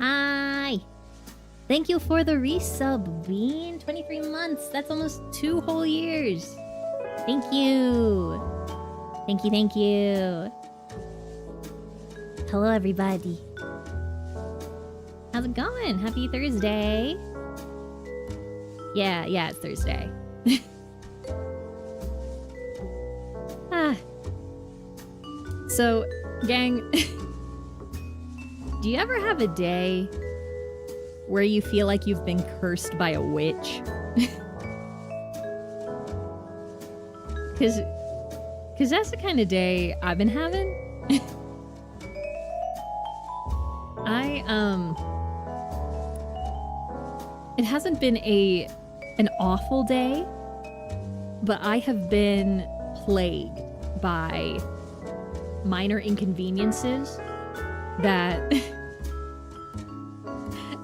Hi. Thank you for the resub, Bean. 23 months. That's almost 2 whole years. Thank you. Thank you, thank you. Hello, everybody. How's it going? Happy Thursday. Yeah, it's Thursday. So, gang, do you ever have a day where you feel like you've been cursed by a witch? Cause that's the kind of day I've been having. It hasn't been an awful day, but I have been plagued by minor inconveniences that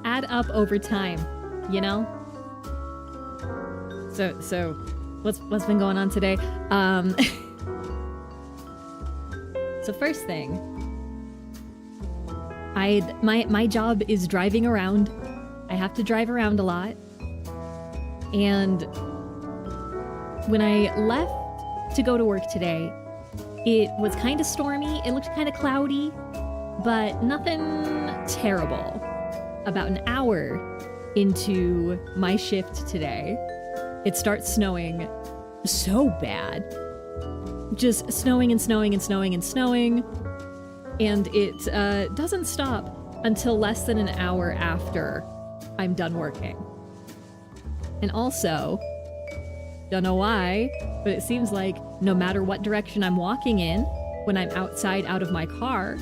add up over time, you know? So what's been going on today? So first thing, my job is driving around. I have to drive around a lot. And when I left to go to work today, it was kind of stormy. It looked kind of cloudy, but nothing terrible. About an hour into my shift today, it starts snowing so bad. Just snowing and snowing and snowing and snowing. And it doesn't stop until less than an hour after I'm done working. And also, don't know why, but it seems like no matter what direction I'm walking in, when I'm outside out of my car,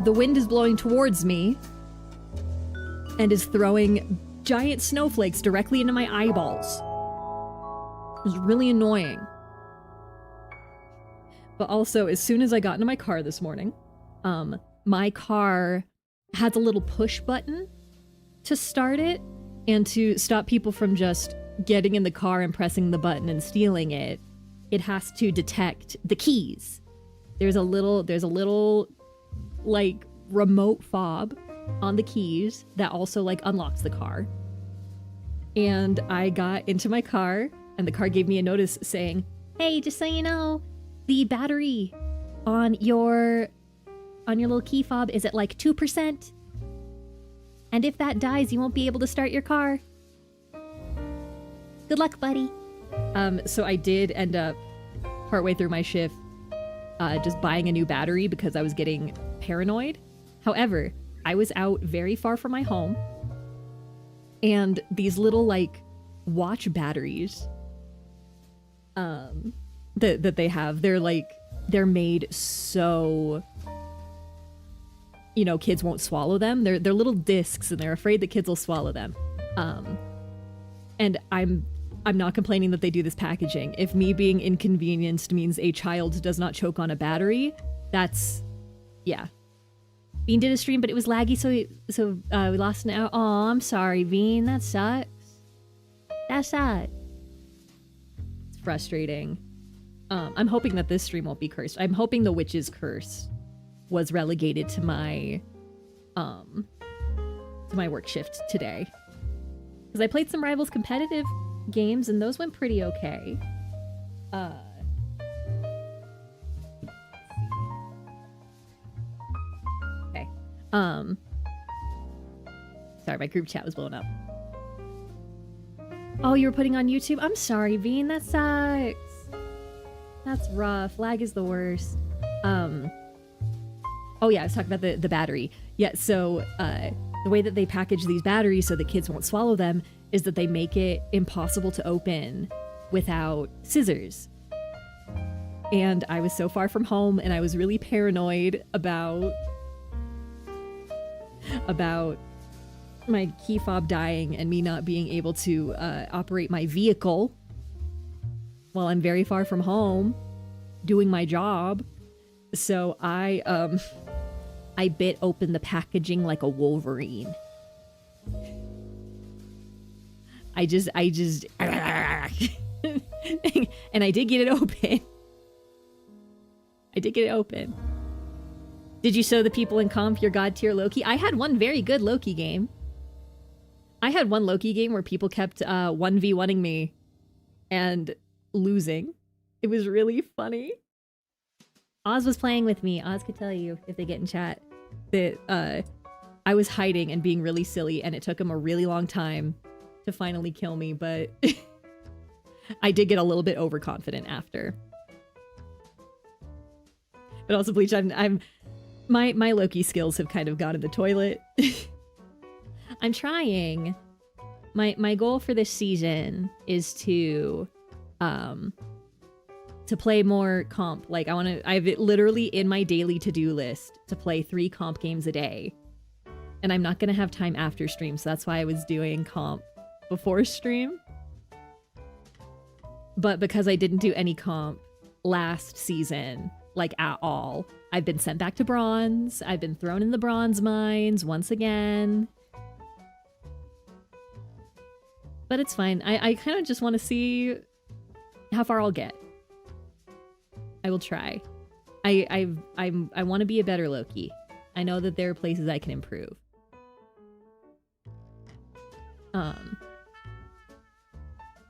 the wind is blowing towards me and is throwing giant snowflakes directly into my eyeballs. It's really annoying. But also, as soon as I got into my car this morning, my car has a little push button to start it and to stop people from just getting in the car and pressing the button and stealing it. It has to detect the keys. There's a little like remote fob on the keys that also like unlocks the car. And I got into my car and the car gave me a notice saying, "Hey, just so you know, the battery on your little key fob is at like 2%. And if that dies, you won't be able to start your car. Good luck, buddy." So I did end up partway through my shift just buying a new battery because I was getting paranoid. However, I was out very far from my home, and these little like watch batteries that they have, they're made so, you know, kids won't swallow them. They're little discs and they're afraid that kids will swallow them. And I'm not complaining that they do this packaging. If me being inconvenienced means a child does not choke on a battery, that's, yeah. Bean did a stream, but it was laggy, so we lost an hour. Aw, I'm sorry, Bean. That sucks. That sucks. It's frustrating. I'm hoping that this stream won't be cursed. I'm hoping the witch's curse was relegated to my work shift today. Because I played some Rivals competitive games, and those went pretty okay. Okay. Sorry, my group chat was blowing up. Oh, you were putting on YouTube? I'm sorry, Bean. That sucks. That's rough. Lag is the worst. Oh yeah, I was talking about the battery. Yeah, so the way that they package these batteries so that kids won't swallow them is that they make it impossible to open without scissors. And I was so far from home, and I was really paranoid about my key fob dying and me not being able to operate my vehicle while I'm very far from home doing my job. So I bit open the packaging like a Wolverine. I just and I did get it open. Did you show the people in comp your god tier Loki? I had one very good Loki game. I had one Loki game where people kept 1v1ing me and losing. It was really funny. Oz was playing with me. Oz could tell you if they get in chat that I was hiding and being really silly, and it took him a really long time to finally kill me, but I did get a little bit overconfident after. But also, Bleach, my Loki skills have kind of gone in the toilet. I'm trying. My goal for this season is to play more comp. Like, I've literally in my daily to-do list to play 3 comp games a day. And I'm not gonna have time after stream, so that's why I was doing comp before stream. But because I didn't do any comp last season, like at all, I've been sent back to bronze. I've been thrown in the bronze mines once again. But it's fine. I kind of just want to see how far I'll get. I will try. I want to be a better Loki. I know that there are places I can improve.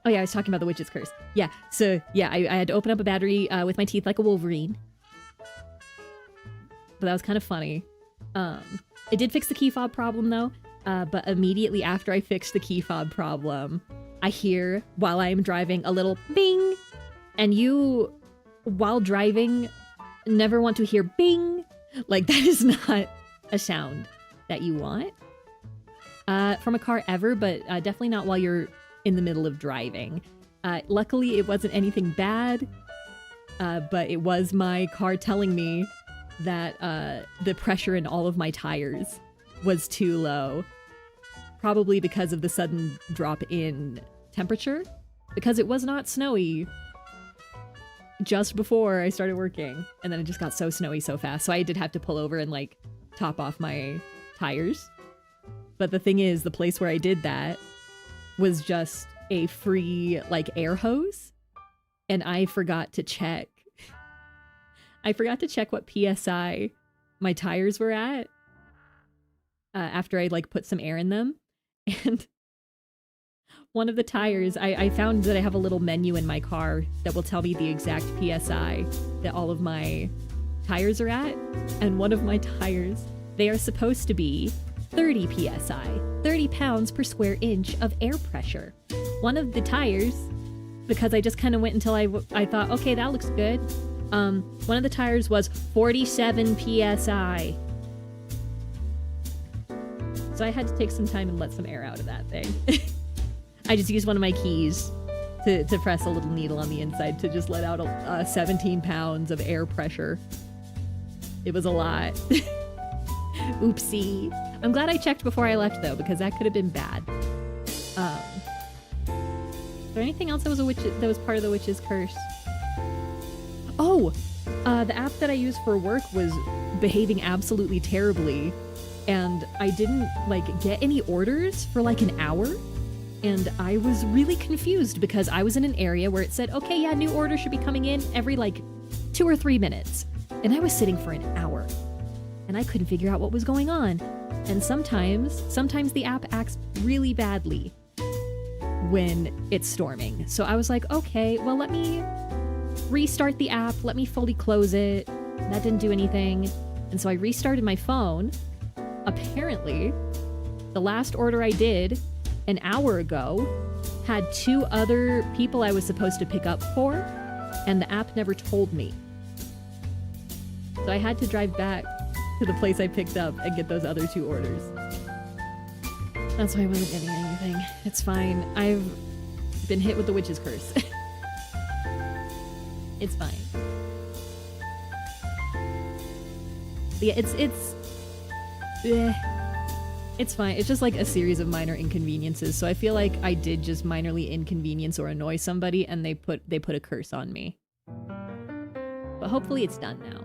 Oh yeah, I was talking about the witch's curse. Yeah, so yeah, I had to open up a battery with my teeth like a Wolverine. But that was kind of funny. It did fix the key fob problem though. But immediately after I fixed the key fob problem, I hear, while I am driving, a little bing. And you, while driving, never want to hear bing. Like, that is not a sound that you want from a car ever, but definitely not while you're in the middle of driving. Luckily, it wasn't anything bad, but it was my car telling me that the pressure in all of my tires was too low. Probably because of the sudden drop in temperature, because it was not snowy just before I started working, and then it just got so snowy so fast, so I did have to pull over and like top off my tires. But the thing is, the place where I did that was just a free like air hose, and I forgot to check. I forgot to check what PSI my tires were at after I like put some air in them. And one of the tires, I found that I have a little menu in my car that will tell me the exact PSI that all of my tires are at. And one of my tires, they are supposed to be 30 PSI, 30 pounds per square inch of air pressure. One of the tires, because I just kind of went until I thought, okay, that looks good. One of the tires was 47 PSI. So I had to take some time and let some air out of that thing. I just used one of my keys to press a little needle on the inside to just let out 17 pounds of air pressure. It was a lot. Oopsie. I'm glad I checked before I left though, because that could have been bad. Is there anything else that was part of the witch's curse? Oh, the app that I used for work was behaving absolutely terribly. And I didn't like get any orders for like an hour. And I was really confused because I was in an area where it said, okay, yeah, new orders should be coming in every like 2 or 3 minutes. And I was sitting for an hour and I couldn't figure out what was going on. And sometimes the app acts really badly when it's storming. So I was like, okay, well, let me restart the app. Let me fully close it. That didn't do anything. And so I restarted my phone. Apparently, the last order I did an hour ago had 2 other people I was supposed to pick up for, and the app never told me. So I had to drive back to the place I picked up and get those other 2 orders. That's why I wasn't getting anything. It's fine. I've been hit with the witch's curse. It's fine. But yeah, it's fine. It's just like a series of minor inconveniences. So I feel like I did just minorly inconvenience or annoy somebody, and they put a curse on me. But hopefully it's done now.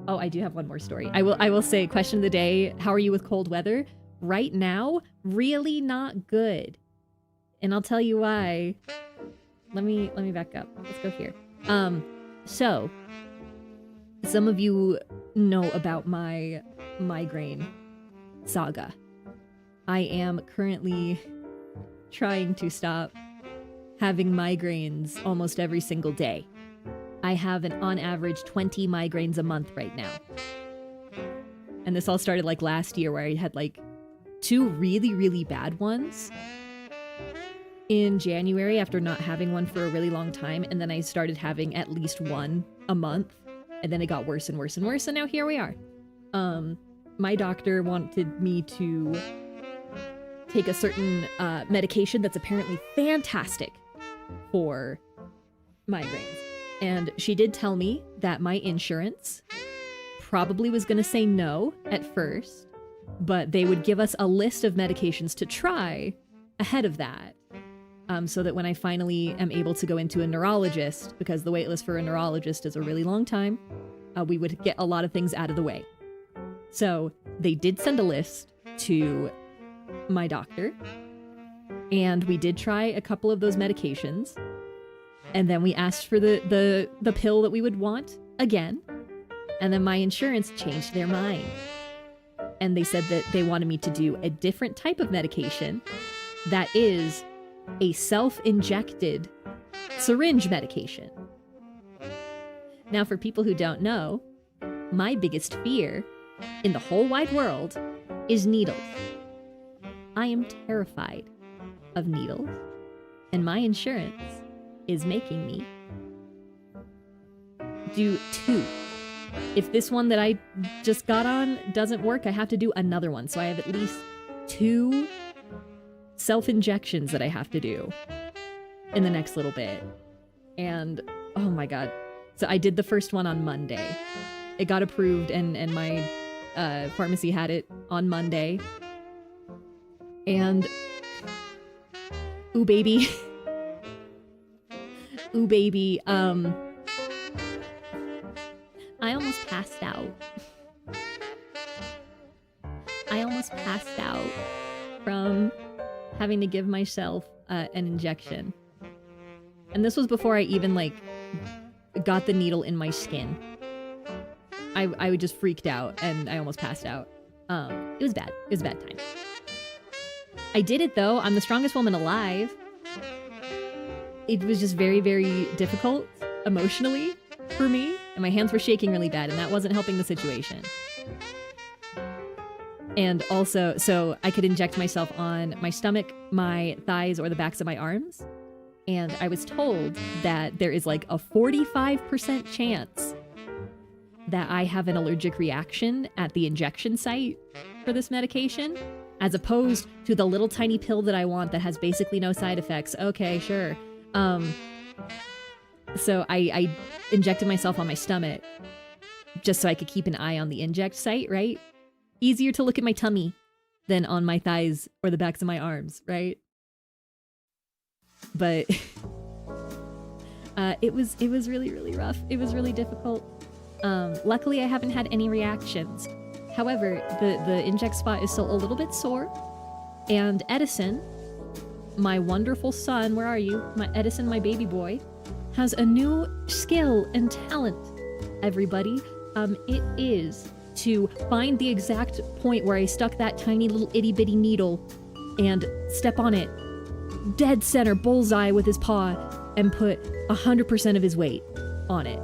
Oh, I do have one more story. I will say, question of the day, how are you with cold weather? Right now, really not good. And I'll tell you why. Let me back up. Let's go here. So Some of you know about my migraine saga. I am currently trying to stop having migraines almost every single day. I have on average 20 migraines a month right now. And this all started like last year where I had like 2 really, really bad ones in January after not having one for a really long time. And then I started having at least one a month. And then it got worse and worse and worse. And now here we are. My doctor wanted me to take a certain medication that's apparently fantastic for migraines. And she did tell me that my insurance probably was going to say no at first, but they would give us a list of medications to try ahead of that. So that when I finally am able to go into a neurologist, because the wait list for a neurologist is a really long time, we would get a lot of things out of the way. So they did send a list to my doctor, and we did try a couple of those medications, and then we asked for the pill that we would want again, and then my insurance changed their mind. And they said that they wanted me to do a different type of medication that is a self-injected syringe medication. Now, for people who don't know, my biggest fear in the whole wide world is needles. I am terrified of needles, and my insurance is making me do 2. If this one that I just got on doesn't work, I have to do another one. So I have at least 2 self-injections that I have to do in the next little bit. And oh my god. So I did the first one on Monday. It got approved and my pharmacy had it on Monday. And ooh baby. Ooh baby. I almost passed out. I almost passed out from having to give myself an injection. And this was before I even like got the needle in my skin. I just freaked out and I almost passed out. It was bad. It was a bad time. I did it though. I'm the strongest woman alive. It was just very, very difficult emotionally for me. And my hands were shaking really bad and that wasn't helping the situation. And also, so I could inject myself on my stomach, my thighs, or the backs of my arms. And I was told that there is like a 45% chance that I have an allergic reaction at the injection site for this medication, as opposed to the little tiny pill that I want that has basically no side effects. Okay, sure. So I injected myself on my stomach just so I could keep an eye on the inject site, right? Easier to look at my tummy than on my thighs or the backs of my arms, right? But it was really, really rough. It was really difficult. Luckily, I haven't had any reactions. However, the inject spot is still a little bit sore. And Edison, my wonderful son, where are you? Edison, my baby boy, has a new skill and talent, everybody. It is to find the exact point where I stuck that tiny little itty bitty needle and step on it dead center bullseye with his paw and put 100% of his weight on it.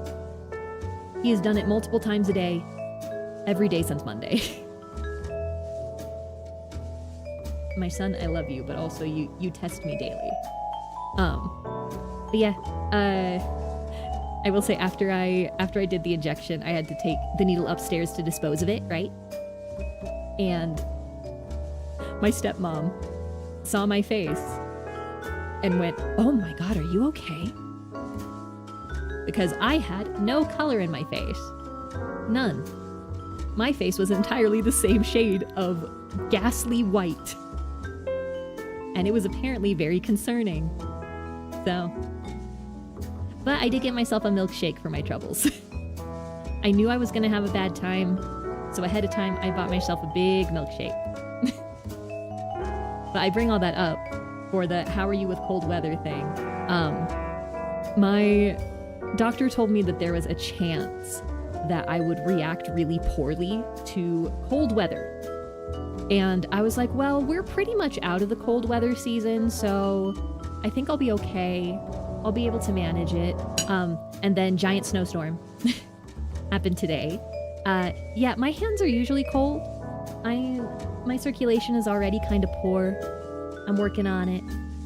He has done it multiple times a day, every day since Monday. My son, I love you, but also you test me daily. But yeah, I will say after I did the injection, I had to take the needle upstairs to dispose of it, right? And my stepmom saw my face and went, "Oh my god, are you okay?" Because I had no color in my face. None. My face was entirely the same shade of ghastly white. And it was apparently very concerning. So, but I did get myself a milkshake for my troubles. I knew I was gonna have a bad time, so ahead of time I bought myself a big milkshake. But I bring all that up for the how are you with cold weather thing. My doctor told me that there was a chance that I would react really poorly to cold weather. And I was like, well, we're pretty much out of the cold weather season, so I think I'll be okay. I'll be able to manage it. And then giant snowstorm happened today. Yeah, my hands are usually cold. My circulation is already kind of poor. I'm working on it.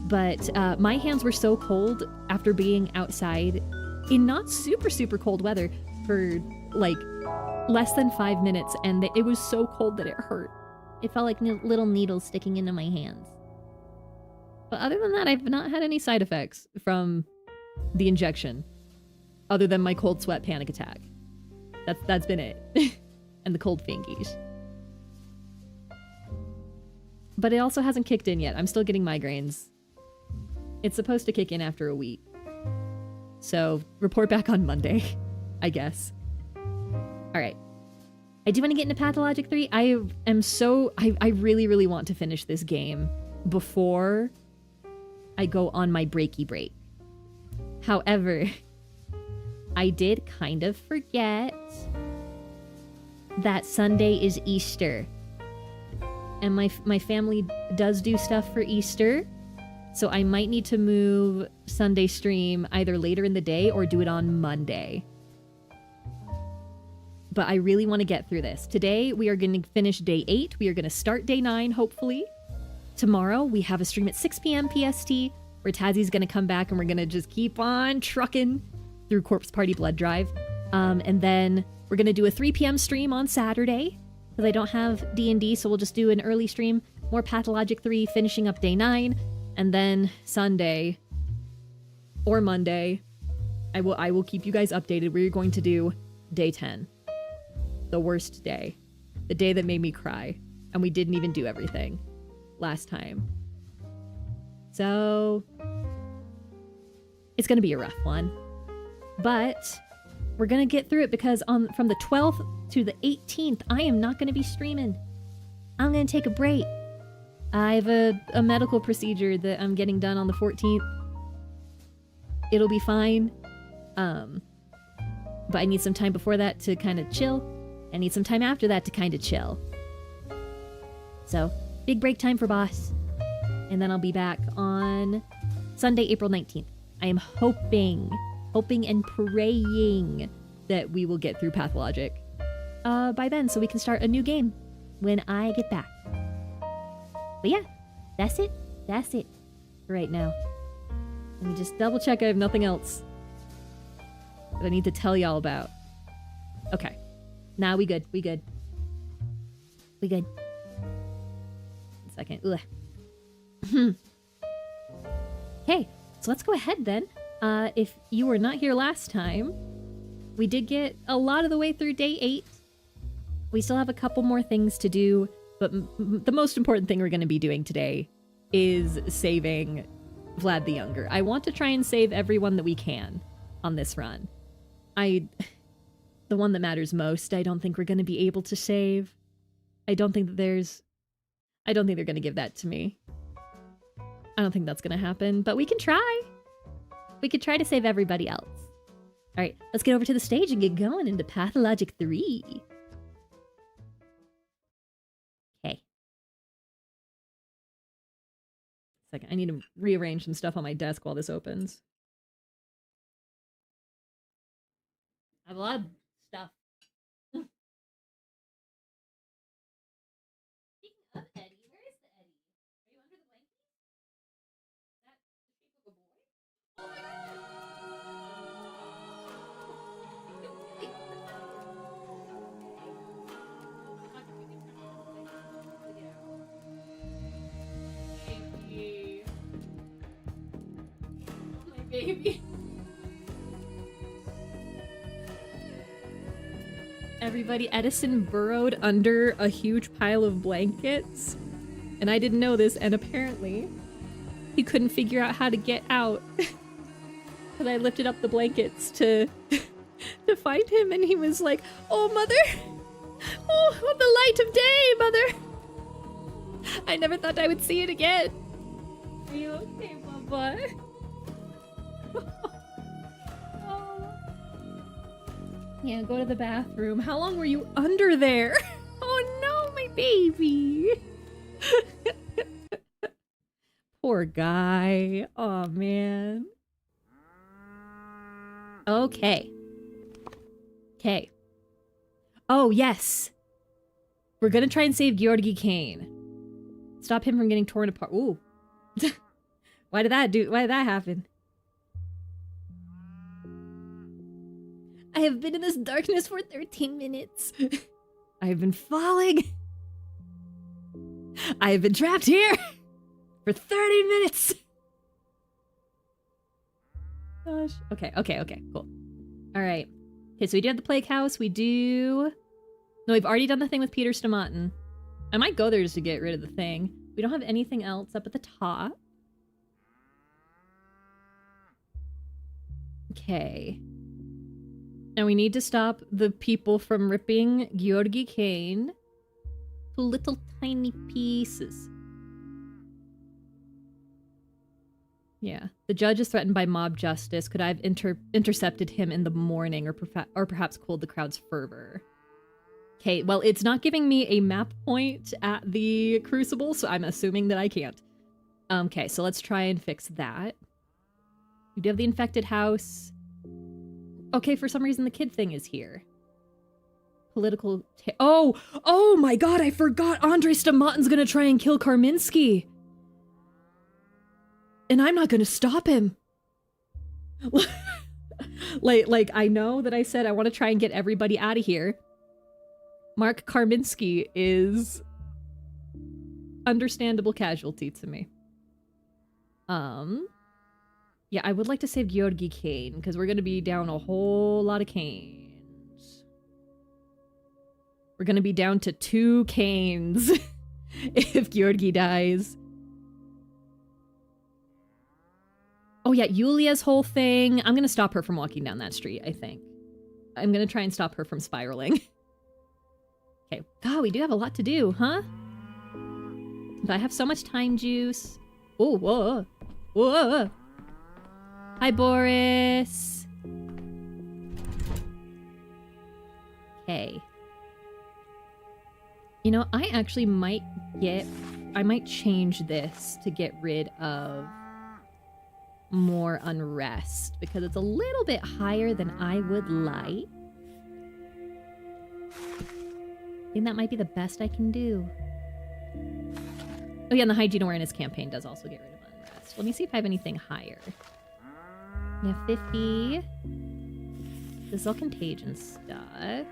But my hands were so cold after being outside in not super, super cold weather for like less than 5 minutes, and it was so cold that it hurt. It felt like little needles sticking into my hands. But other than that, I've not had any side effects from the injection, other than my cold sweat panic attack. That's been it. And the cold fingies. But it also hasn't kicked in yet. I'm still getting migraines. It's supposed to kick in after a week. So, report back on Monday, I guess. Alright. I do want to get into Pathologic 3. I really, really want to finish this game before I go on my breaky break. However, I did kind of forget that Sunday is Easter. And my family does do stuff for Easter. So I might need to move Sunday stream either later in the day or do it on Monday. But I really want to get through this. Today, we are going to finish day 8. We are going to start day 9, hopefully. Tomorrow, we have a stream at 6 p.m. PST, where Tazzy's going to come back and we're going to just keep on trucking through Corpse Party Blood Drive. And then we're going to do a 3 p.m. stream on Saturday, because I don't have D&D, so we'll just do an early stream. More Pathologic 3, finishing up day 9. And then Sunday, or Monday, I will keep you guys updated. We're going to do day 10. The worst day. The day that made me cry. And we didn't even do everything last time. So, it's going to be a rough one. But we're going to get through it because from the 12th to the 18th, I am not going to be streaming. I'm going to take a break. I have a medical procedure that I'm getting done on the 14th. It'll be fine. But I need some time before that to kind of chill. I need some time after that to kind of chill. So, big break time for boss. And then I'll be back on Sunday, April 19th. I am hoping and praying that we will get through Pathologic by then so we can start a new game when I get back. But yeah, that's it for right now. Let me just double check I have nothing else that I need to tell y'all about. Okay. Nah, we good. One second. Okay, so let's go ahead then. If you were not here last time, we did get a lot of the way through day 8. We still have a couple more things to do, but the most important thing we're going to be doing today is saving Vlad the Younger. I want to try and save everyone that we can on this run. The one that matters most, I don't think we're going to be able to save. I don't think they're going to give that to me. I don't think that's going to happen, but we can try. We could try to save everybody else. All right, let's get over to the stage and get going into Pathologic 3. Okay. Second, I need to rearrange some stuff on my desk while this opens. I have a lot of stuff. Speaking of Eddie, where is the Eddie? Are you under the blanket? Is that the shape of a boy? Oh my goodness! My baby. Everybody, Edison burrowed under a huge pile of blankets, and I didn't know this, and apparently he couldn't figure out how to get out. Because I lifted up the blankets to find him, and he was like, "Oh, mother! Oh, the light of day, mother! I never thought I would see it again." Are you okay, Bubba? Yeah, go to the bathroom. How long were you under there? Oh no, my baby. Poor guy. Oh man. Okay. Okay. Oh yes. We're gonna try and save Georgi Kane. Stop him from getting torn apart. Ooh. Why did that happen? I have been in this darkness for 13 minutes. I have been falling. I have been trapped here for 30 minutes. Gosh. Okay, cool. All right. Okay, so we do have the plague house. We do... No, we've already done the thing with Peter Stomatin. I might go there just to get rid of the thing. We don't have anything else up at the top. Okay. Now we need to stop the people from ripping Georgi Kane to little tiny pieces. Yeah. The judge is threatened by mob justice. Could I have intercepted him in the morning or perhaps cooled the crowd's fervor? Okay, well, it's not giving me a map point at the Crucible, so I'm assuming that I can't. Okay, so let's try and fix that. We do have the infected house. Okay, for some reason the kid thing is here. Political... Oh my god, I forgot Andrei Stomatin's gonna try and kill Karminski. And I'm not gonna stop him. like, I know that I said I want to try and get everybody out of here. Mark Karminski is understandable casualty to me. Yeah, I would like to save Georgi Kane, because we're going to be down a whole lot of Canes. We're going to be down to 2 Canes if Georgi dies. Oh yeah, Yulia's whole thing. I'm going to stop her from walking down that street, I think. I'm going to try and stop her from spiraling. Okay, God, we do have a lot to do, huh? But I have so much time juice. Oh, whoa. Whoa. Hi, Boris. Okay. You know, I actually might change this to get rid of more unrest because it's a little bit higher than I would like. I think that might be the best I can do. Oh yeah, and the hygiene awareness campaign does also get rid of unrest. Let me see if I have anything higher. We have 50. This is all contagion stuff.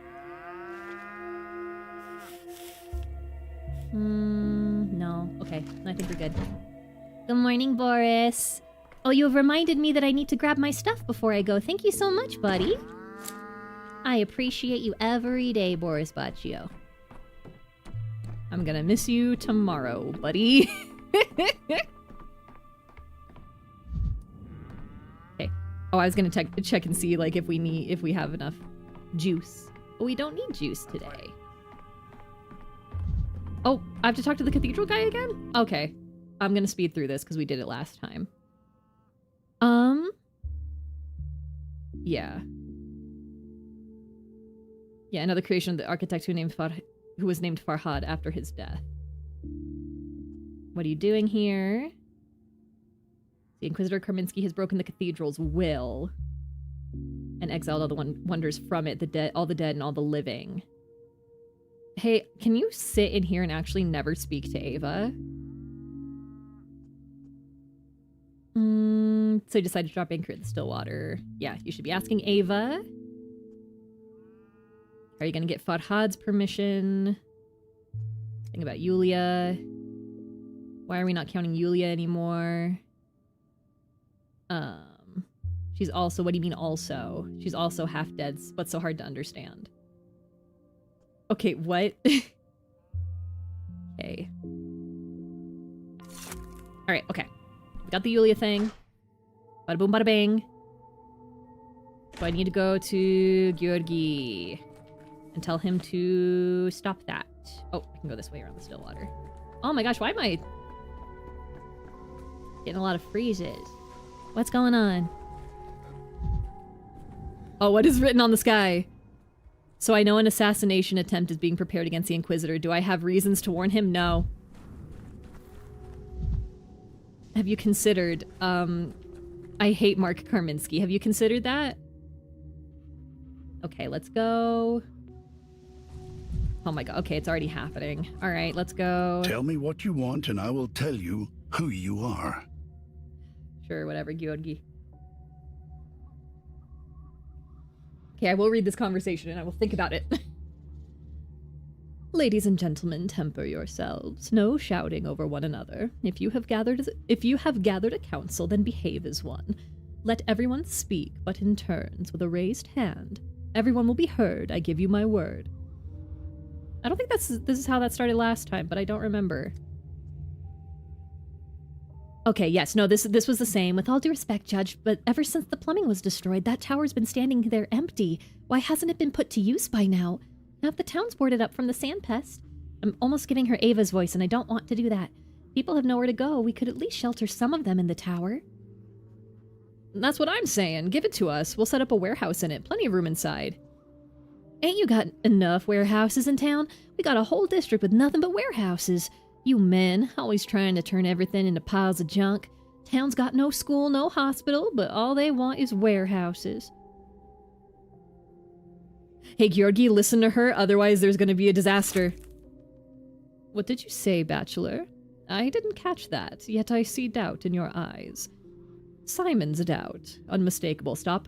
No. Okay, I think we're good. Good morning, Boris. Oh, you have reminded me that I need to grab my stuff before I go. Thank you so much, buddy. I appreciate you every day, Boris Baccio. I'm gonna miss you tomorrow, buddy. Okay. Oh, I was gonna check and see like if we have enough juice. But we don't need juice today. Oh, I have to talk to the cathedral guy again? Okay. I'm gonna speed through this because we did it last time. Yeah. Yeah, another creation of the architect who was named Farhad after his death. What are you doing here? The Inquisitor Karminski has broken the cathedral's will and exiled all the wonders from it, all the dead and all the living. Hey, can you sit in here and actually never speak to Ava? So you decided to drop anchor at the Stillwater. Yeah, you should be asking Ava. Are you gonna get Farhad's permission? Think about Yulia. Why are we not counting Yulia anymore? She's also, what do you mean also? She's also half dead, but so hard to understand. Okay, what? Okay. Alright, okay. We got the Yulia thing. Bada boom, bada bang. So I need to go to Georgi and tell him to stop that. Oh, I can go this way around the Stillwater. Oh my gosh, why am I getting a lot of freezes? What's going on? Oh, what is written on the sky? So I know an assassination attempt is being prepared against the Inquisitor. Do I have reasons to warn him? No. Have you considered, I hate Mark Karminski. Have you considered that? Okay, let's go. Oh my god, okay, it's already happening. Alright, let's go. Tell me what you want and I will tell you who you are. Sure, whatever, Georgi. Okay, I will read this conversation and I will think about it. Ladies and gentlemen, temper yourselves. No shouting over one another. If you have gathered a council, then behave as one. Let everyone speak, but in turns, with a raised hand. Everyone will be heard, I give you my word. I don't think this is how that started last time, but I don't remember. Okay, yes, no, this was the same. With all due respect, Judge, but ever since the plumbing was destroyed, that tower's been standing there empty. Why hasn't it been put to use by now? Half the town's boarded up from the sand pest. I'm almost giving her Ava's voice, and I don't want to do that. People have nowhere to go. We could at least shelter some of them in the tower. That's what I'm saying. Give it to us. We'll set up a warehouse in it. Plenty of room inside. Ain't you got enough warehouses in town? We got a whole district with nothing but warehouses. You men, always trying to turn everything into piles of junk. Town's got no school, no hospital, but all they want is warehouses. Hey, Georgi, listen to her, otherwise there's gonna be a disaster. What did you say, Bachelor? I didn't catch that, yet I see doubt in your eyes. Simon's doubt. Unmistakable. Stop.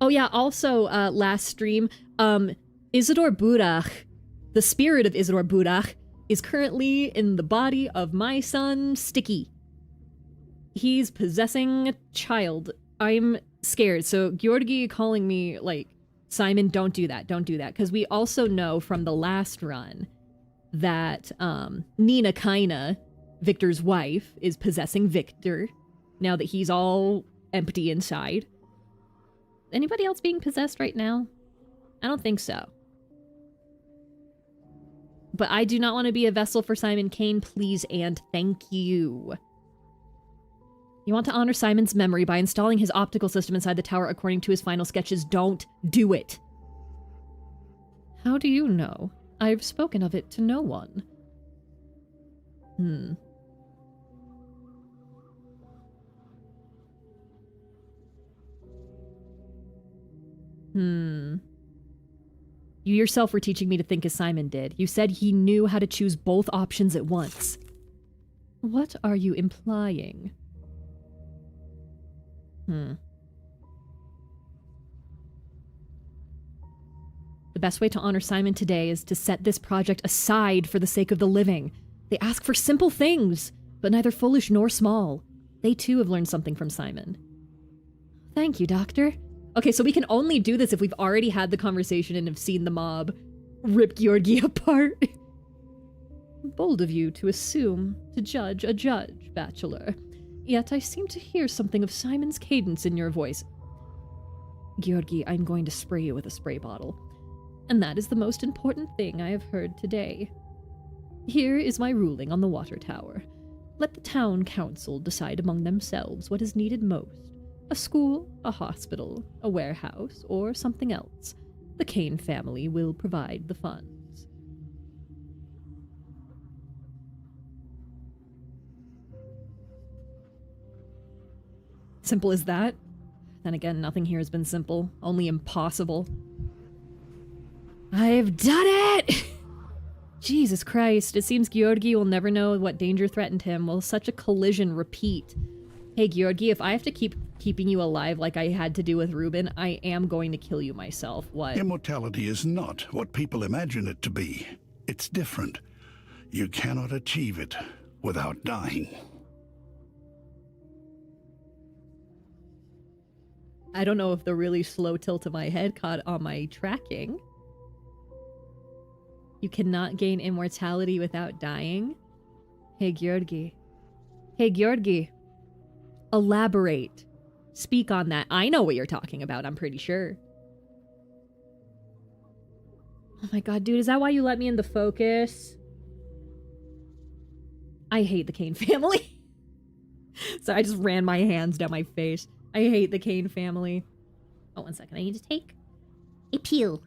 Oh yeah, also, last stream, Isidore Burach, the spirit of Isidore Burach, is currently in the body of my son, Sticky. He's possessing a child. I'm scared. So Georgi calling me, like, Simon, don't do that, because we also know from the last run that Nina Kaina, Victor's wife, is possessing Victor, now that he's all empty inside. Anybody else being possessed right now? I don't think so. But I do not want to be a vessel for Simon Kane, please and thank you. You want to honor Simon's memory by installing his optical system inside the tower according to his final sketches. Don't do it. How do you know? I've spoken of it to no one. You yourself were teaching me to think as Simon did. You said he knew how to choose both options at once. What are you implying? The best way to honor Simon today is to set this project aside for the sake of the living. They ask for simple things, but neither foolish nor small. They too have learned something from Simon. Thank you, Doctor. Okay, so we can only do this if we've already had the conversation and have seen the mob rip Georgi apart. Bold of you to assume to judge a judge, Bachelor. Yet I seem to hear something of Simon's cadence in your voice. Georgi, I'm going to spray you with a spray bottle. And that is the most important thing I have heard today. Here is my ruling on the water tower. Let the town council decide among themselves what is needed most. A school, a hospital, a warehouse, or something else. The Kane family will provide the funds. Simple as that? Then again, nothing here has been simple, only impossible. I've done it! Jesus Christ, it seems Georgi will never know what danger threatened him. Will such a collision repeat? Hey Georgi, if I have to keep keeping you alive like I had to do with Ruben, I am going to kill you myself. What? Immortality is not what people imagine it to be. It's different. You cannot achieve it without dying. I don't know if the really slow tilt of my head caught on my tracking. You cannot gain immortality without dying? Hey Georgi. Hey Georgi. Elaborate. Speak on that. I know what you're talking about, I'm pretty sure. Oh my god, dude, is that why you let me in the focus? I hate the Kane family. So I just ran my hands down my face. I hate the Kane family. Oh, 1 second. I need to take a pill.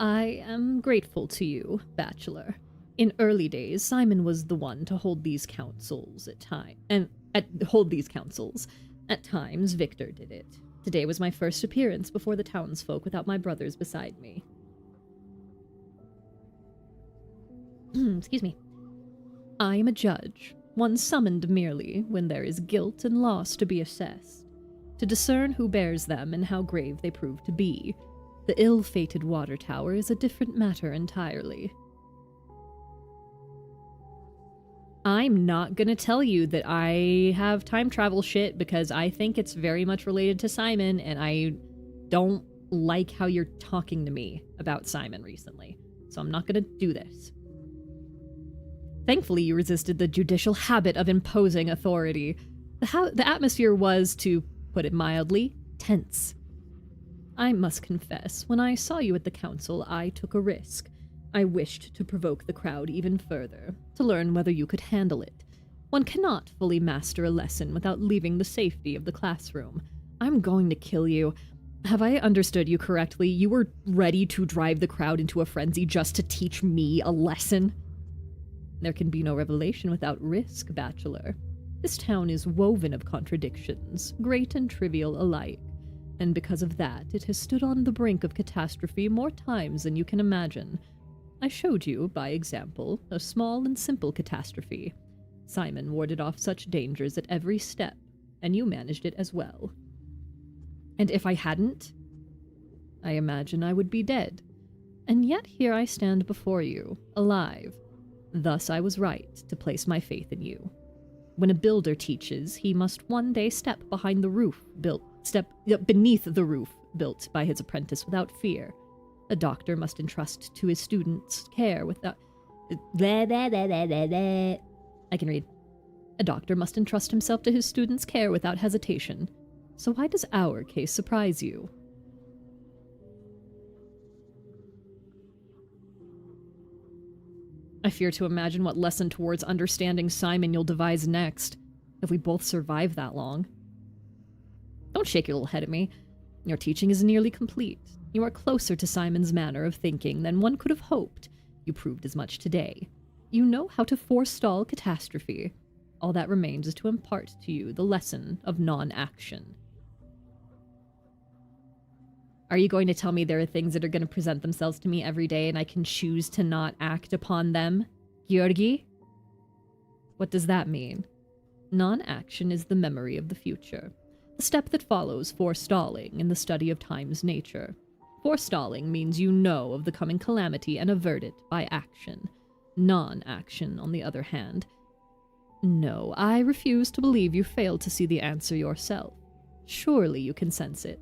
I am grateful to you, Bachelor. In early days, Simon was the one to hold these councils at times, Victor did it. Today was my first appearance before the townsfolk without my brothers beside me. Excuse me. I am a judge, one summoned merely when there is guilt and loss to be assessed, to discern who bears them and how grave they prove to be. The ill-fated water tower is a different matter entirely. I'm not gonna tell you that I have time travel shit because I think it's very much related to Simon, and I don't like how you're talking to me about Simon recently. So I'm not gonna do this. Thankfully, you resisted the judicial habit of imposing authority. The atmosphere was, to put it mildly, tense. I must confess, when I saw you at the council, I took a risk. I wished to provoke the crowd even further, to learn whether you could handle it. One cannot fully master a lesson without leaving the safety of the classroom. I'm going to kill you. Have I understood you correctly? You were ready to drive the crowd into a frenzy just to teach me a lesson? There can be no revelation without risk, Bachelor. This town is woven of contradictions, great and trivial alike, and because of that, it has stood on the brink of catastrophe more times than you can imagine. I showed you, by example, a small and simple catastrophe. Simon warded off such dangers at every step, and you managed it as well. And if I hadn't, I imagine I would be dead. And yet here I stand before you, alive. Thus I was right to place my faith in you. When a builder teaches, he must one day step beneath the roof built by his apprentice without fear. A doctor must entrust to his students care without... I can read. A doctor must entrust himself to his students' care without hesitation. So why does our case surprise you? I fear to imagine what lesson towards understanding Simon you'll devise next, if we both survive that long. Don't shake your little head at me. Your teaching is nearly complete. You are closer to Simon's manner of thinking than one could have hoped. You proved as much today. You know how to forestall catastrophe. All that remains is to impart to you the lesson of non-action. Are you going to tell me there are things that are going to present themselves to me every day and I can choose to not act upon them? Georgi? What does that mean? Non-action is the memory of the future. The step that follows forestalling in the study of time's nature. Forestalling means you know of the coming calamity and avert it by action. Non-action, on the other hand. No, I refuse to believe you failed to see the answer yourself. Surely you can sense it.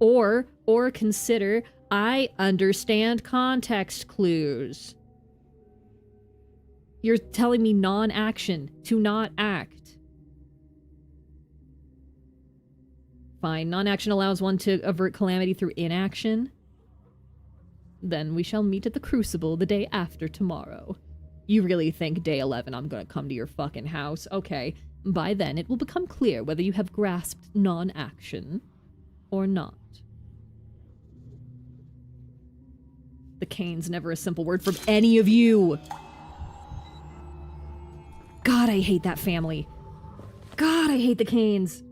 Or consider, I understand context clues. You're telling me non-action, to not act. Fine, non-action allows one to avert calamity through inaction. Then we shall meet at the Crucible the day after tomorrow. You really think day 11 I'm gonna come to your fucking house? Okay, by then it will become clear whether you have grasped non-action or not. The cane's never a simple word from any of you. God, I hate that family. God, I hate the Canes.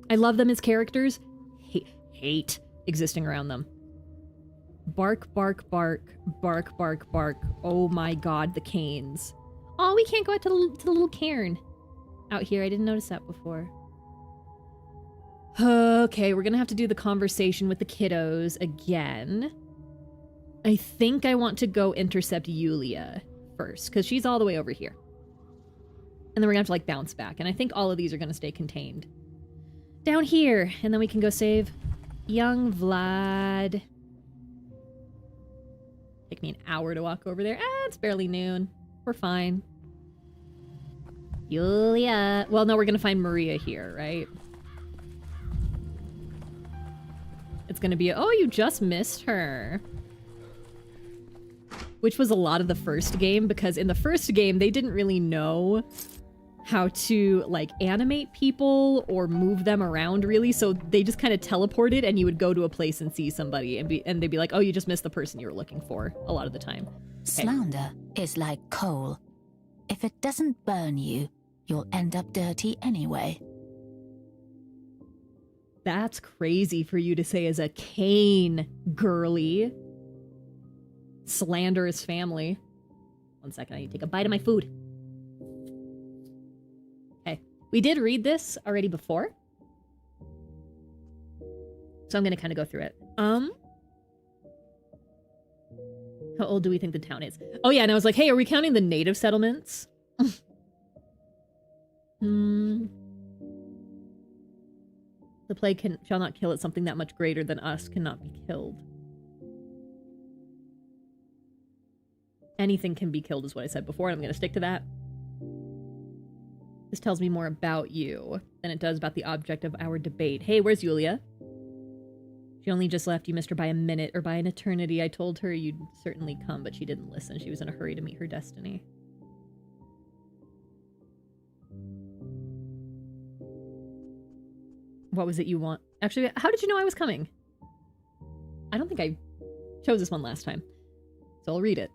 I love them as characters. Hate existing around them. Bark, bark, bark, bark, bark, bark. Oh my god, the Canes. Oh, we can't go out to the little cairn. Out here, I didn't notice that before. Okay, we're gonna have to do the conversation with the kiddos again. I think I want to go intercept Yulia first, because she's all the way over here. And then we're gonna have to, like, bounce back. And I think all of these are gonna stay contained down here. And then we can go save Young Vlad. Take me an hour to walk over there. Ah, it's barely noon. We're fine. Yulia. Well, no, we're gonna find Maria here, right? It's gonna be, oh, you just missed her. Which was a lot of the first game, because in the first game, they didn't really know how to like animate people or move them around really. So they just kind of teleported and you would go to a place and see somebody and they'd be like, oh, you just missed the person you were looking for a lot of the time. Okay. Slander is like coal. If it doesn't burn you, you'll end up dirty anyway. That's crazy for you to say as a Cain girly. Slanderous family. 1 second, I need to take a bite of my food. Okay. We did read this already before. So I'm going to kind of go through it. How old do we think the town is? Oh yeah, and I was like, hey, are we counting the native settlements? The plague shall not kill it. Something that much greater than us cannot be killed. Anything can be killed is what I said before, and I'm going to stick to that. This tells me more about you than it does about the object of our debate. Hey, where's Yulia? She only just left. You missed her by a minute or by an eternity. I told her you'd certainly come, but she didn't listen. She was in a hurry to meet her destiny. What was it you want? Actually, how did you know I was coming? I don't think I chose this one last time, so I'll read it.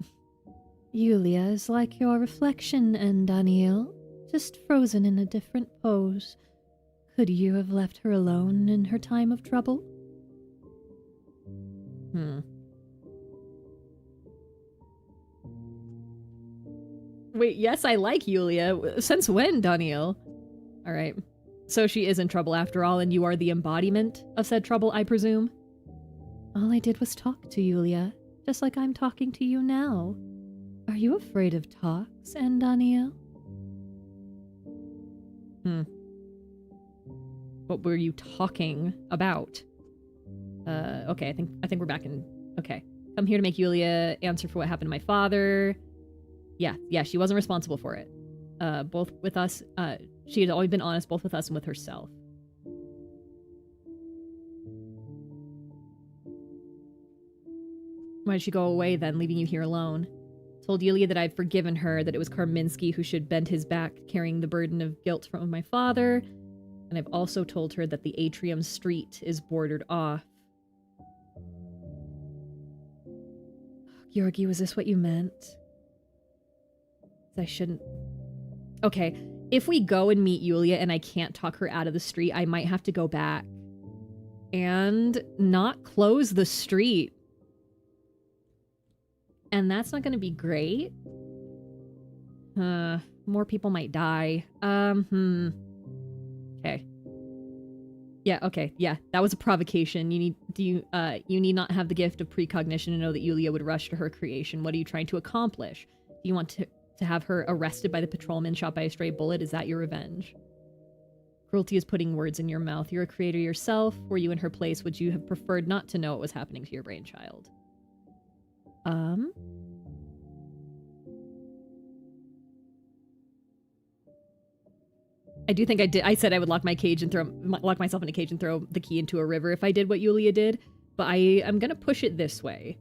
Yulia is like your reflection, and Daniel, just frozen in a different pose. Could you have left her alone in her time of trouble? Wait, yes, I like Yulia. Since when, Daniel? All right. So she is in trouble after all, and you are the embodiment of said trouble, I presume? All I did was talk to Yulia, just like I'm talking to you now. Are you afraid of talks, Daniel? What were you talking about? Okay, I think we're back in... Okay. Come here to make Yulia answer for what happened to my father. Yeah, she wasn't responsible for it. Both with us, she had always been honest both with us and with herself. Why did she go away then, leaving you here alone? Told Yulia that I'd forgiven her, that it was Karminski who should bend his back, carrying the burden of guilt from my father. And I've also told her that the atrium street is bordered off. Georgi, was this what you meant? I shouldn't... Okay, if we go and meet Yulia and I can't talk her out of the street, I might have to go back and not close the street. And that's not going to be great. More people might die. Okay. Yeah, okay. Yeah, that was a provocation. You need not have the gift of precognition to know that Yulia would rush to her creation. What are you trying to accomplish? Do you want to have her arrested by the patrolman, shot by a stray bullet? Is that your revenge? Cruelty is putting words in your mouth. You're a creator yourself. Were you in her place, would you have preferred not to know what was happening to your brainchild? I do think I did. I said I would lock myself in a cage and throw the key into a river if I did what Yulia did, but I'm gonna push it this way.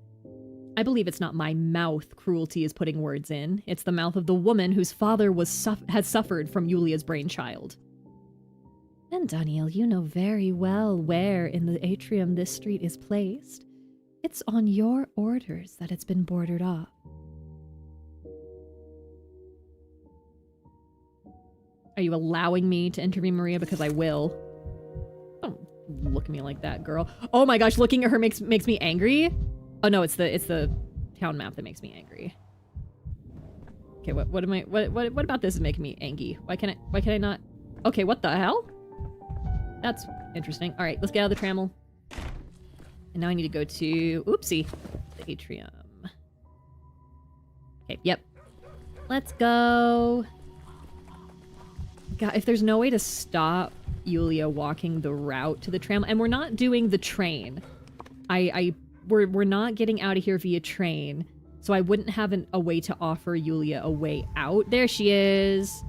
I believe it's not my mouth cruelty is putting words in. It's the mouth of the woman whose father has suffered from Yulia's brainchild. And Daniel, you know very well where in the atrium this street is placed. It's on your orders that it's been bordered off. Are you allowing me to intervene, Maria? Because I will. Don't look at me like that, girl. Oh my gosh, looking at her makes me angry. Oh no, it's the town map that makes me angry. Okay, what about this is making me angry? Why can I not? Okay, what the hell? That's interesting. All right, let's get out of the trammel. And now I need to go to, oopsie, the atrium. Okay, yep. Let's go. God, if there's no way to stop Yulia walking the route to the tram, and we're not doing the train. We're not getting out of here via train, so I wouldn't have a way to offer Yulia a way out. There she is.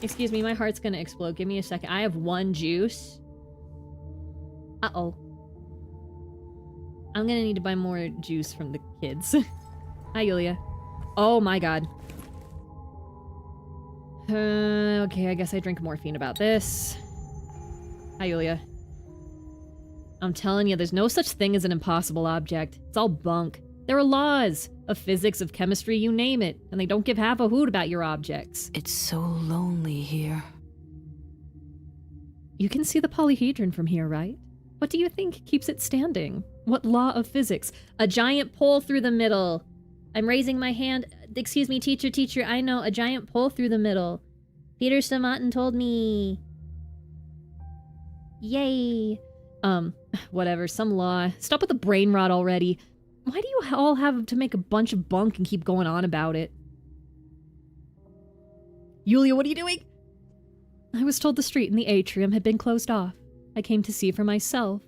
Excuse me, my heart's gonna explode. Give me a second. I have one juice. Uh-oh. I'm gonna need to buy more juice from the kids. Hi, Yulia. Oh my god. Okay, I guess I drink morphine about this. Hi, Yulia. I'm telling you, there's no such thing as an impossible object. It's all bunk. There are laws of physics, of chemistry, you name it, and they don't give half a hoot about your objects. It's so lonely here. You can see the polyhedron from here, right? What do you think keeps it standing? What law of physics? A giant pole through the middle. I'm raising my hand. Excuse me, teacher, I know. A giant pole through the middle. Peter Stamatin told me. Yay. Whatever, some law. Stop with the brain rot already. Why do you all have to make a bunch of bunk and keep going on about it? Yulia, what are you doing? I was told the street in the atrium had been closed off. I came to see for myself,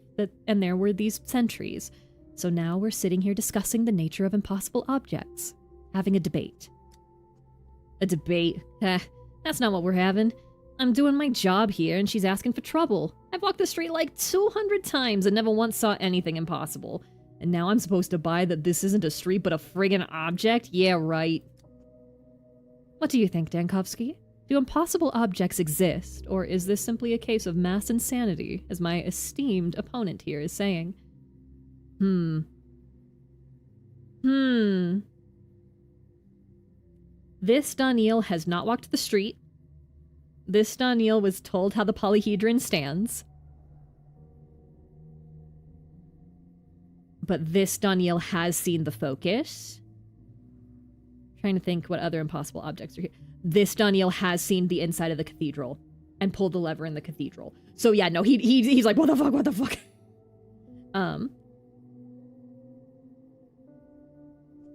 and there were these sentries. So now we're sitting here discussing the nature of impossible objects. Having a debate. A debate? That's not what we're having. I'm doing my job here, and she's asking for trouble. I've walked the street like 200 times and never once saw anything impossible. And now I'm supposed to buy that this isn't a street but a friggin' object? Yeah, right. What do you think, Dankovsky? Do impossible objects exist, or is this simply a case of mass insanity, as my esteemed opponent here is saying? This Daniil has not walked the street. This Daniil was told how the polyhedron stands. But this Daniil has seen the focus. Trying to think what other impossible objects are here. This Daniil has seen the inside of the cathedral and pulled the lever in the cathedral. So yeah, no, he's like, what the fuck?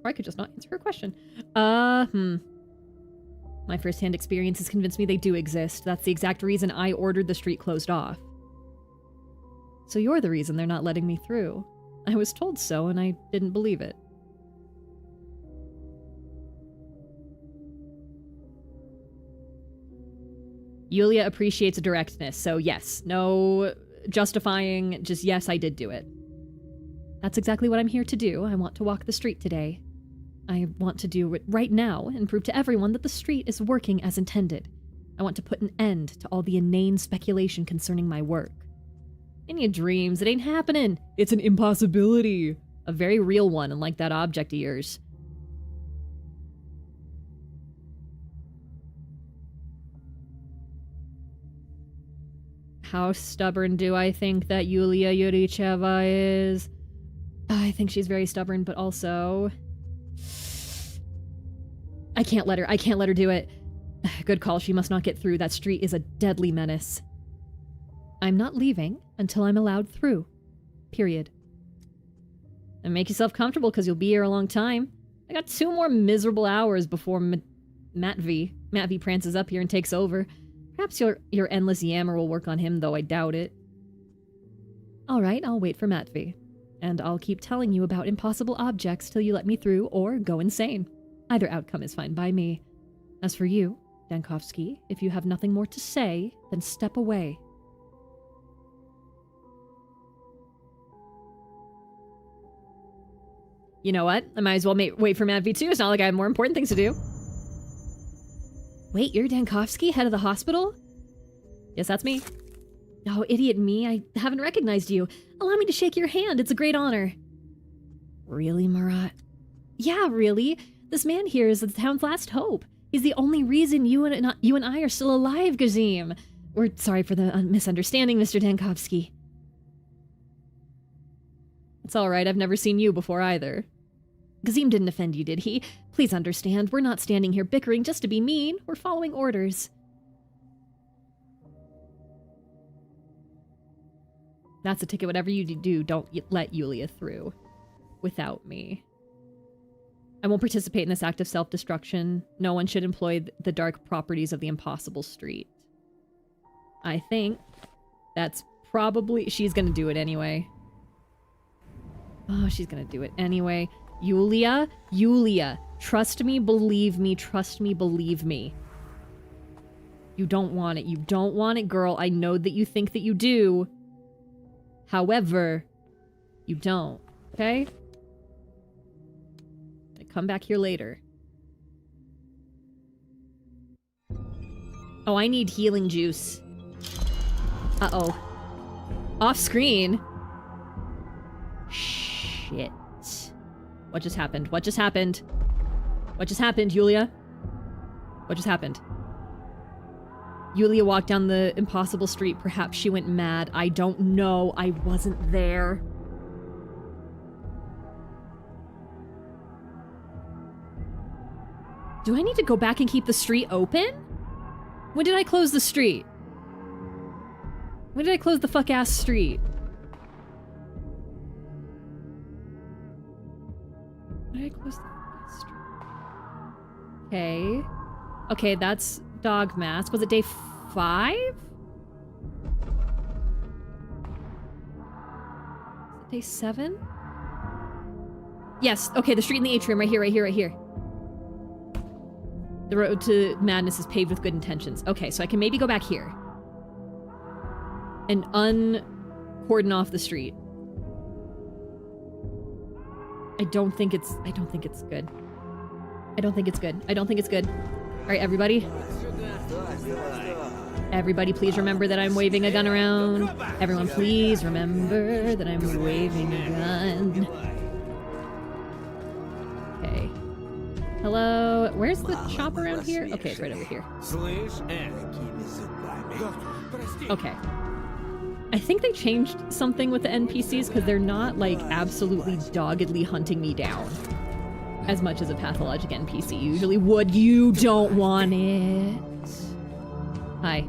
Or I could just not answer her question. My first-hand experience has convinced me they do exist. That's the exact reason I ordered the street closed off. So you're the reason they're not letting me through. I was told so, and I didn't believe it. Yulia appreciates directness, so yes, no justifying, just yes, I did do it. That's exactly what I'm here to do. I want to walk the street today. I want to do it right now and prove to everyone that the street is working as intended. I want to put an end to all the inane speculation concerning my work. In your dreams, it ain't happening. It's an impossibility. A very real one, unlike that object of yours. How stubborn do I think that Yulia Yuricheva is? I think she's very stubborn, but also... I can't let her do it. Good call, she must not get through. That street is a deadly menace. I'm not leaving until I'm allowed through. Period. And make yourself comfortable, because you'll be here a long time. I got 2 more miserable hours before Matvey prances up here and takes over. Perhaps your endless yammer will work on him, though I doubt it. Alright, I'll wait for Matvey. And I'll keep telling you about impossible objects till you let me through or go insane. Either outcome is fine by me. As for you, Dankovsky, if you have nothing more to say, then step away. You know what? I might as well wait for Matvey too. It's not like I have more important things to do. Wait, you're Dankovsky, head of the hospital? Yes, that's me. Oh, idiot me. I haven't recognized you. Allow me to shake your hand. It's a great honor. Really, Marat? Yeah, really. This man here is the town's last hope. He's the only reason you and I are still alive, Gazim. We're sorry for the misunderstanding, Mr. Dankovsky. It's alright, I've never seen you before either. Gazim didn't offend you, did he? Please understand, we're not standing here bickering just to be mean. We're following orders. That's a ticket. Whatever you do, don't let Yulia through without me. I won't participate in this act of self-destruction. No one should employ the dark properties of the impossible street. I think that's probably... She's gonna do it anyway. Oh, she's gonna do it anyway. Yulia, trust me, believe me, believe me. You don't want it. You don't want it, girl. I know that you think that you do. However, you don't. Okay? Come back here later. Oh, I need healing juice. Uh-oh. Off screen. Shit. What just happened? What just happened? What just happened, Yulia? What just happened? Yulia walked down the impossible street. Perhaps she went mad. I don't know. I wasn't there. Do I need to go back and keep the street open? When did I close the street? When did I close the fuck-ass street? When did I close the fuck-ass street? Okay. Okay, that's dog mask. Was it day 5? Was it day 7? Yes. Okay, the street in the atrium. Right here, right here, right here. The road to madness is paved with good intentions. Okay, so I can maybe go back here. And uncordon off the street. I don't think it's good. I don't think it's good. I don't think it's good. Alright, everybody. Everybody, please remember that I'm waving a gun around. Everyone, please remember that I'm waving a gun. Okay. Hello? Where's the shop around here? Okay, it's right over here. Okay. I think they changed something with the NPCs because they're not, like, absolutely doggedly hunting me down as much as a pathologic NPC usually would. You don't want it. Hi.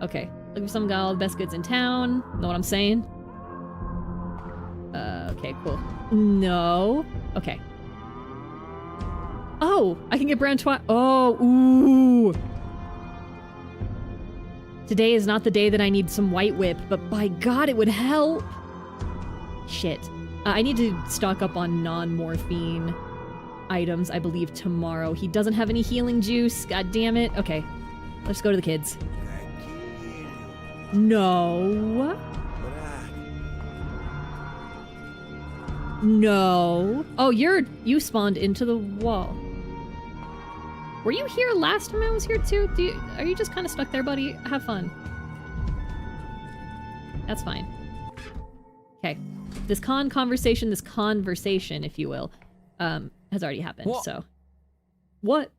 Okay. Looking for some guy, all the best goods in town. Know what I'm saying? Okay, cool. No. Okay. Oh, I can get brown twat. Oh, ooh. Today is not the day that I need some white whip, but by God, it would help. Shit. I need to stock up on non-morphine items, I believe, tomorrow. He doesn't have any healing juice. God damn it. Okay. Let's go to the kids. No. No. Oh, you spawned into the wall. Were you here last time I was here too? Are you just kind of stuck there, buddy? Have fun. That's fine. Okay. This conversation, if you will, has already happened, what? So. What?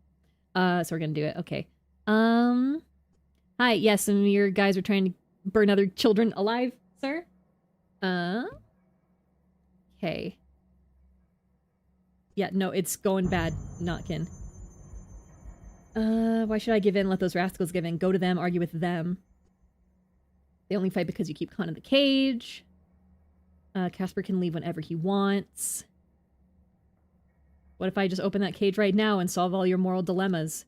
So we're gonna do it. Okay. Hi, yes, and your guys are trying to burn other children alive, sir? Okay. Yeah, no, it's going bad, Notkin. Why should I give in? Let those rascals give in. Go to them, argue with them. They only fight because you keep Khan in the cage. Casper can leave whenever he wants. What if I just open that cage right now and solve all your moral dilemmas?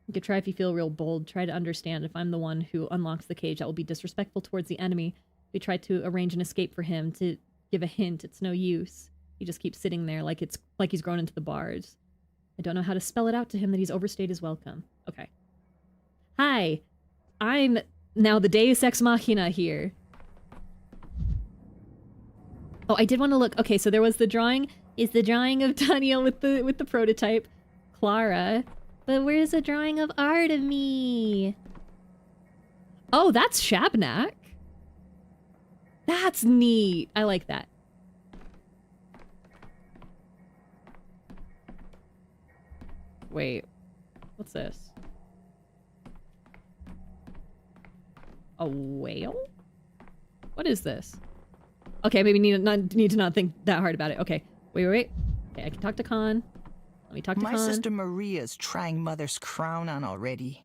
You could try if you feel real bold. Try to understand if I'm the one who unlocks the cage. That will be disrespectful towards the enemy. We tried to arrange an escape for him, to give a hint. It's no use. He just keeps sitting there like he's grown into the bars. I don't know how to spell it out to him that he's overstayed his welcome. Okay. Hi. I'm now the Deus Ex Machina here. Oh, I did want to look. Okay, so there was the drawing. Is the drawing of Daniel with the prototype. Clara. But where's the drawing of art of me? Oh, that's Shabnak. That's neat. I like that. Wait. What's this? A whale? What is this? Okay, maybe need to not think that hard about it. Okay. Wait. Okay, I can talk to Khan. Let me talk to Khan. My sister Maria's trying Mother's crown on already,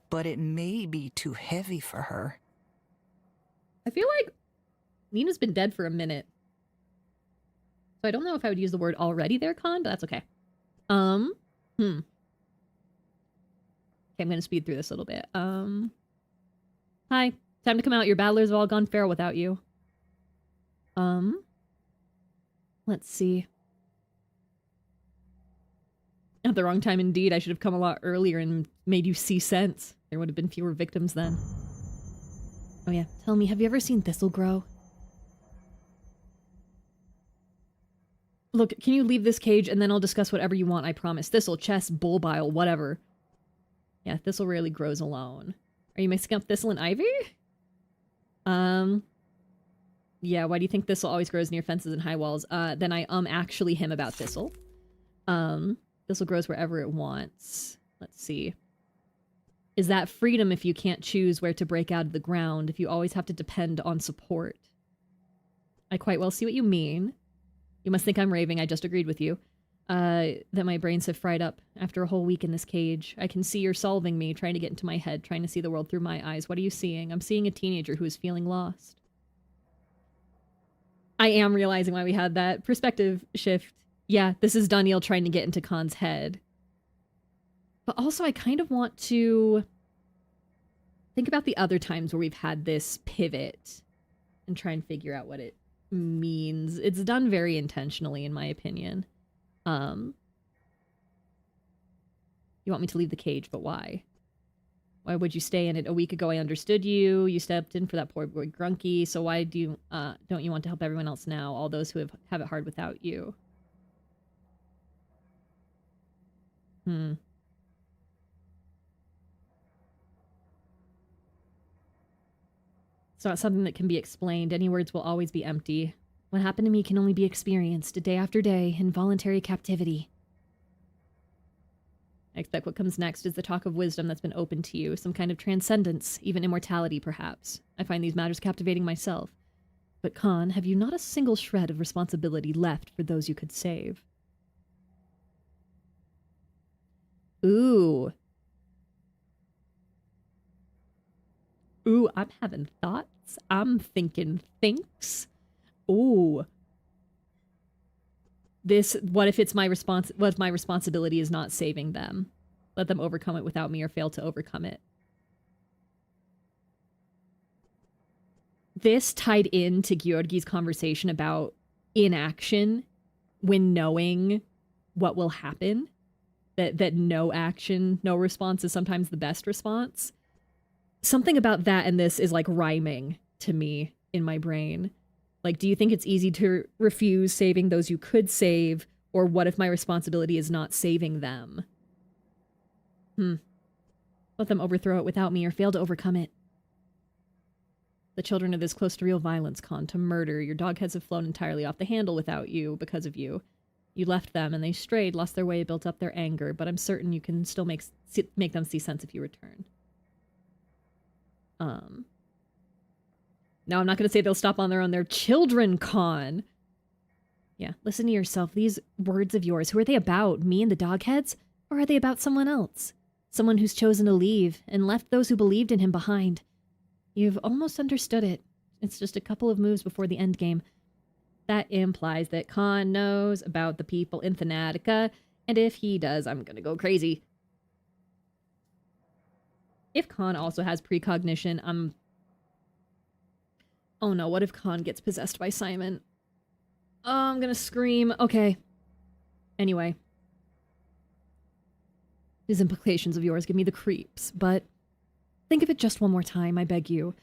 but it may be too heavy for her. I feel like Nina's been dead for a minute. So I don't know if I would use the word already there, Khan, but that's okay. Okay, I'm gonna speed through this a little bit. Hi. Time to come out. Your battlers have all gone feral without you. Let's see. At the wrong time indeed. I should have come a lot earlier and made you see sense. There would have been fewer victims then. Oh yeah. Tell me, have you ever seen thistle grow? Look, can you leave this cage and then I'll discuss whatever you want, I promise. Thistle, chest, bull bile, whatever. Yeah, thistle rarely grows alone. Are you mixing up thistle and ivy? Yeah, why do you think thistle always grows near fences and high walls? Then I actually him about thistle. Thistle grows wherever it wants. Let's see. Is that freedom if you can't choose where to break out of the ground, if you always have to depend on support? I quite well see what you mean. You must think I'm raving, I just agreed with you. That my brains have fried up after a whole week in this cage. I can see you're solving me, trying to get into my head, trying to see the world through my eyes. What are you seeing? I'm seeing a teenager who is feeling lost. I am realizing why we had that perspective shift. Yeah, this is Daniel trying to get into Khan's head. But also I kind of want to think about the other times where we've had this pivot and try and figure out what it means. It's done very intentionally, in my opinion. You want me to leave the cage, but why? Why would you stay in it? A week ago I understood you. You stepped in for that poor boy Grunky, so why do you, don't you want to help everyone else now, all those who have it hard without you? It's not something that can be explained. Any words will always be empty. What happened to me can only be experienced day after day in voluntary captivity. I expect what comes next is the talk of wisdom that's been opened to you, some kind of transcendence, even immortality, perhaps. I find these matters captivating myself. But Khan, have you not a single shred of responsibility left for those you could save? Ooh. Ooh, I'm having thoughts. I'm thinking thinks. Ooh. This, what if my responsibility is not saving them? Let them overcome it without me or fail to overcome it. This tied into Georgi's conversation about inaction when knowing what will happen. That no action, no response is sometimes the best response. Something about that and this is like rhyming to me in my brain. Like, do you think it's easy to refuse saving those you could save? Or what if my responsibility is not saving them? Let them overthrow it without me or fail to overcome it. The children are this close to real violence, Khan, to murder. Your dog heads have flown entirely off the handle without you, because of you. You left them and they strayed, lost their way, built up their anger, but I'm certain you can still make them see sense if you return. Now, I'm not going to say they'll stop on their own. They're children, Khan. Yeah, listen to yourself. These words of yours, who are they about? Me and the dogheads? Or are they about someone else? Someone who's chosen to leave and left those who believed in him behind. You've almost understood it. It's just a couple of moves before the end game. That implies that Khan knows about the people in Thanatica, and if he does, I'm going to go crazy. If Khan also has precognition, oh no, what if Khan gets possessed by Simon? Oh, I'm gonna scream. Okay. Anyway. These implications of yours give me the creeps, but think of it just one more time, I beg you.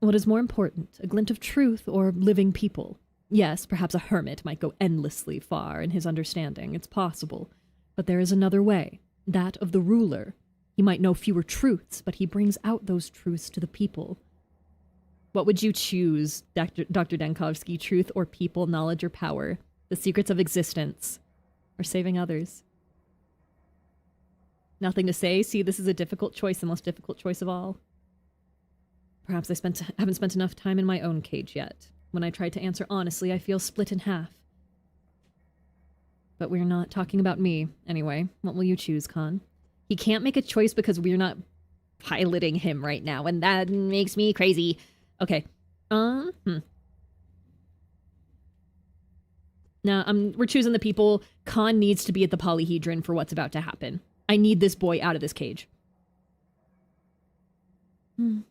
What is more important, a glint of truth or living people? Yes, perhaps a hermit might go endlessly far in his understanding. It's possible. But there is another way, that of the ruler. He might know fewer truths, but he brings out those truths to the people. What would you choose, Dr. Dankovsky? Truth or people, knowledge or power? The secrets of existence? Or saving others? Nothing to say? See, this is a difficult choice, the most difficult choice of all. Perhaps I haven't spent enough time in my own cage yet. When I try to answer honestly, I feel split in half. But we're not talking about me, anyway. What will you choose, Khan? He can't make a choice because we're not piloting him right now, and that makes me crazy. Okay. Now, we're choosing the people. Khan needs to be at the polyhedron for what's about to happen. I need this boy out of this cage. I'm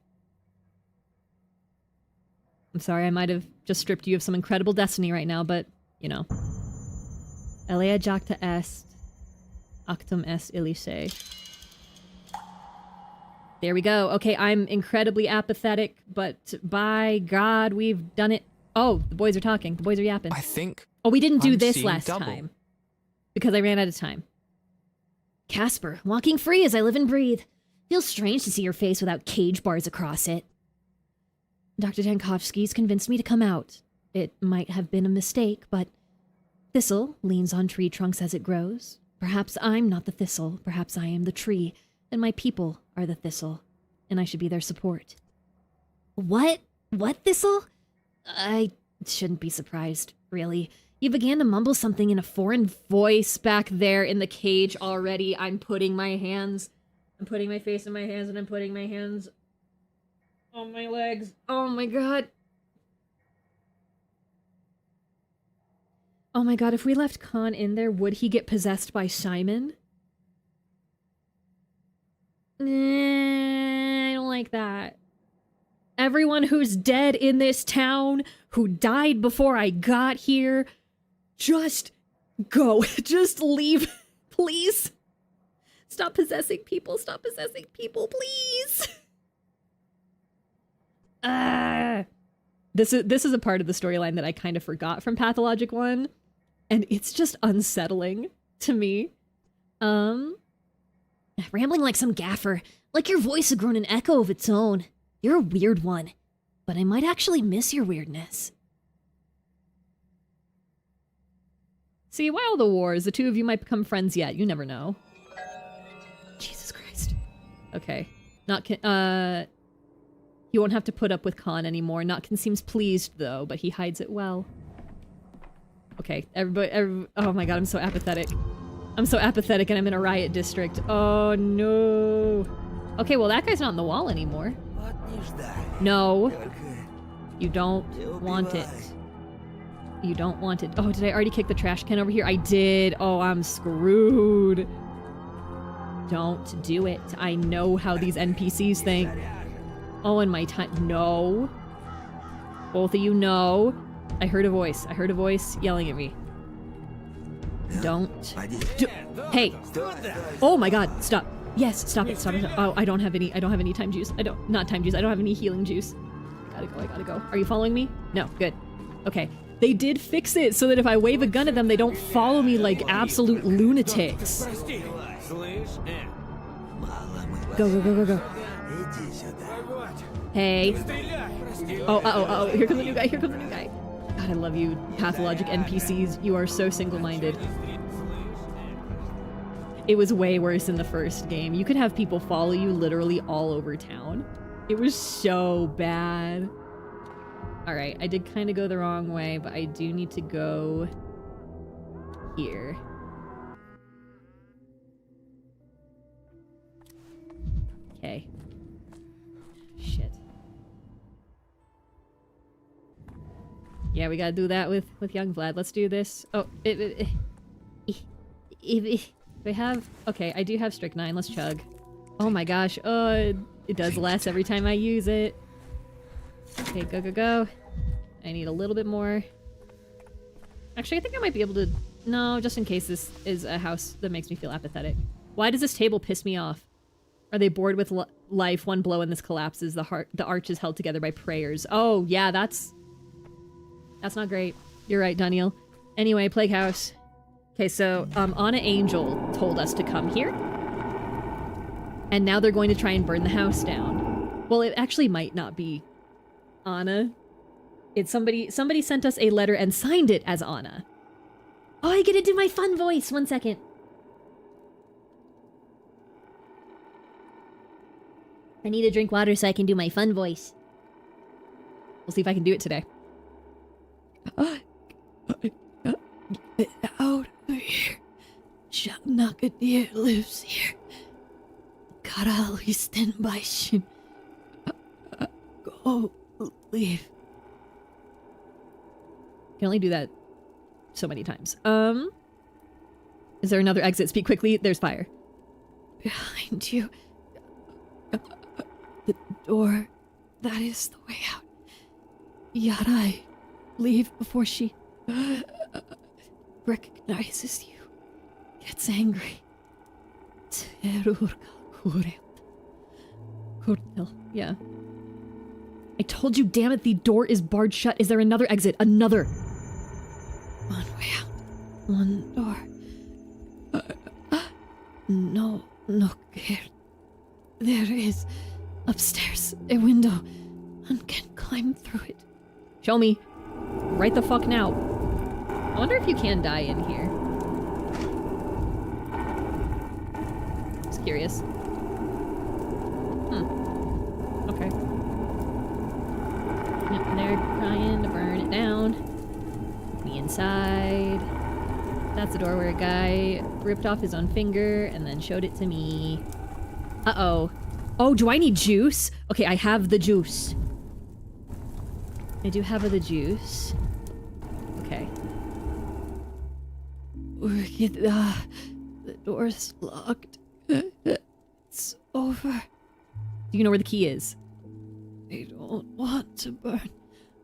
sorry, I might have just stripped you of some incredible destiny right now, but, you know. Elea jacta est, actum est illice. There we go. Okay, I'm incredibly apathetic, but by God, we've done it. Oh, the boys are talking. The boys are yapping. I think Oh, we didn't do I'm this seeing last double. time. Because I ran out of time. Casper, walking free as I live and breathe. Feels strange to see your face without cage bars across it. Dr. Dankovsky's convinced me to come out. It might have been a mistake, but thistle leans on tree trunks as it grows. Perhaps I'm not the thistle, perhaps I am the tree, and my people are the thistle, and I should be their support. What? What thistle? I shouldn't be surprised, really. You began to mumble something in a foreign voice back there in the cage already. I'm putting my face in my hands, and I'm putting my hands on my legs. Oh my god. Oh my god, if we left Khan in there, would he get possessed by Simon? I don't like that. Everyone who's dead in this town, who died before I got here, just go. Just leave, please. Stop possessing people. Stop possessing people, please. This is a part of the storyline that I kind of forgot from Pathologic 1, and it's just unsettling to me. Rambling like some gaffer, like your voice had grown an echo of its own. You're a weird one, but I might actually miss your weirdness. See, while the wars, the two of you might become friends yet. You never know. Jesus Christ. Okay. He won't have to put up with Khan anymore. Notkin seems pleased, though, but he hides it well. Okay, everybody, oh my god, I'm so apathetic. I'm so apathetic and I'm in a riot district. Oh no. Okay, well that guy's not on the wall anymore. What is that? No. You don't want it. You don't want it. Oh, did I already kick the trash can over here? I did. Oh, I'm screwed. Don't do it. I know how these NPCs think. Oh, and my time. No. Both of you know. I heard a voice. I heard a voice yelling at me. Don't. Hey. Oh my god. Stop. Yes, stop it. Stop it. Oh, I don't have any time juice. Not time juice. I don't have any healing juice. I gotta go. Are you following me? No. Good. Okay. They did fix it so that if I wave a gun at them, they don't follow me like absolute lunatics. Go. Hey. Oh. Here comes a new guy. God, I love you, pathologic NPCs. You are so single-minded. It was way worse in the first game. You could have people follow you literally all over town. It was so bad. Alright, I did kind of go the wrong way, but I do need to go here. Okay. Shit. Yeah, we gotta do that with Young Vlad. Let's do this. Oh, if we have... Okay, I do have strychnine. Let's chug. Oh my gosh. Oh, it does less every time I use it. Okay, go. I need a little bit more. Actually, I think I might be able to... No, just in case this is a house that makes me feel apathetic. Why does this table piss me off? Are they bored with life? One blow and this collapses. The arch is held together by prayers. Oh, yeah, that's not great. You're right, Daniel. Anyway, Plague House. Okay, so, Anna Angel told us to come here. And now they're going to try and burn the house down. Well, it actually might not be Anna. It's somebody sent us a letter and signed it as Anna. Oh, I get to do my fun voice. 1 second. I need to drink water so I can do my fun voice. We'll see if I can do it today. Get out of here. Shanakadir lives here. Karali stand by Shin. Go, leave. Can only do that so many times. Is there another exit? Speak quickly. There's fire. Behind you. The door. That is the way out. Yarai, leave before she recognizes you. Gets angry. Yeah. I told you, damn it, the door is barred shut. Is there another exit? Another. One way out. One door. No, There is upstairs a window and can climb through it. Show me. Right the fuck now. I wonder if you can die in here. Just curious. Okay. Yep, they're trying to burn it down. Me inside. That's the door where a guy ripped off his own finger and then showed it to me. Uh-oh. Oh, do I need juice? Okay, I have the juice. I do have the juice. Okay. The door's locked. It's over. Do you know where the key is? I don't want to burn.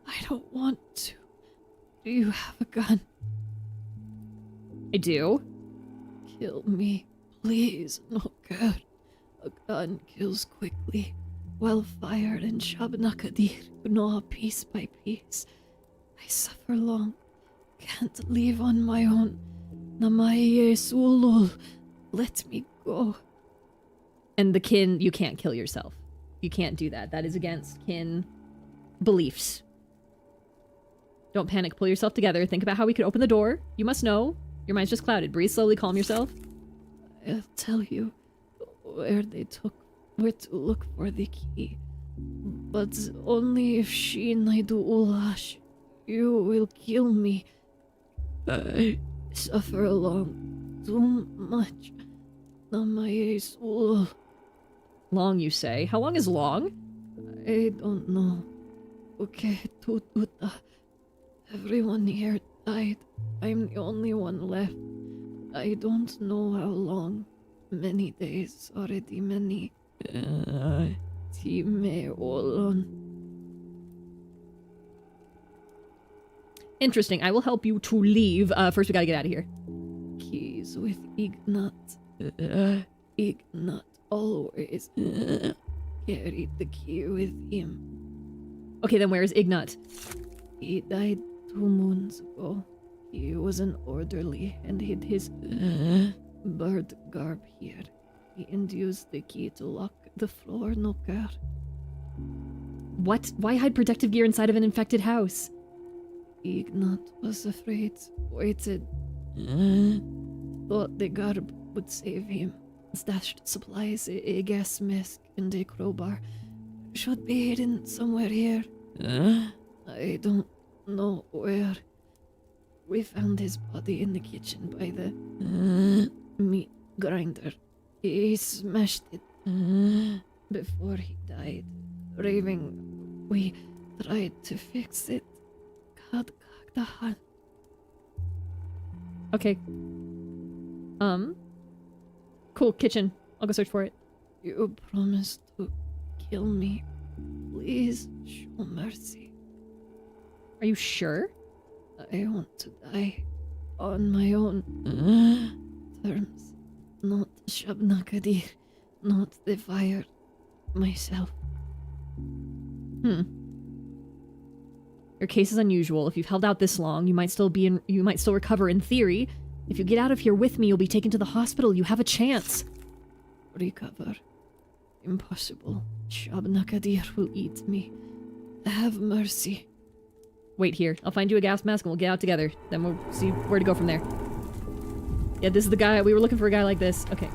I don't want to. Do you have a gun? I do. Kill me, please. No good. A gun kills quickly. Well fired in Shabnakadir, gnaw piece by piece. I suffer long. Can't leave on my own. Namaye Sulul. Let me go. And the kin, you can't kill yourself. You can't do that. That is against kin beliefs. Don't panic. Pull yourself together. Think about how we could open the door. You must know. Your mind's just clouded. Breathe slowly. Calm yourself. I'll tell you where to look for the key. But only if she Naidu Ulash. You will kill me. I suffer along too much. Namaye Sulul. Long, you say? How long is long? I don't know. Okay, tututa. Everyone here died. I'm the only one left. I don't know how long. Many days already, many. Time olon. Interesting. I will help you to leave. First, we gotta get out of here. Keys with Ignat. Ignat always carried the key with him. Okay, then where is Ignat? He died 2 moons ago. He was an orderly and hid his bird garb here. He used the key to lock the floor knocker. What? Why hide protective gear inside of an infected house? Ignat was afraid, waited. Thought the garb would save him. Stashed supplies, a gas mask, and a crowbar. Should be hidden somewhere here. I don't know where. We found his body in the kitchen by the meat grinder. He smashed it before he died. Raving, we tried to fix it. Okay. Cool, kitchen. I'll go search for it. You promised to kill me. Please show mercy. Are you sure? I want to die on my own terms. Not Shabnakadir, not the fire, myself. Your case is unusual. If you've held out this long, you might still recover in theory. If you get out of here with me, you'll be taken to the hospital. You have a chance. Recover. Impossible. Shabnakadir will eat me. Have mercy. Wait here. I'll find you a gas mask and we'll get out together. Then we'll see where to go from there. Yeah, this is the guy. We were looking for a guy like this. Okay,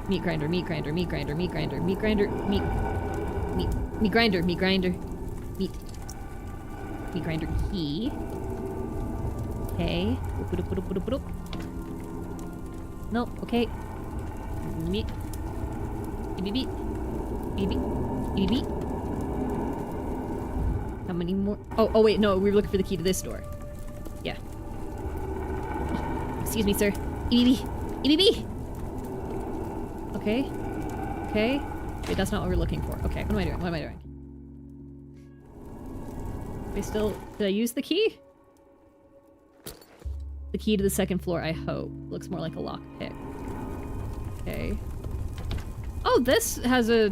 meat grinder, meat grinder, meat grinder, meat grinder, meat grinder, meat grinder, meat grinder, meat grinder key. Okay. No, okay. Meat. Beep. How many more? Oh, wait, no, we were looking for the key to this door. Yeah. Excuse me, sir. EBB. Okay. Wait, that's not what we're looking for. Okay, what am I doing? Did I use the key? The key to the second floor, I hope. Looks more like a lockpick. Okay. Oh, this has a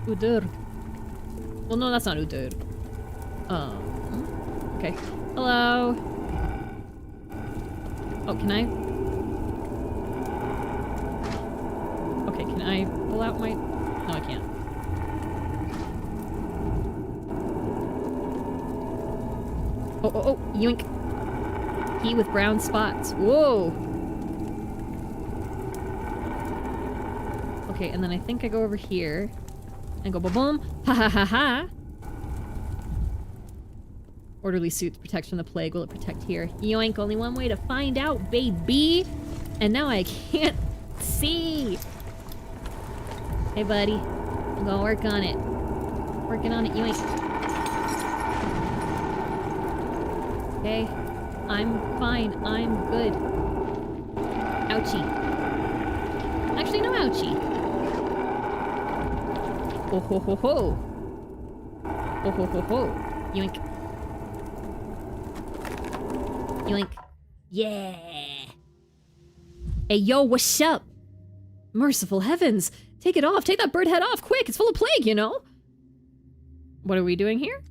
udur. Well, no, that's not udur. Okay. Hello. Oh, can I? Okay, can I pull out my No, I can't. Oh, yoink. Key with brown spots. Whoa. Okay, and then I think I go over here and go boom. Ha ha ha ha. Orderly suits protects from the plague. Will it protect here? Yoink, only one way to find out, baby. And now I can't see. Hey, buddy. I'm gonna work on it. Working on it, yoink. Okay. I'm fine. I'm good. Ouchie. Actually, no ouchie. Ho ho ho ho. Ho ho ho ho. Yoink. Yoink. Yeah. Hey, yo, what's up? Merciful heavens. Take it off. Take that bird head off, quick. It's full of plague, you know? What are we doing here?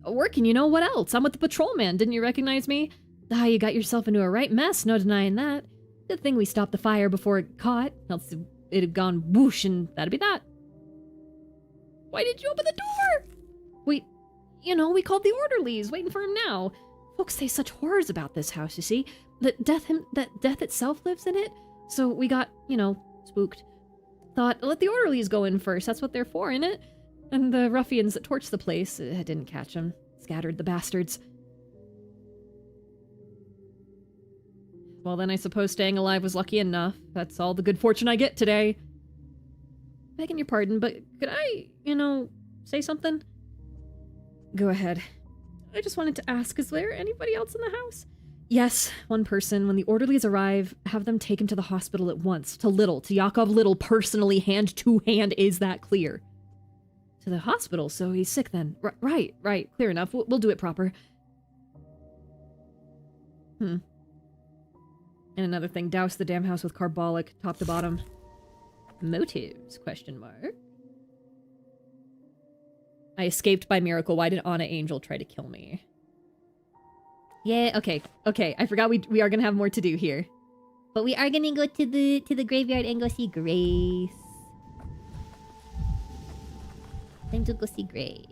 Working, you know. What else? I'm with the patrolman. Didn't you recognize me? Ah, you got yourself into a right mess. No denying that. Good thing we stopped the fire before it caught. Else it'd have gone whoosh and that'd be that. Why did you open the door? We, you know, we called the orderlies. Waiting for him now. Folks say such horrors about this house, you see. That death itself lives in it. So we got, you know, spooked. Thought, let the orderlies go in first. That's what they're for, innit? And the ruffians that torched the place didn't catch them. Scattered the bastards. Well, then I suppose staying alive was lucky enough. That's all the good fortune I get today. Begging your pardon, but could I, you know, say something? Go ahead. I just wanted to ask, is there anybody else in the house? Yes, one person. When the orderlies arrive, have them taken to the hospital at once. To Yakov Little, personally, hand to hand. Is that clear? To the hospital, so he's sick then. Right. Clear enough. We'll do it proper. And another thing, douse the damn house with carbolic, top to bottom. Motives, question mark. I escaped by miracle. Why did Anna Angel try to kill me? Yeah, okay. I forgot we are gonna have more to do here. But we are gonna go to the graveyard and go see Grace. Time to go see Grace.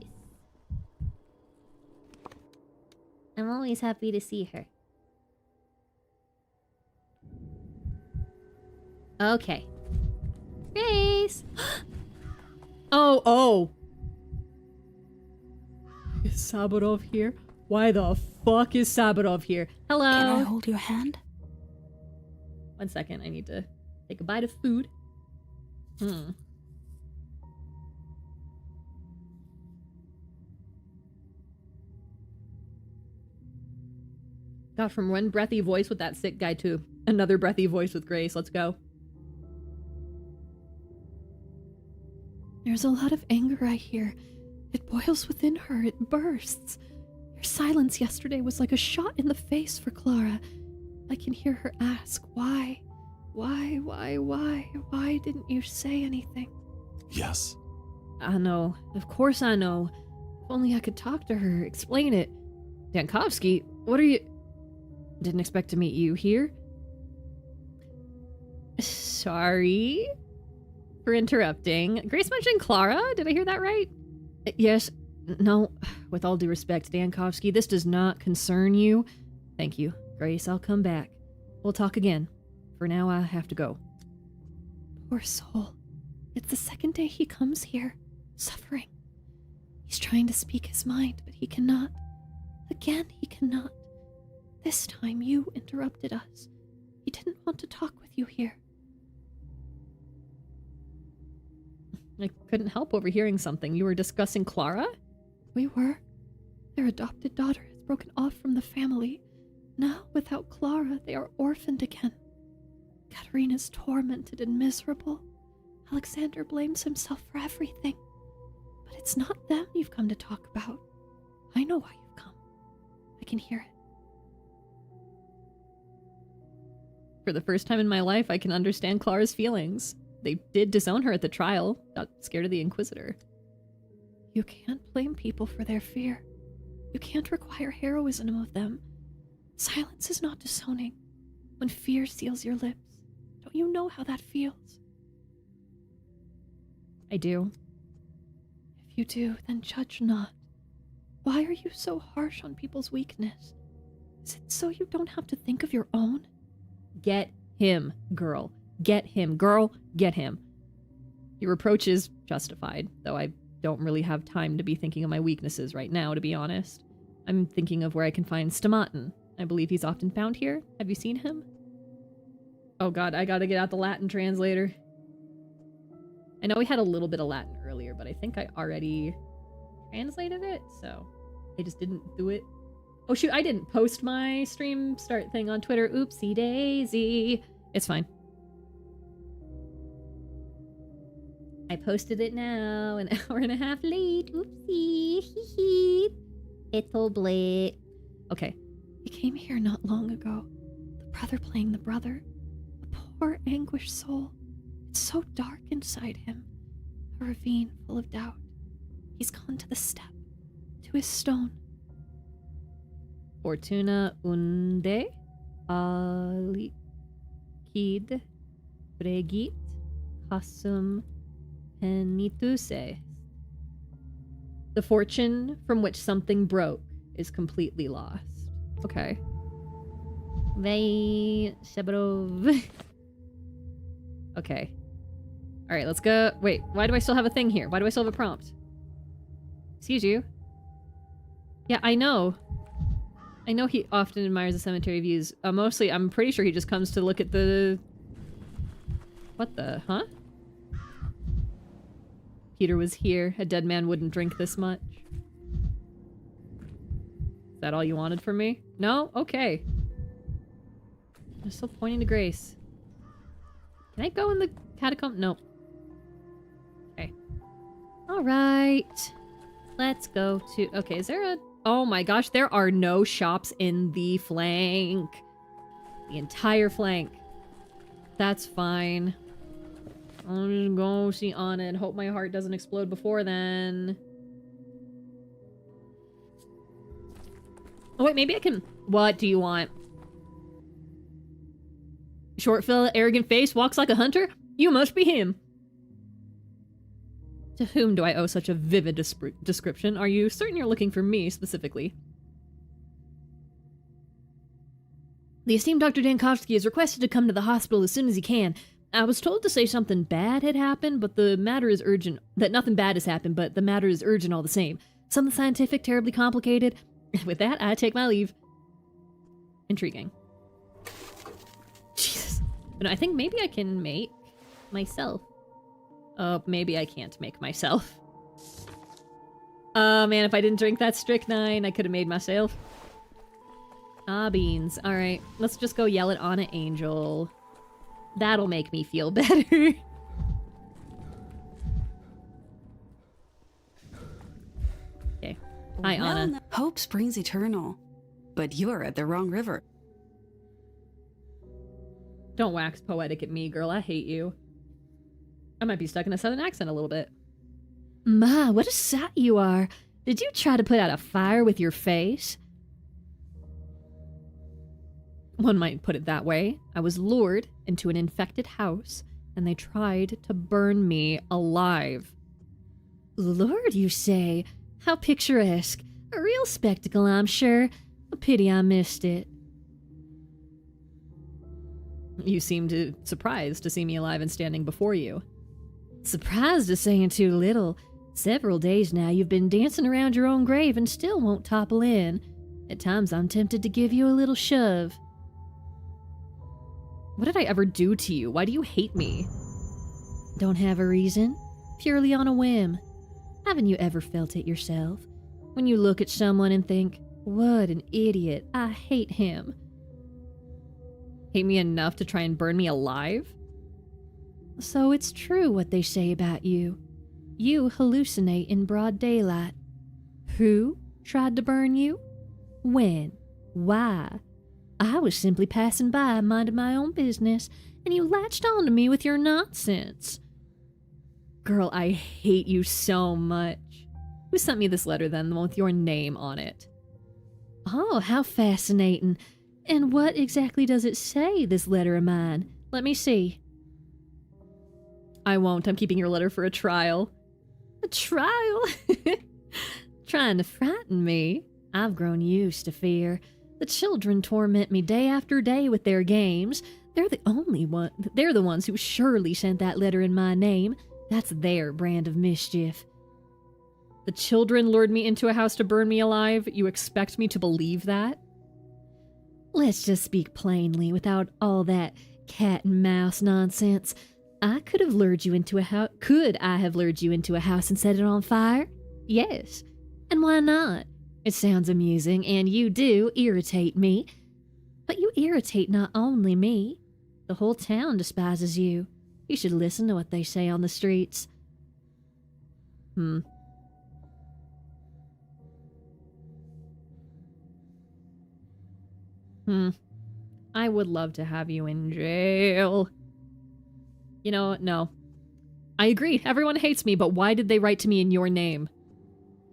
I'm always happy to see her. Okay. Grace! Oh! Is Sabirov here? Why the fuck is Sabirov here? Hello? Can I hold your hand? 1 second, I need to take a bite of food. Got from one breathy voice with that sick guy to another breathy voice with Grace. Let's go. There's a lot of anger I hear. It boils within her. It bursts. Your silence yesterday was like a shot in the face for Clara. I can hear her ask, why? Why didn't you say anything? Yes. I know. Of course I know. If only I could talk to her, explain it. Dankovsky, what are you... Didn't expect to meet you here. Sorry for interrupting. Grace mentioned Clara. Did I hear that right? Yes. No. With all due respect, Dankovsky, this does not concern you. Thank you. Grace, I'll come back. We'll talk again. For now, I have to go. Poor soul. It's the second day he comes here, suffering. He's trying to speak his mind, but he cannot. Again, he cannot. This time you interrupted us. He didn't want to talk with you here. I couldn't help overhearing something. You were discussing Clara? We were. Their adopted daughter has broken off from the family. Now, without Clara, they are orphaned again. Katerina's tormented and miserable. Alexander blames himself for everything. But it's not them you've come to talk about. I know why you've come. I can hear it. For the first time in my life, I can understand Clara's feelings. They did disown her at the trial. Got scared of the Inquisitor. You can't blame people for their fear. You can't require heroism of them. Silence is not disowning. When fear seals your lips, don't you know how that feels? I do. If you do, then judge not. Why are you so harsh on people's weakness? Is it so you don't have to think of your own? Get him, girl. Get him, girl. Get him. Your reproach is justified, though I don't really have time to be thinking of my weaknesses right now, to be honest. I'm thinking of where I can find Stomatin. I believe he's often found here. Have you seen him? Oh god, I gotta get out the Latin translator. I know we had a little bit of Latin earlier, but I think I already translated it, so I just didn't do it. Oh shoot, I didn't post my stream start thing on Twitter. Oopsie daisy. It's fine. I posted it now, an hour and a half late. Oopsie. Hee hee. It'll blade. Okay. He came here not long ago. The brother playing the brother. A poor anguished soul. It's so dark inside him. A ravine full of doubt. He's gone to the step. To his stone. Fortuna unde alicid pregit casum penitus est. The fortune from which something broke is completely lost. Okay. Vei Shebrov. Okay. Alright, let's go. Wait, why do I still have a thing here? Why do I still have a prompt? Excuse you. Yeah, I know. I know he often admires the cemetery views. Mostly, I'm pretty sure he just comes to look at the... What the? Huh? Peter was here. A dead man wouldn't drink this much. Is that all you wanted from me? No? Okay. I'm still pointing to Grace. Can I go in the catacomb? Nope. Okay. Alright. Let's go to... Okay, is there a... Oh my gosh, there are no shops in the flank. The entire flank. That's fine. I'll just go see Anna and hope my heart doesn't explode before then. Oh wait, maybe I can... What do you want? Short fella, arrogant face, walks like a hunter? You must be him. To whom do I owe such a vivid description? Are you certain you're looking for me, specifically? The esteemed Dr. Dankovsky is requested to come to the hospital as soon as he can. I was told to say something bad had happened, but the matter is urgent. That nothing bad has happened, but the matter is urgent all the same. Something scientific, terribly complicated. With that, I take my leave. Intriguing. Jesus. But I think maybe I can make myself. Oh, maybe I can't make myself. Oh man, if I didn't drink that strychnine, I could have made myself. Ah, beans. Alright, let's just go yell at Anna Angel. That'll make me feel better. Okay. Hi, Anna. Hope springs eternal, but you're at the wrong river. Don't wax poetic at me, girl. I hate you. I might be stuck in a southern accent a little bit. Ma, what a sight you are. Did you try to put out a fire with your face? One might put it that way. I was lured into an infected house, and they tried to burn me alive. Lord, you say? How picturesque. A real spectacle, I'm sure. A pity I missed it. You seemed surprised to see me alive and standing before you. Surprised is saying too little. Several days now you've been dancing around your own grave and still won't topple in. At times I'm tempted to give you a little shove. What did I ever do to you? Why do you hate me? Don't have a reason. Purely on a whim. Haven't you ever felt it yourself? When you look at someone and think, what an idiot, I hate him. Hate me enough to try and burn me alive? So it's true what they say about you. You hallucinate in broad daylight. Who tried to burn you? When? Why? I was simply passing by, minding my own business, and you latched onto me with your nonsense. Girl, I hate you so much. Who sent me this letter then, the one with your name on it? Oh, how fascinating. And what exactly does it say, this letter of mine? Let me see. I won't. I'm keeping your letter for a trial. A trial? Trying to frighten me? I've grown used to fear. The children torment me day after day with their games. They're the ones who surely sent that letter in my name. That's their brand of mischief. The children lured me into a house to burn me alive. You expect me to believe that? Let's just speak plainly without all that cat and mouse nonsense. Could I have lured you into a house and set it on fire? Yes. And why not? It sounds amusing, and you do irritate me. But you irritate not only me. The whole town despises you. You should listen to what they say on the streets. I would love to have you in jail. You know, no. I agree. Everyone hates me, but why did they write to me in your name?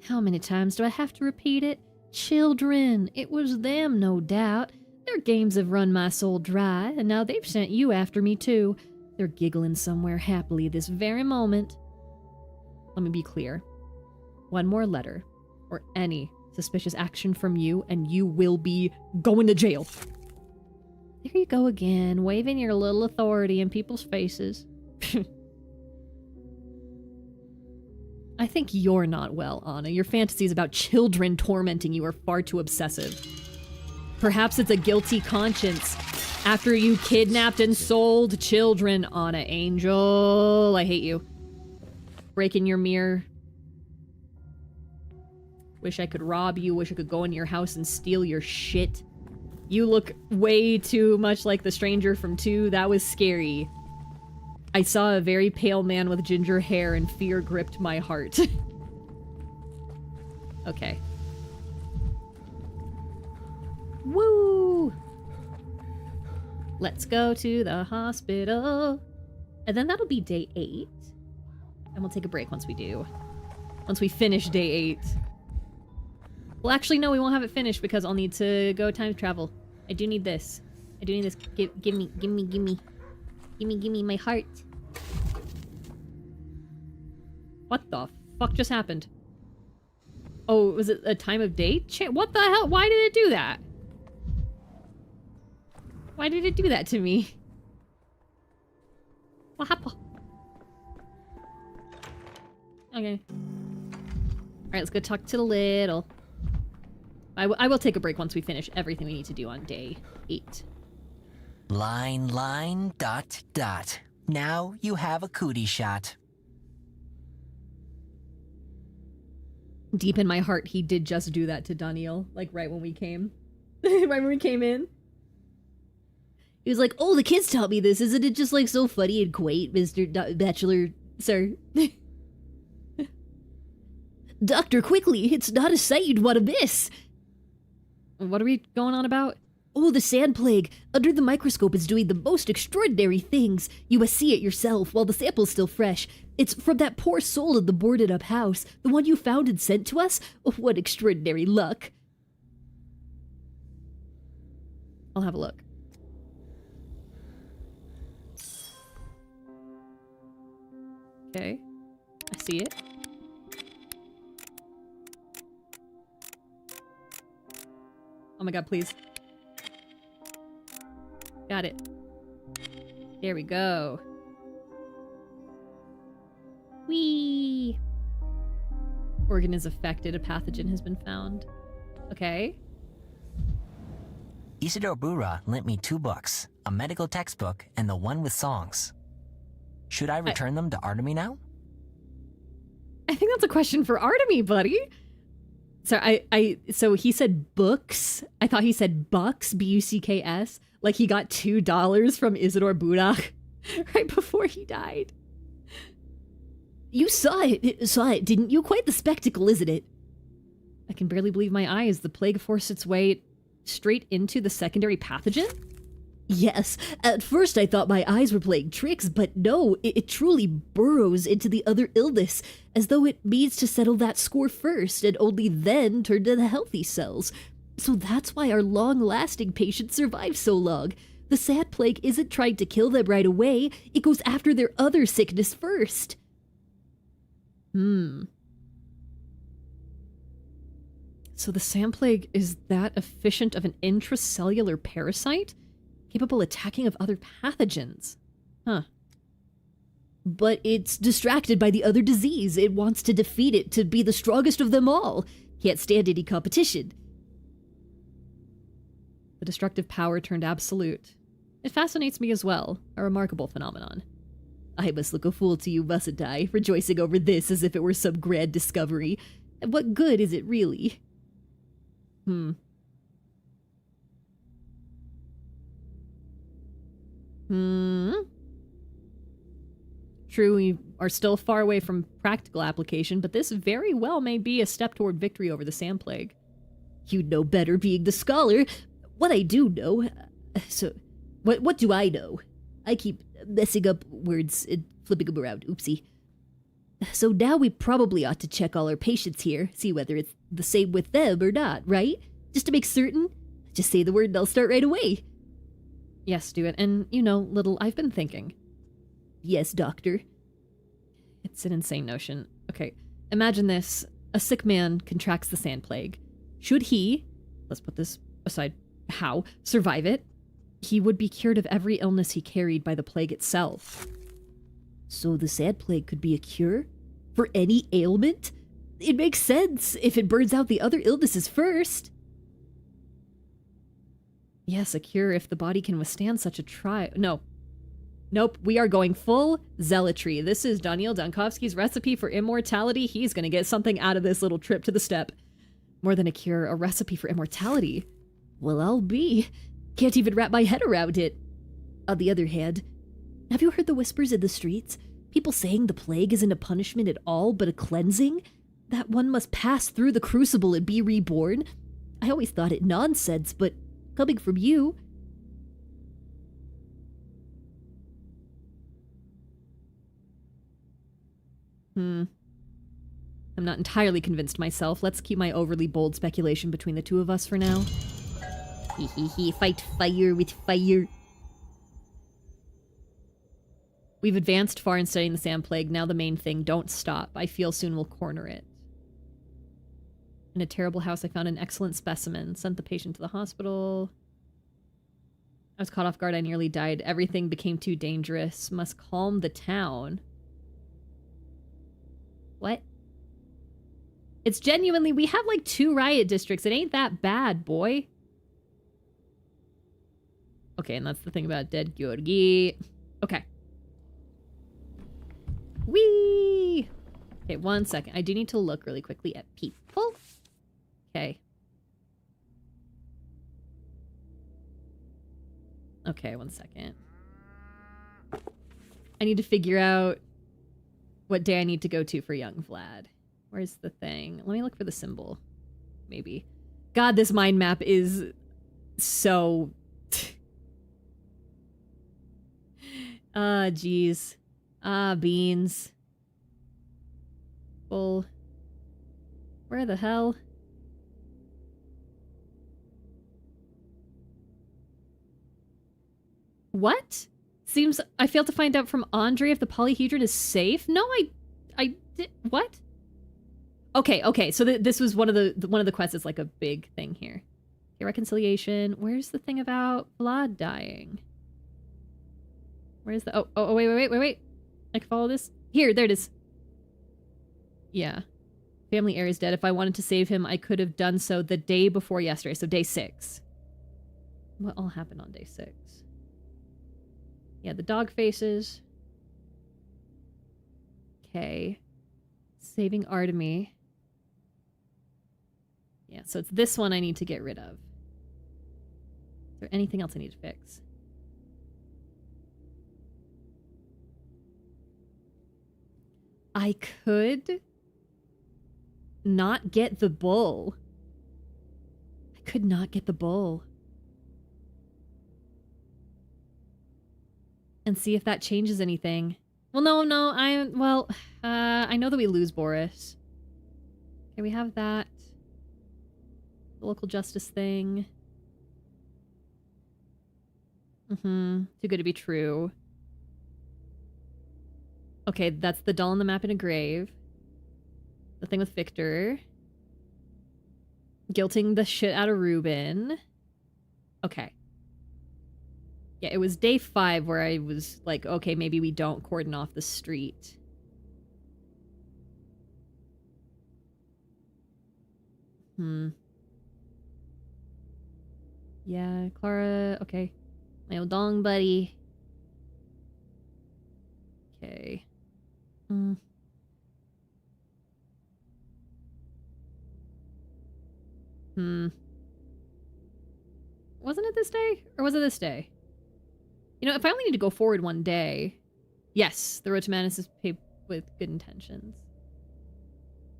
How many times do I have to repeat it? Children. It was them, no doubt. Their games have run my soul dry, and now they've sent you after me too. They're giggling somewhere happily this very moment. Let me be clear. One more letter, or any suspicious action from you, and you will be going to jail. There you go again, waving your little authority in people's faces. I think you're not well, Anna. Your fantasies about children tormenting you are far too obsessive. Perhaps it's a guilty conscience after you kidnapped and sold children, Anna Angel. I hate you. Breaking your mirror. Wish I could rob you. Wish I could go into your house and steal your shit. You look way too much like the stranger from 2. That was scary. I saw a very pale man with ginger hair and fear gripped my heart. Okay. Woo! Let's go to the hospital. And then that'll be day 8. And we'll take a break once we do. Once we finish day 8. Well, actually, no, we won't have it finished because I'll need to go time travel. I do need this. I do need this. Give me my heart. What the fuck just happened? Oh, was it a time of day? What the hell? Why did it do that? Why did it do that to me? What happened? Okay. Alright, let's go talk to the little. I will take a break once we finish everything we need to do on day 8. Line, dot, dot. Now you have a cootie shot. Deep in my heart, he did just do that to Daniel, like right when we came. Right when we came in. He was like, oh, the kids taught me this. Isn't it just like so funny and quaint, Mr. Bachelor, sir? Doctor, quickly, it's not a sight you'd want to miss. What are we going on about? Oh, the sand plague. Under the microscope is doing the most extraordinary things. You must see it yourself while the sample's still fresh. It's from that poor soul in the boarded up house. The one you found and sent to us. Oh, what extraordinary luck. I'll have a look. Okay. I see it. Oh my god, please. Got it. There we go. Whee! Organ is affected. A pathogen has been found. Okay. Isidore Bura lent me 2 books, a medical textbook and the one with songs. Should I return them to Artemy now? I think that's a question for Artemy, buddy. So so he said books. I thought he said bucks, B-U-C-K-S. Like he got $2 from Isidore Budak right before he died. You saw it, didn't you? Quite the spectacle, isn't it? I can barely believe my eyes. The plague forced its way straight into the secondary pathogen? Yes, at first I thought my eyes were playing tricks, but no, it truly burrows into the other illness, as though it means to settle that score first, and only then turn to the healthy cells. So that's why our long-lasting patients survive so long. The sad plague isn't trying to kill them right away. It goes after their other sickness first. So the sand plague is that efficient of an intracellular parasite? Capable attacking of other pathogens. Huh. But it's distracted by the other disease. It wants to defeat it to be the strongest of them all. Can't stand any competition. The destructive power turned absolute. It fascinates me as well. A remarkable phenomenon. I must look a fool to you, mustn't I? Rejoicing over this as if it were some grand discovery. And what good is it really? True, we are still far away from practical application, but this very well may be a step toward victory over the sand plague. You'd know better being the scholar. What I do know... What do I know? I keep messing up words and flipping them around. Oopsie. So now we probably ought to check all our patients here, see whether it's the same with them or not, right? Just to make certain. Just say the word and I'll start right away. Yes, do it. And, you know, little, I've been thinking. Yes, doctor. It's an insane notion. Okay, imagine this. A sick man contracts the sand plague. Should he, let's put this aside, how, survive it, he would be cured of every illness he carried by the plague itself. So the sand plague could be a cure? For any ailment? It makes sense if it burns out the other illnesses first. Yes, a cure if the body can withstand such a trial. No. Nope, we are going full zealotry. This is Daniel Dankovsky's recipe for immortality. He's going to get something out of this little trip to the steppe. More than a cure, a recipe for immortality. Well, I'll be. Can't even wrap my head around it. On the other hand, have you heard the whispers in the streets? People saying the plague isn't a punishment at all, but a cleansing? That one must pass through the crucible and be reborn? I always thought it nonsense, but coming from you... I'm not entirely convinced myself. Let's keep my overly bold speculation between the two of us for now. Fight fire with fire. We've advanced far in studying the sand plague. Now the main thing, don't stop. I feel soon we'll corner it. In a terrible house, I found an excellent specimen. Sent the patient to the hospital. I was caught off guard. I nearly died. Everything became too dangerous. Must calm the town. What? It's genuinely, we have like 2 riot districts. It ain't that bad, boy. Okay, and that's the thing about dead Georgi. Okay. Whee! Okay, 1 second. I do need to look really quickly at people. Okay. Okay, 1 second. I need to figure out what day I need to go to for Young Vlad. Where's the thing? Let me look for the symbol. Maybe. God, this mind map is so... Jeez. Beans. Full. Where the hell? What? Seems I failed to find out from Andre if the polyhedron is safe. No, I did. What? Okay. So this was one of the quests. Is like a big thing here. Okay, reconciliation. Where's the thing about Vlad dying? Where's the? Oh, wait. I can follow this. Here, there it is. Yeah. Family heir is dead. If I wanted to save him, I could have done so the day before yesterday. So day 6. What all happened on day 6? Yeah, the dog faces. Okay. Saving Artemy. Yeah, so it's this one I need to get rid of. Is there anything else I need to fix? I could not get the bull. I could not get the bull. And see if that changes anything. Well, no, I know that we lose Boris. Okay, we have that. The local justice thing. Too good to be true. Okay, that's the doll on the map in a grave. The thing with Victor. Guilting the shit out of Ruben. Okay. Yeah, it was day 5 where I was like, okay, maybe we don't cordon off the street. Yeah, Clara, okay. My old dong buddy. Okay. Wasn't it this day? Or was it this day? You know, if I only need to go forward one day... Yes, the road to madness is paved with good intentions.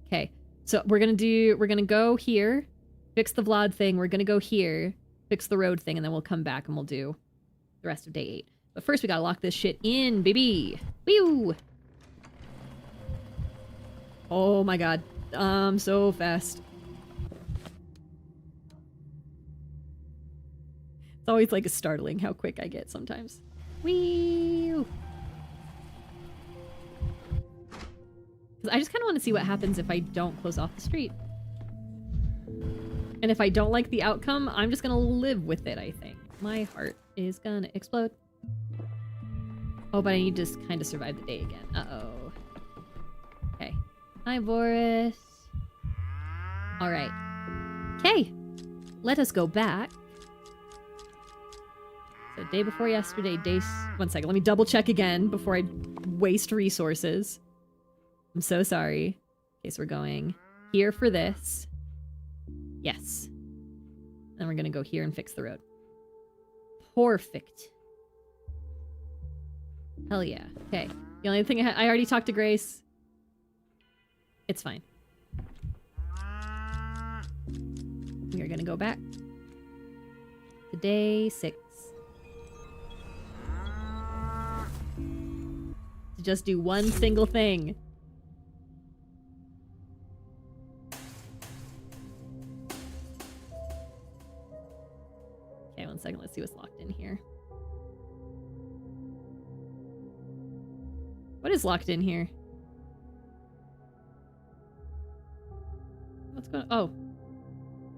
Okay, so we're gonna go here, fix the Vlad thing, we're gonna go here, fix the road thing, and then we'll come back and we'll do the rest of day 8. But first we gotta lock this shit in, baby! Woo! Oh my god. So fast. It's always like startling how quick I get sometimes. Wee! Because I just kind of want to see what happens if I don't close off the street. And if I don't like the outcome, I'm just gonna live with it, I think. My heart is gonna explode. Oh, but I need to kind of survive the day again. Uh-oh. Okay. Hi, Boris. Alright. Okay. Let us go back. So day before yesterday, one second, let me double check again before I waste resources. I'm so sorry. Okay, so we're going here for this. Yes. Then we're gonna go here and fix the road. Perfect. Hell yeah. Okay. The only thing I already talked to Grace. It's fine. We are gonna go back to day 6. To just do one single thing. Okay, one second. Let's see what's locked in here. What is locked in here? What's going on? Oh.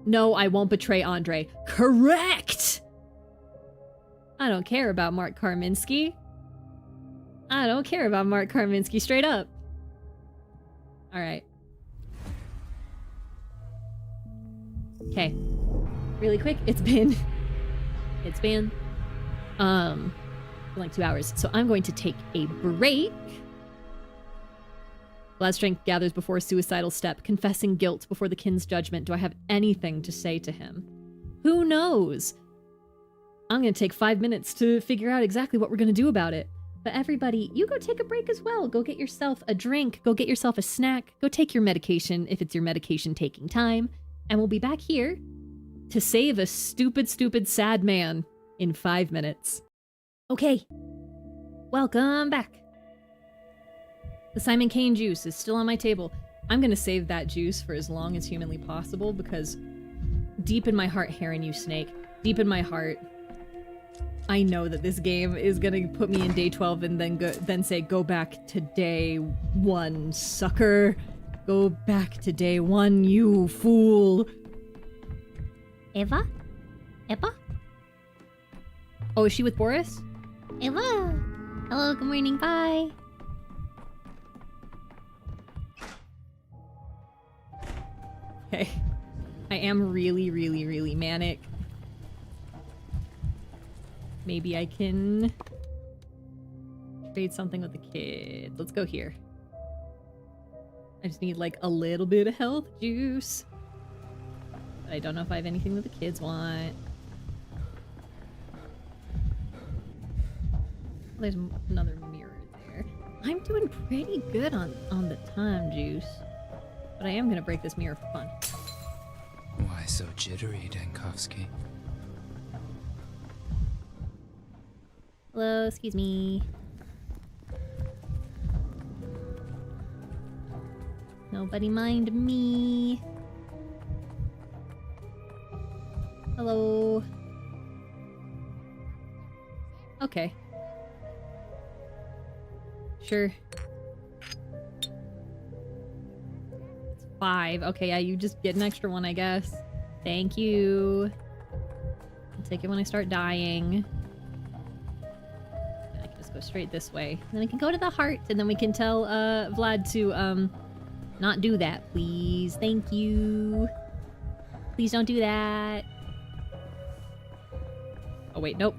No, I won't betray Andre. Correct! I don't care about Mark Karminski. I don't care about Mark Karminski, straight up. Alright. Okay. Really quick, it's been like 2 hours. So I'm going to take a break. Vlad's strength gathers before a suicidal step, confessing guilt before the kin's judgment. Do I have anything to say to him? Who knows? I'm going to take 5 minutes to figure out exactly what we're going to do about it. But everybody, you go take a break as well. Go get yourself a drink. Go get yourself a snack. Go take your medication if it's your medication taking time. And we'll be back here to save a stupid, stupid, sad man in 5 minutes. Okay. Welcome back. The Simon Kane juice is still on my table. I'm going to save that juice for as long as humanly possible because deep in my heart, Heron, you snake, deep in my heart, I know that this game is going to put me in day 12 and then say, go back to day 1, sucker. Go back to day 1, you fool. Eva? Eva? Oh, is she with Boris? Eva! Hello, good morning, bye. Okay. I am really, really, really manic. Maybe I can trade something with the kids. Let's go here. I just need like a little bit of health juice. But I don't know if I have anything that the kids want. There's another mirror there. I'm doing pretty good on the time juice. But I am gonna break this mirror for fun. Why so jittery, Dankovsky? Hello, excuse me. Nobody mind me. Hello. Okay. Sure. It's 5. Okay, yeah, you just get an extra one, I guess. Thank you. I'll take it when I start dying. I can just go straight this way. Then I can go to the heart, and then we can tell Vlad to not do that, please. Thank you. Please don't do that. Oh wait, nope.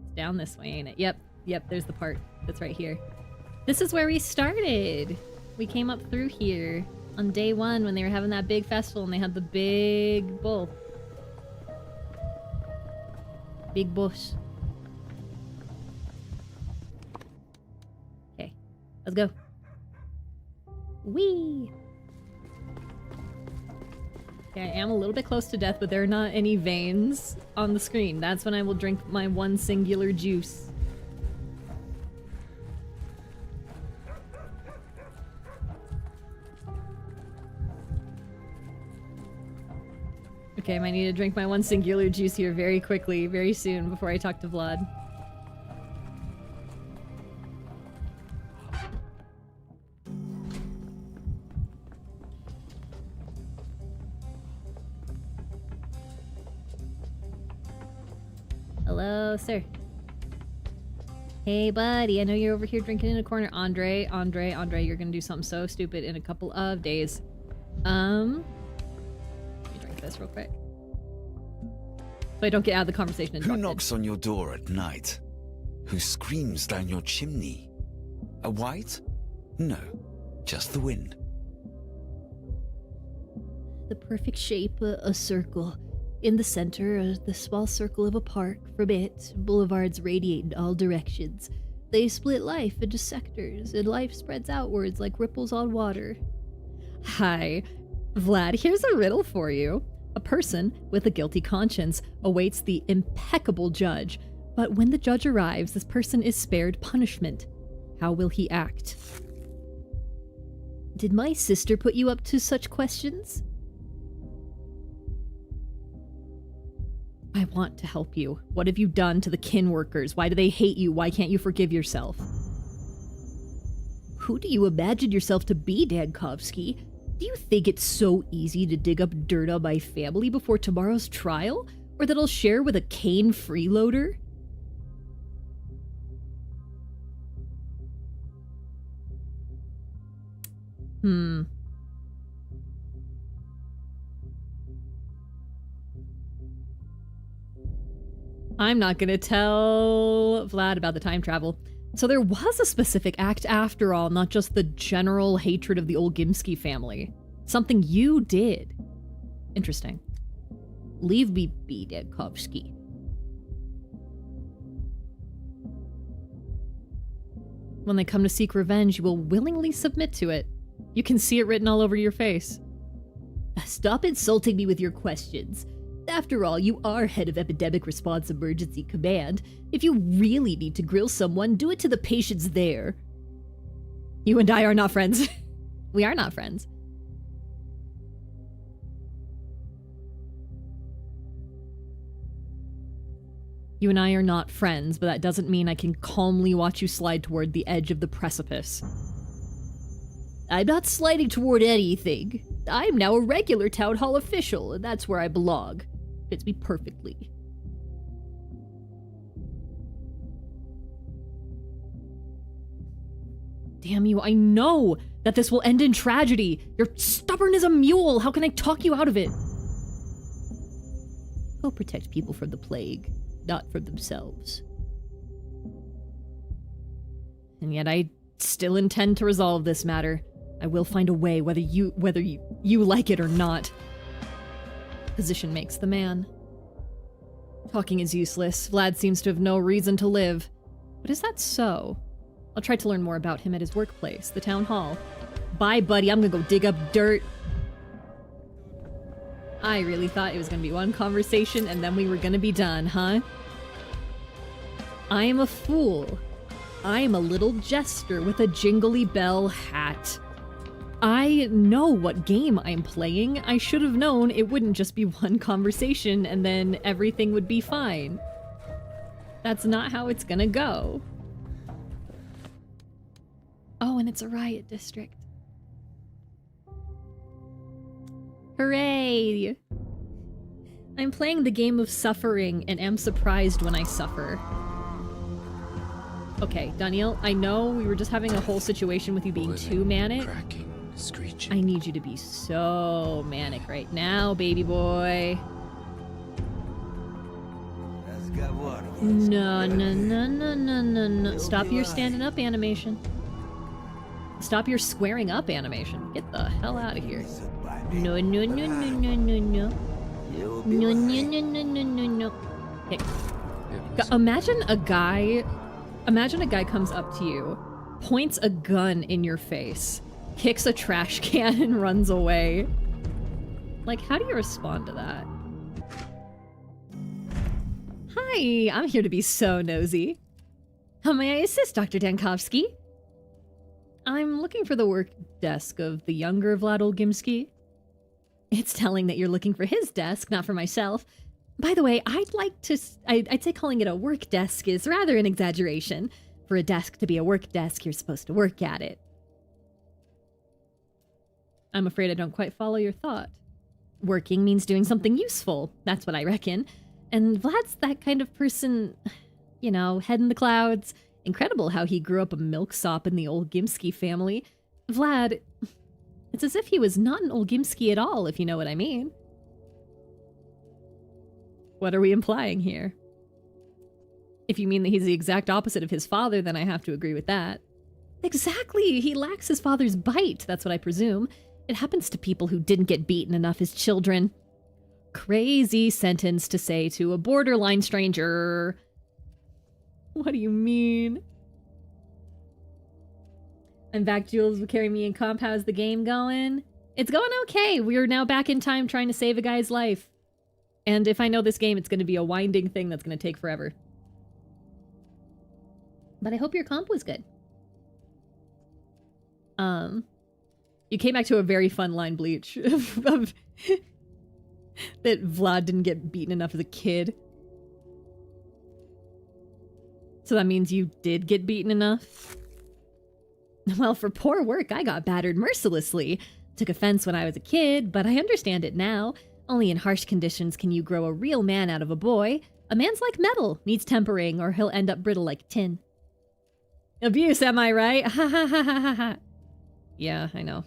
It's down this way, ain't it? Yep, there's the part that's right here. This is where we started. We came up through here on day 1 when they were having that big festival and they had the big bull. Big bush. Okay, let's go. Whee! Okay, I am a little bit close to death, but there are not any veins on the screen. That's when I will drink my one singular juice. Okay, I might need to drink my one singular juice here very quickly, very soon, before I talk to Vlad. Hello, sir. Hey, buddy, I know you're over here drinking in a corner. Andre, you're gonna do something so stupid in a couple of days. Let me drink this real quick. So I don't get out of the conversation. Who knocks on your door at night? Who screams down your chimney? A white? No, just the wind. The perfect shape, a circle. In the center, the small circle of a park. From it, boulevards radiate in all directions. They split life into sectors, and life spreads outwards like ripples on water. Hi. Vlad, here's a riddle for you. A person with a guilty conscience awaits the impeccable judge, but when the judge arrives, this person is spared punishment. How will he act? Did my sister put you up to such questions? I want to help you. What have you done to the kin workers? Why do they hate you? Why can't you forgive yourself? Who do you imagine yourself to be, Dankovsky? Do you think it's so easy to dig up dirt on my family before tomorrow's trial? Or that I'll share with a Kane freeloader? I'm not gonna tell Vlad about the time travel. So there was a specific act after all, not just the general hatred of the Olgimsky family. Something you did. Interesting. Leave me be, Dankovsky. When they come to seek revenge, you will willingly submit to it. You can see it written all over your face. Stop insulting me with your questions. After all, you are head of Epidemic Response Emergency Command. If you really need to grill someone, do it to the patients there. You and I are not friends. We are not friends. You and I are not friends, but that doesn't mean I can calmly watch you slide toward the edge of the precipice. I'm not sliding toward anything. I'm now a regular town hall official, and that's where I belong. Fits me perfectly. Damn you, I know that this will end in tragedy. You're stubborn as a mule. How can I talk you out of it? Go protect people from the plague, not from themselves. And yet I still intend to resolve this matter. I will find a way, whether you like it or not. Position makes the man. Talking is useless. Vlad seems to have no reason to live. But is that so? I'll try to learn more about him at his workplace, the town hall. Bye, buddy. I'm gonna go dig up dirt. I really thought it was gonna be one conversation and then we were gonna be done, huh? I am a fool. I am a little jester with a jingly bell hat. I know what game I'm playing. I should have known it wouldn't just be one conversation and then everything would be fine. That's not how it's gonna go. Oh, and it's a riot district. Hooray! I'm playing the game of suffering and am surprised when I suffer. Okay, Daniel, I know we were just having a whole situation with you being too manic. Cracking, screeching. I need you to be so manic right now, baby boy. No, no, no, no, no, no, no. Stop your standing up animation. Stop your squaring up animation. Get the hell out of here. No, no, no, no, no, no, no. No, no, no, no, no, no, no. Okay. Imagine a guy comes up to you, points a gun in your face, kicks a trash can and runs away. Like, how do you respond to that? Hi, I'm here to be so nosy. How may I assist, Dr. Dankovsky? I'm looking for the work desk of the younger Vlad Olgimsky. It's telling that you're looking for his desk, not for myself. By the way, I'd say calling it a work desk is rather an exaggeration. For a desk to be a work desk, you're supposed to work at it. I'm afraid I don't quite follow your thought. Working means doing something useful. That's what I reckon. And Vlad's that kind of person, you know, head in the clouds. Incredible how he grew up a milksop in the Olgimsky family. Vlad, it's as if he was not an Olgimsky at all, if you know what I mean. What are we implying here? If you mean that he's the exact opposite of his father, then I have to agree with that. Exactly! He lacks his father's bite, that's what I presume. It happens to people who didn't get beaten enough as children. Crazy sentence to say to a borderline stranger. What do you mean? I'm back, Jules will carry me in comp. How's the game going? It's going okay. We're now back in time trying to save a guy's life. And if I know this game, it's going to be a winding thing that's going to take forever. But I hope your comp was good. You came back to a very fun line, Bleach, of that Vlad didn't get beaten enough as a kid. So that means you did get beaten enough? Well, for poor work, I got battered mercilessly. Took offense when I was a kid, but I understand it now. Only in harsh conditions can you grow a real man out of a boy. A man's like metal, needs tempering, or he'll end up brittle like tin. Abuse, am I right? Ha ha ha ha ha ha. Yeah, I know.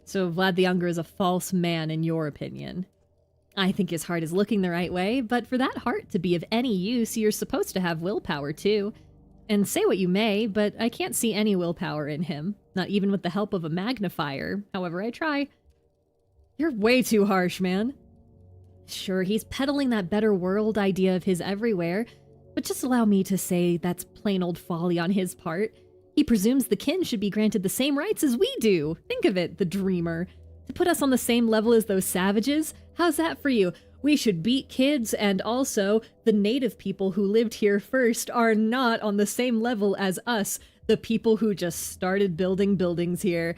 So Vlad the Younger is a false man in your opinion. I think his heart is looking the right way, but for that heart to be of any use, you're supposed to have willpower too. And say what you may, but I can't see any willpower in him. Not even with the help of a magnifier, however I try. You're way too harsh, man. Sure, he's peddling that better world idea of his everywhere, but just allow me to say that's plain old folly on his part. He presumes the kin should be granted the same rights as we do. Think of it, the dreamer. To put us on the same level as those savages? How's that for you? We should beat kids, and also, the native people who lived here first are not on the same level as us, the people who just started building buildings here.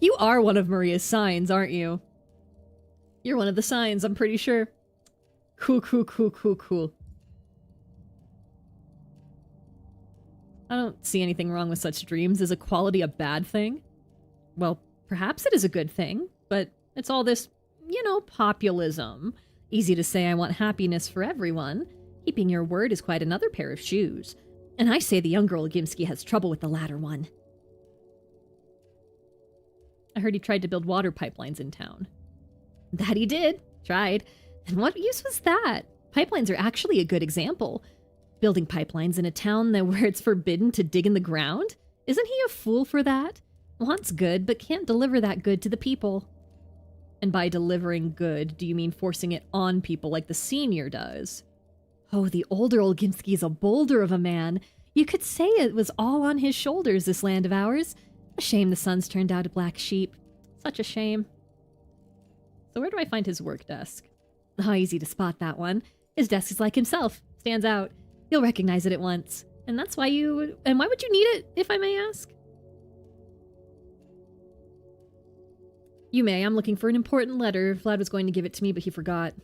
You are one of Maria's signs, aren't you? You're one of the signs, I'm pretty sure. Cool, cool, cool, cool, cool. I don't see anything wrong with such dreams. Is equality a bad thing? Well, perhaps it is a good thing, but it's all this, you know, populism. Easy to say I want happiness for everyone. Keeping your word is quite another pair of shoes. And I say the younger Olgimsky has trouble with the latter one. I heard he tried to build water pipelines in town. That he did. Tried. And what use was that? Pipelines are actually a good example. Building pipelines in a town where it's forbidden to dig in the ground? Isn't he a fool for that? Wants good, but can't deliver that good to the people. And by delivering good, do you mean forcing it on people like the senior does? Oh, the older Olgimsky is a boulder of a man. You could say it was all on his shoulders, this land of ours. A shame the son's turned out a black sheep. Such a shame. So where do I find his work desk? Oh, easy to spot that one. His desk is like himself. Stands out. You'll recognize it at once. And that's why you... And why would you need it, if I may ask? You may. I'm looking for an important letter. Vlad was going to give it to me, but he forgot.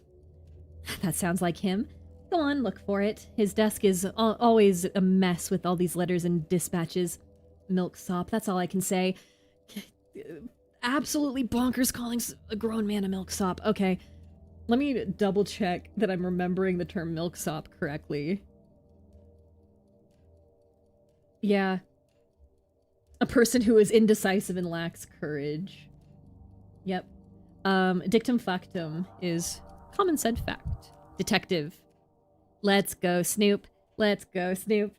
That sounds like him. Go on, look for it. His desk is always a mess with all these letters and dispatches. Milksop, that's all I can say. Absolutely bonkers calling a grown man a milksop. Okay, let me double check that I'm remembering the term milksop correctly. Yeah. A person who is indecisive and lacks courage. Yep. Dictum factum is common said fact. Detective. Let's go, Snoop. Let's go, Snoop.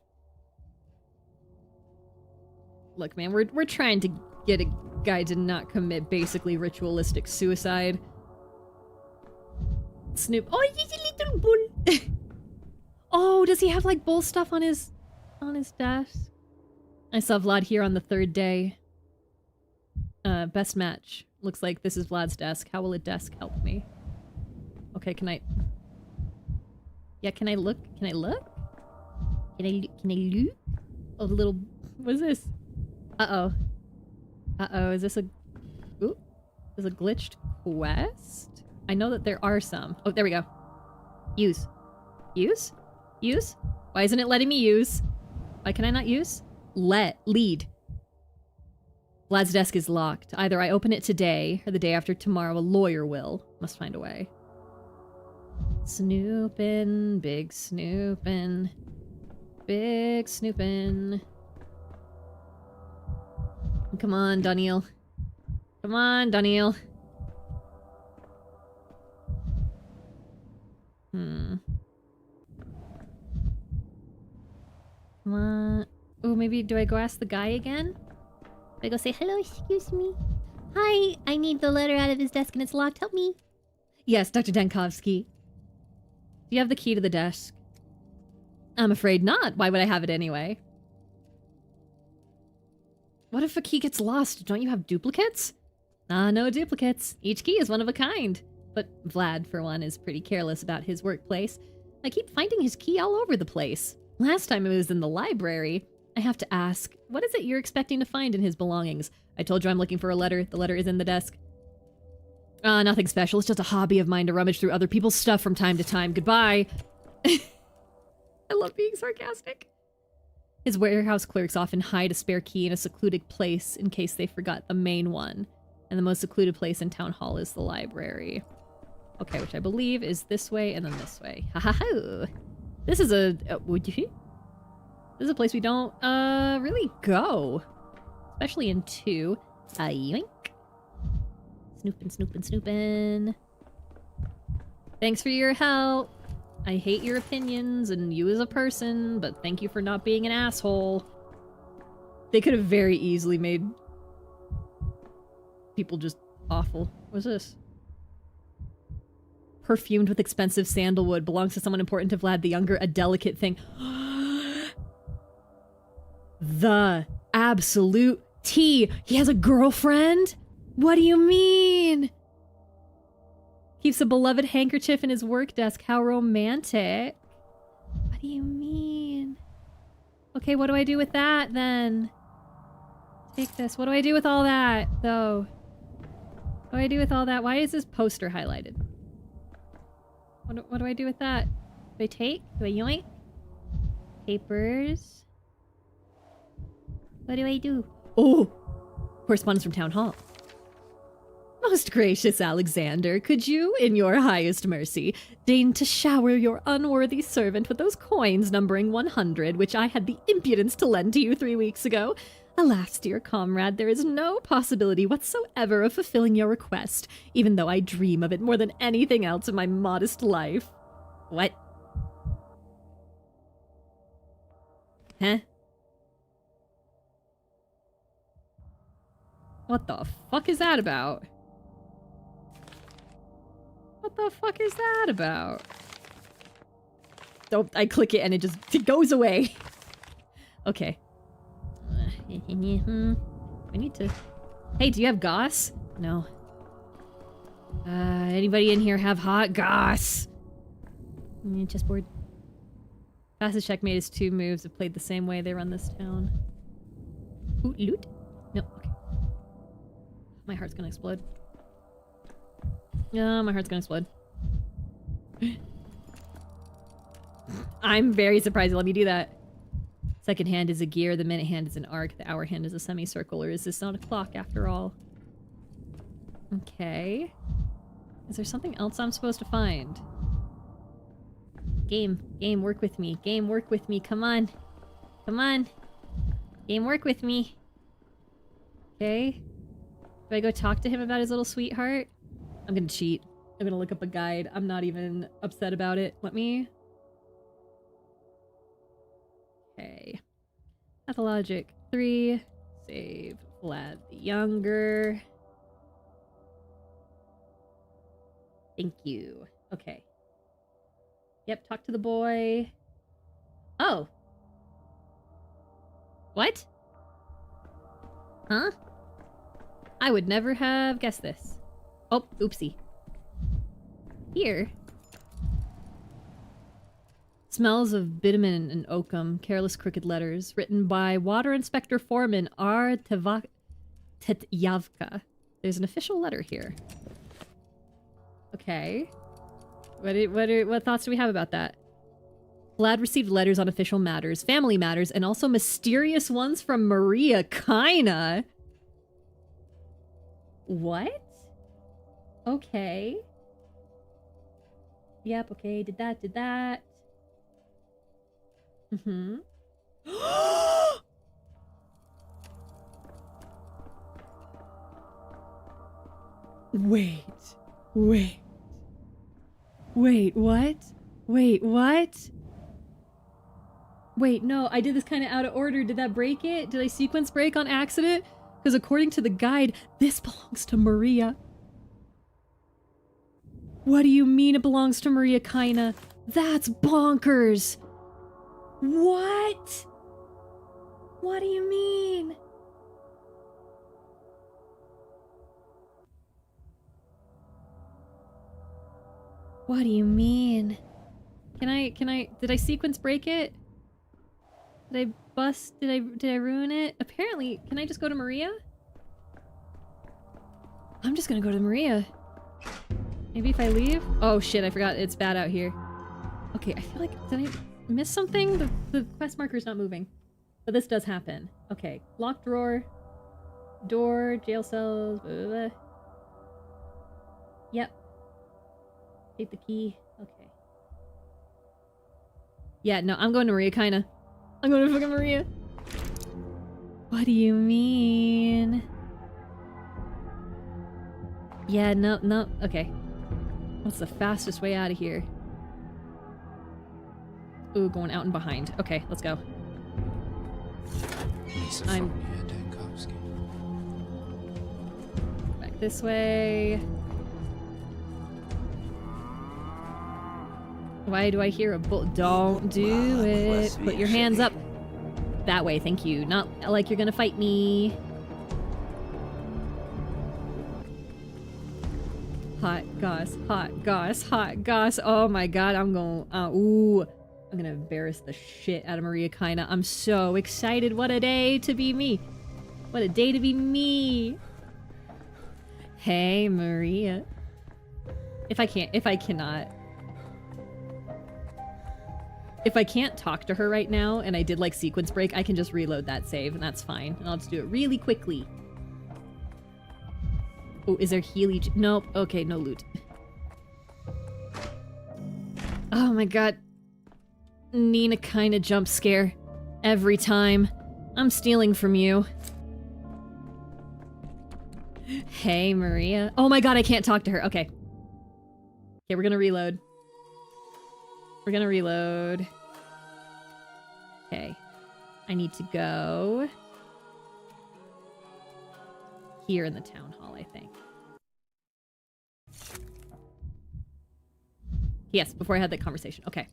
Look, man, we're trying to get a guy to not commit basically ritualistic suicide. Snoop. Oh, he's a little bull. Oh, does he have like bull stuff on his desk? I saw Vlad here on the 3rd day. Best match. Looks like this is Vlad's desk. How will a desk help me? Okay, can I... Yeah, can I look? Can I look? Can I look? Oh, the little... What is this? Uh-oh. Uh-oh, is this a... Ooh. Is this a glitched quest? I know that there are some. Oh, there we go. Use. Use? Use? Why isn't it letting me use? Why can I not use? Lead. Vlad's desk is locked. Either I open it today, or the day after tomorrow a lawyer will. Must find a way. Snoopin', big snoopin'. Big snoopin'. Come on, Daniel. Come on, Daniel. Come on. Oh, maybe do I go ask the guy again? Do I go say, hello, excuse me? Hi, I need the letter out of his desk and it's locked. Help me. Yes, Dr. Dankovsky. Do you have the key to the desk? I'm afraid not. Why would I have it anyway? What if a key gets lost? Don't you have duplicates? No duplicates. Each key is one of a kind. But Vlad, for one, is pretty careless about his workplace. I keep finding his key all over the place. Last time it was in the library. I have to ask, what is it you're expecting to find in his belongings? I told you I'm looking for a letter. The letter is in the desk. Nothing special. It's just a hobby of mine to rummage through other people's stuff from time to time. Goodbye. I love being sarcastic. His warehouse clerks often hide a spare key in a secluded place in case they forgot the main one. And the most secluded place in town hall is the library. Okay, which I believe is this way and then this way. Ha ha ha! This is a... This is a place we don't, really go. Especially in 2. Yoink. Snoopin'. Thanks for your help. I hate your opinions and you as a person, but thank you for not being an asshole. They could have very easily made people just awful. What's this? Perfumed with expensive sandalwood. Belongs to someone important to Vlad the Younger. A delicate thing. The absolute tea. He has a girlfriend? What do you mean? Keeps a beloved handkerchief in his work desk. How romantic. What do you mean? Okay, what do I do with that then? Take this. What do I do with all that, though? What do I do with all that? Why is this poster highlighted? What do I do with that? Do I take? Do I yoink? Papers. What do I do? Oh! Correspondence from Town Hall. Most gracious Alexander, could you, in your highest mercy, deign to shower your unworthy servant with those coins numbering 100, which I had the impudence to lend to you 3 weeks ago? Alas, dear comrade, there is no possibility whatsoever of fulfilling your request, even though I dream of it more than anything else in my modest life. What? Huh? What the fuck is that about? What the fuck is that about? Oh, I click it and it goes away. Okay. I need to... Hey, do you have goss? No. Anybody in here have hot goss? Chessboard. Fastest checkmate is 2 moves. Have played the same way. They run this town. Ooh, loot? No, okay. My heart's gonna explode. My heart's gonna explode. I'm very surprised you let me do that. Second hand is a gear, the minute hand is an arc, the hour hand is a semicircle, or is this not a clock after all? Okay. Is there something else I'm supposed to find? Game, work with me. Game, work with me. Come on. Come on. Game, work with me. Okay. Do I go talk to him about his little sweetheart? I'm gonna cheat. I'm gonna look up a guide. I'm not even upset about it. Let me... Okay. Pathologic 3. Save Vlad the Younger. Thank you. Okay. Yep, talk to the boy. Oh. What? Huh? I would never have guessed this. Oh, oopsie. Here. Smells of bitumen and oakum, careless crooked letters, written by Water Inspector Foreman R. Tetyavka. There's an official letter here. Okay. What thoughts do we have about that? Vlad received letters on official matters, family matters, and also mysterious ones from Maria Kaina. What? Okay. Yep, okay, did that. Mm-hmm. Wait, what? Wait, no, I did this kind of out of order. Did that break it? Did I sequence break on accident? Because according to the guide, this belongs to Maria. What do you mean it belongs to Maria Kaina? That's bonkers! What? What do you mean? What do you mean? Did I sequence break it? Did I bust? Did I ruin it? Apparently, can I just go to Maria? I'm just gonna go to Maria. Maybe if I leave? Oh shit, I forgot it's bad out here. Okay, I feel like, did I miss something? The quest marker's not moving. But this does happen. Okay, locked drawer. Door, jail cells, blah, blah, blah. Yep. Take the key. Okay. Yeah, no, I'm going to Maria, kinda. I'm going to fucking Maria. What do you mean? Yeah, no, okay. What's the fastest way out of here? Ooh, going out and behind. Okay, let's go. I'm... Back this way. Why do I hear a bull? Don't do it. Put your hands up. That way, thank you. Not like you're gonna fight me. Hot goss, hot goss, hot goss. Oh my god, I'm going... ooh. I'm gonna embarrass the shit out of Maria Kaina. I'm so excited. What a day to be me. What a day to be me. Hey, Maria. If I can't talk to her right now, and I did like sequence break, I can just reload that save, and that's fine. And I'll just do it really quickly. Oh, is there Healy? Nope. Okay, no loot. Oh my god. Nina kinda jump scare. Every time. I'm stealing from you. Hey, Maria. Oh my god, I can't talk to her. Okay. Okay, we're gonna reload. We're gonna reload. Okay. I need to go here in the town hall, I think. Yes, before I had that conversation. Okay.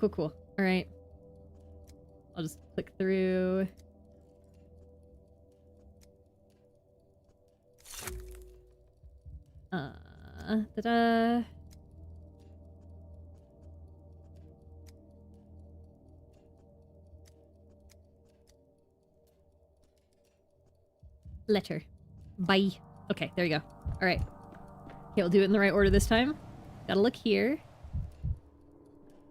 Cool. Alright. I'll just click through. Ta-da. Letter. Bye. Okay, there you go. Alright. Okay, we'll do it in the right order this time. Gotta look here.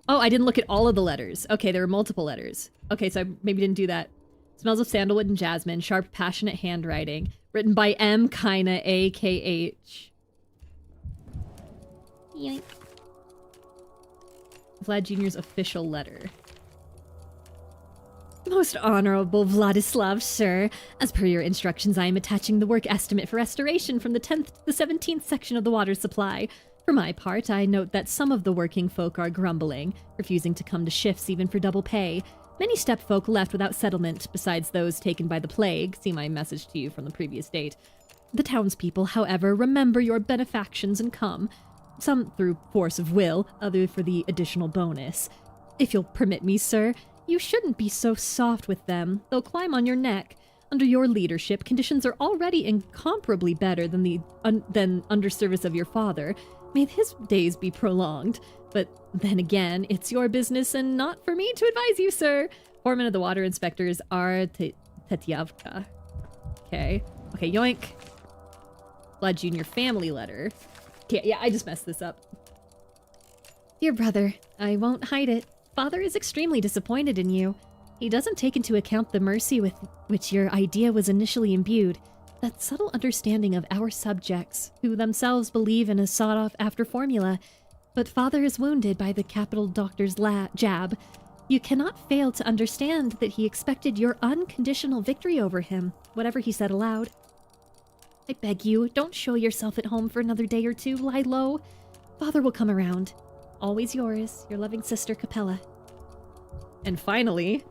Oh, I didn't look at all of the letters. Okay, there were multiple letters. Okay, so I maybe didn't do that. Smells of sandalwood and jasmine. Sharp, passionate handwriting. Written by M. Kina, A-K-H. Yoink. Vlad Jr.'s official letter. Most Honorable Vladislav, sir. As per your instructions, I am attaching the work estimate for restoration from the 10th to the 17th section of the water supply. For my part, I note that some of the working folk are grumbling, refusing to come to shifts even for double pay. Many step folk left without settlement, besides those taken by the plague. See my message to you from the previous date. The townspeople, however, remember your benefactions and come. Some through force of will, others for the additional bonus. If you'll permit me, sir, you shouldn't be so soft with them. They'll climb on your neck. Under your leadership, conditions are already incomparably better than under service of your father. May his days be prolonged. But then again, it's your business and not for me to advise you, sir. Foreman of the water inspectors are Tetyavka. Okay. Okay, yoink. Vlad Jr. family letter. Okay, yeah, I just messed this up. Dear brother, I won't hide it. Father is extremely disappointed in you. He doesn't take into account the mercy with which your idea was initially imbued. That subtle understanding of our subjects, who themselves believe in a sought-after formula. But Father is wounded by the capital doctor's jab. You cannot fail to understand that he expected your unconditional victory over him, whatever he said aloud. I beg you, don't show yourself at home for another day or two. Lie low. Father will come around. Always yours, your loving sister, Capella. And finally...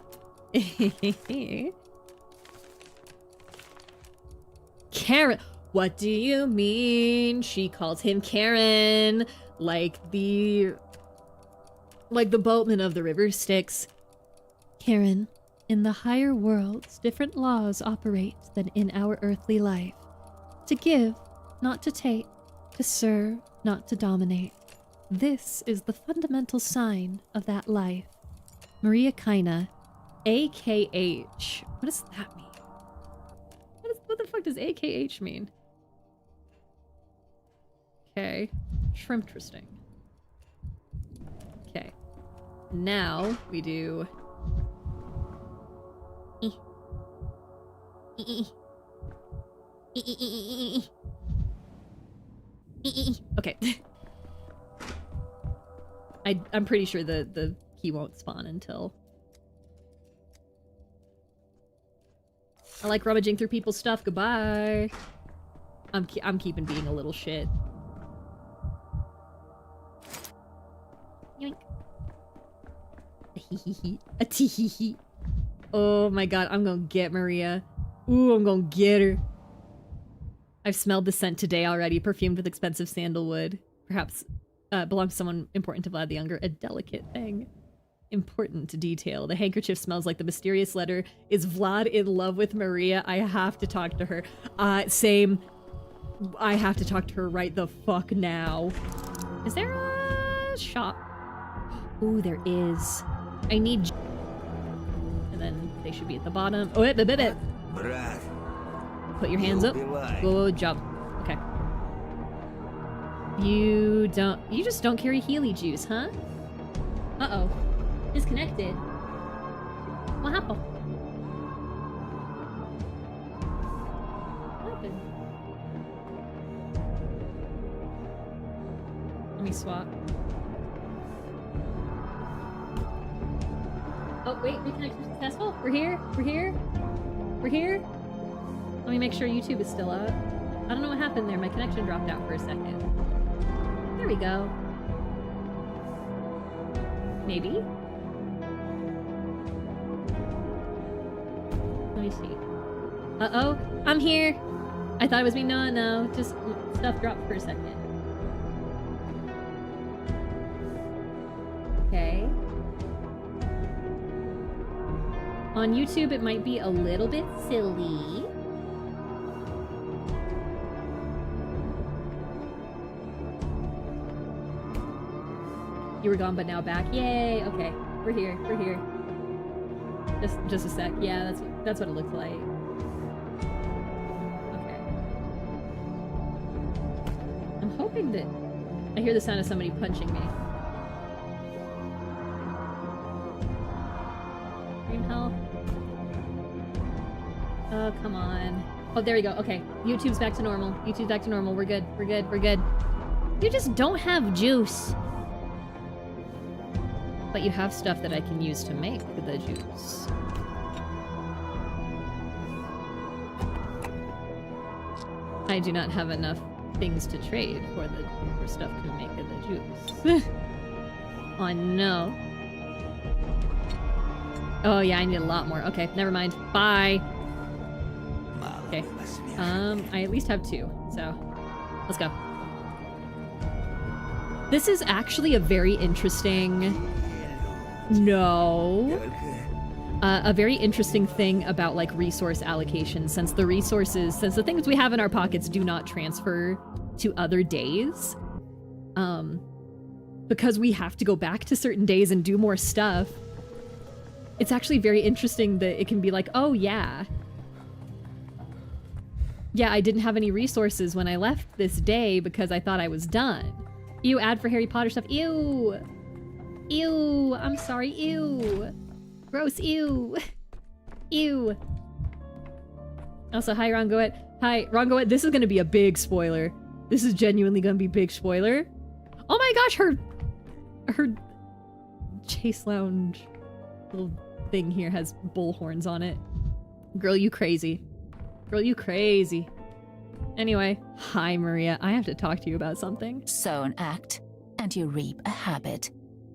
Karen! What do you mean? She calls him Karen. Like the boatman of the river Styx. Karen, in the higher worlds, different laws operate than in our earthly life. To give, not to take. To serve, not to dominate. This is the fundamental sign of that life. Maria Kina, AKH. What does that mean? What the fuck does AKH mean? Okay. Shrimptresting. Okay. Now we do... Okay. I'm pretty sure the key won't spawn until... I like rummaging through people's stuff. Goodbye. I'm keeping being a little shit. Yoink. A tee. Oh my god, I'm gonna get Maria. Ooh, I'm gonna get her. I've smelled the scent today already, perfumed with expensive sandalwood. Perhaps belongs to someone important to Vlad the Younger. A delicate thing. Important detail. The handkerchief smells like the mysterious letter. Is Vlad in love with Maria? I have to talk to her. Same. I have to talk to her right the fuck now. Is there a shop? Ooh, there is. I need... And then they should be at the bottom. Oh, bit. Put your hands up. Go jump. Okay. You just don't carry Healy juice, huh? Uh-oh. Disconnected. What happened? What happened? Let me swap. Oh, wait, reconnection successful? We're here? Let me make sure YouTube is still out. I don't know what happened there. My connection dropped out for a second. There we go. Maybe? Let me see. Uh-oh. I'm here! I thought it was me. No. Just stuff dropped for a second. Okay. On YouTube, it might be a little bit silly. You were gone, but now back. Yay! Okay, we're here. Just a sec. Yeah, that's what it looks like. Okay. I'm hoping that I hear the sound of somebody punching me. Green health. Oh, come on. Oh, there we go. Okay. YouTube's back to normal. YouTube's back to normal. We're good. We're good. We're good. You just don't have juice. But you have stuff that I can use to make the juice. I do not have enough things to trade for stuff to make the juice. Oh no. Oh yeah, I need a lot more. Okay, never mind. Bye. Okay. I at least have 2, so let's go. This is actually a very interesting... No. A very interesting thing about, like, resource allocation, since the things we have in our pockets do not transfer to other days. Because we have to go back to certain days and do more stuff. It's actually very interesting that it can be like, oh yeah. Yeah, I didn't have any resources when I left this day because I thought I was done. Ew, ad for Harry Potter stuff. Ew. Ew, I'm sorry, ew. Gross, ew. Ew. Also, hi, Rongoet. Hi, Rongoet, this is gonna be a big spoiler. This is genuinely gonna be a big spoiler. Oh my gosh, her Chase Lounge little thing here has bull horns on it. Girl, you crazy. Girl, you crazy. Anyway, hi, Maria. I have to talk to you about something. Sow an act, and you reap a habit.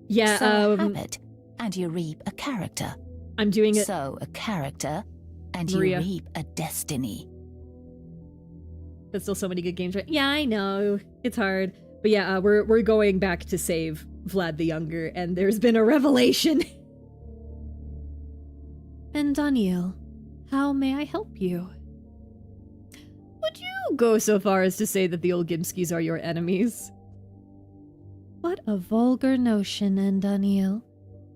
Yeah, Sow a habit, and you reap a character. I'm doing it. Sow a character, and Maria. you reap a destiny. There's still so many good games, right? Yeah, I know. It's hard. But yeah, we're going back to save Vlad the Younger, and there's been a revelation. And Daniel, how may I help you? Would you go so far as to say that the old Gimskis are your enemies? What a vulgar notion, and Daniel.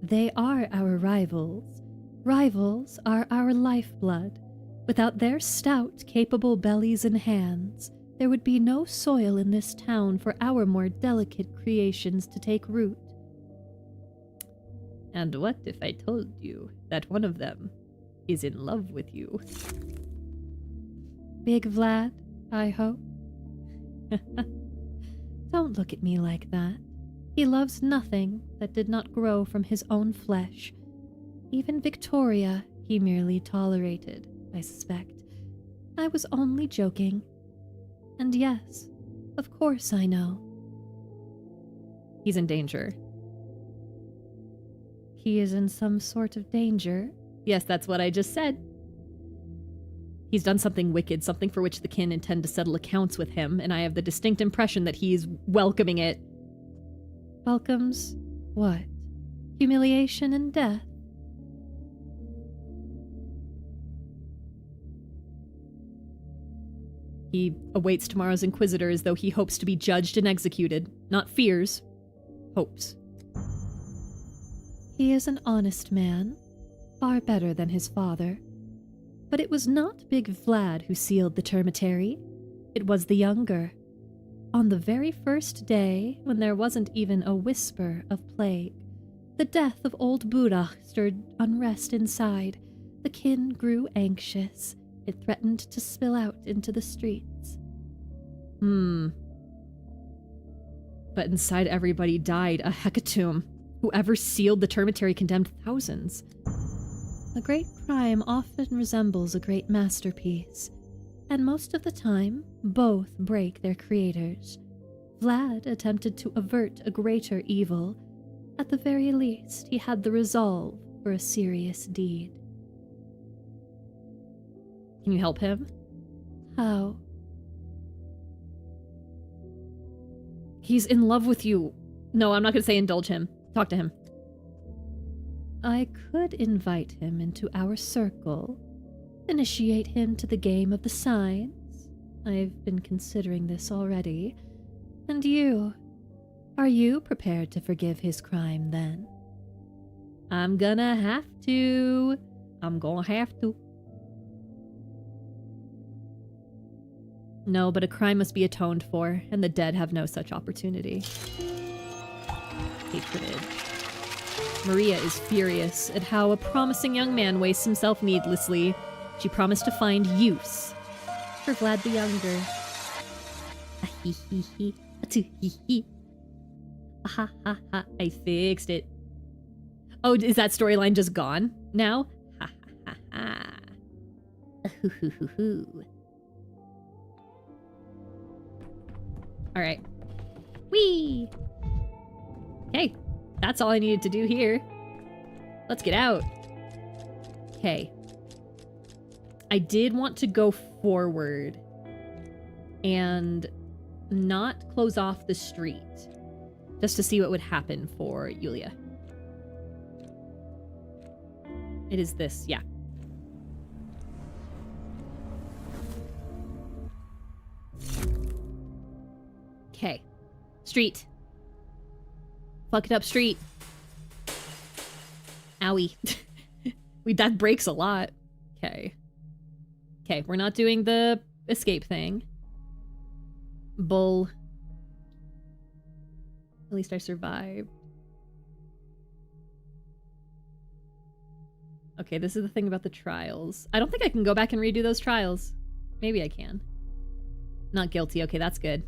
They are our rivals. Rivals are our lifeblood. Without their stout, capable bellies and hands, there would be no soil in this town for our more delicate creations to take root. And what if I told you that one of them is in love with you? Big Vlad, I hope. Don't look at me like that. He loves nothing that did not grow from his own flesh. Even Victoria he merely tolerated, I suspect. I was only joking. And yes, of course I know. He's in danger. He is in some sort of danger? Yes, that's what I just said. He's done something wicked, something for which the kin intend to settle accounts with him, and I have the distinct impression that he's welcoming it. Welcomes what? Humiliation and death? He awaits tomorrow's Inquisitor as though he hopes to be judged and executed. Not fears. Hopes. He is an honest man, far better than his father. But it was not Big Vlad who sealed the termitary. It was the younger. On the very first day, when there wasn't even a whisper of plague, the death of old Burach stirred unrest inside. The kin grew anxious. It threatened to spill out into the streets. But inside everybody died a hecatomb. Whoever sealed the termitary condemned thousands. A great crime often resembles a great masterpiece, and most of the time, both break their creators. Vlad attempted to avert a greater evil. At the very least, he had the resolve for a serious deed. Can you help him? How? He's in love with you. No, I'm not going to say indulge him. Talk to him. I could invite him into our circle, initiate him to the game of the signs. I've been considering this already. And you? Are you prepared to forgive his crime then? I'm gonna have to. I'm gonna have to. No, but a crime must be atoned for, and the dead have no such opportunity. Patronage. Maria is furious at how a promising young man wastes himself needlessly. She promised to find use for Vlad the Younger. Ahee-hee-hee. Atu-hee-hee. Ha ha ha. I fixed it. Oh, is that storyline just gone now? Ha ha ha ha. Hoo hoo hoo hoo. Alright. Whee! Okay, that's all I needed to do here. Let's get out. Okay. I did want to go forward and not close off the street, just to see what would happen for Yulia. It is this, yeah. Okay. Street. Fuck it up, street. Owie. That breaks a lot. Okay. Okay, we're not doing the escape thing. Bull. At least I survived. Okay, this is the thing about the trials. I don't think I can go back and redo those trials. Maybe I can. Not guilty. Okay, that's good.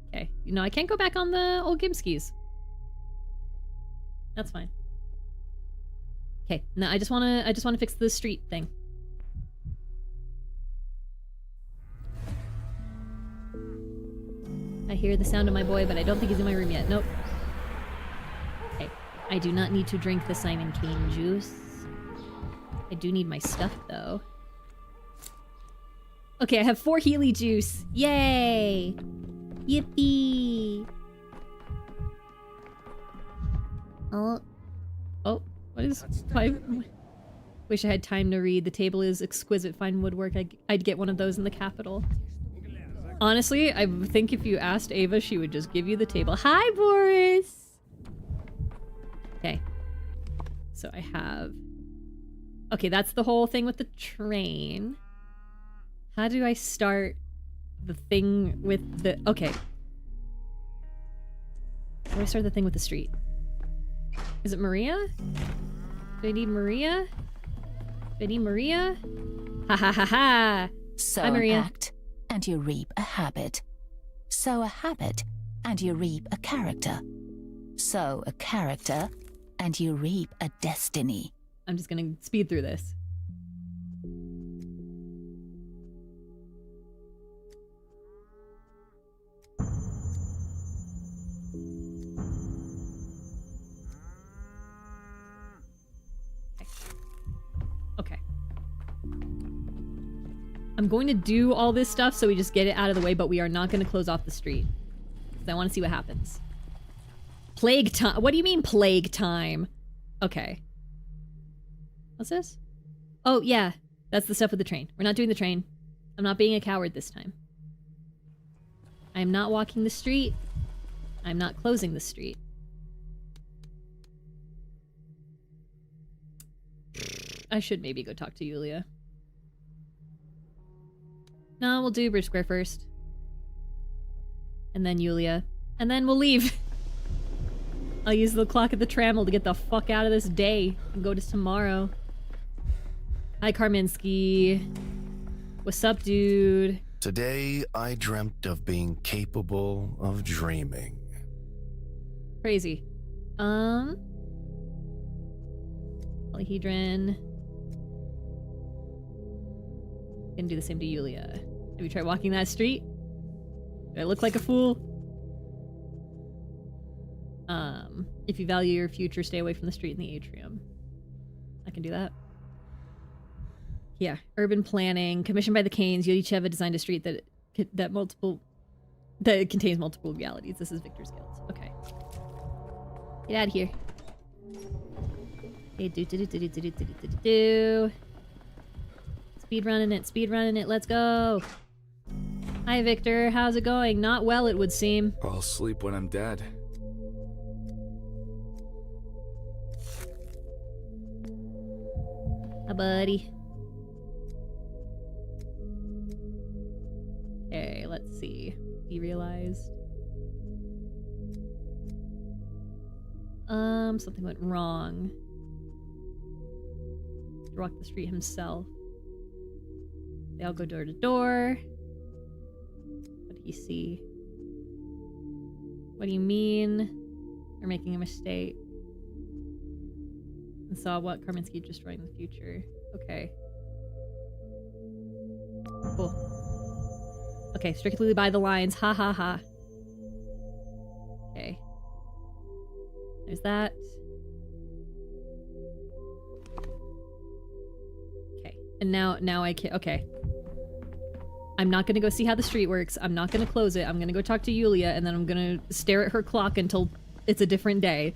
Okay. No, I can't go back on the old Gimskis. That's fine. Okay. No, I just wanna fix the street thing. I hear the sound of my boy, but I don't think he's in my room yet. Nope. Okay. I do not need to drink the Simon Cane juice. I do need my stuff, though. Okay, I have 4 Healy juice. Yay! Yippee! Oh. Oh, what is... Wish I had time to read. The table is exquisite fine woodwork. I'd get one of those in the capital. Honestly, I think if you asked Ava, she would just give you the table. Hi, Boris! Okay. So I have... Okay, that's the whole thing with the train. How do I start the thing with the... Okay. How do I start the thing with the street? Is it Maria? Do I need Maria? Do I need Maria? Ha ha ha ha! Sow Hi, an Maria. act, and you reap a habit. Sow a habit, and you reap a character. Sow a character, and you reap a destiny. I'm just gonna speed through this. Okay. I'm going to do all this stuff so we just get it out of the way, but we are not going to close off the street. I want to see what happens. Plague time. What do you mean plague time? Okay. What's this? Oh, yeah. That's the stuff with the train. We're not doing the train. I'm not being a coward this time. I'm not walking the street. I'm not closing the street. I should maybe go talk to Yulia. No, we'll do Bridge Square first. And then Yulia. And then we'll leave. I'll use the clock at the Trammel to get the fuck out of this day and go to tomorrow. Hi, Karminski. What's up, dude? Today, I dreamt of being capable of dreaming. Crazy. Polyhedron. Gonna do the same to Yulia. Have you tried walking that street? Do I look like a fool? If you value your future, stay away from the street in the atrium. I can do that. Yeah, urban planning, commissioned by the Canes. Yulicheva designed a street that contains multiple realities. This is Victor's Guild. Okay, get out of here. Okay, do. Speed running it. Let's go. Hi, Victor. How's it going? Not well, it would seem. I'll sleep when I'm dead. Hi, buddy. Okay, let's see. Derealized. Something went wrong. He walked the street himself. They all go door to door. What did he see? What do you mean? You're making a mistake. And saw what? Karminski destroying the future. Okay. Cool. Okay, strictly by the lines. Ha ha ha. Okay. There's that. Okay. And now I can. Okay. I'm not gonna go see how the street works. I'm not gonna close it. I'm gonna go talk to Yulia, and then I'm gonna stare at her clock until it's a different day.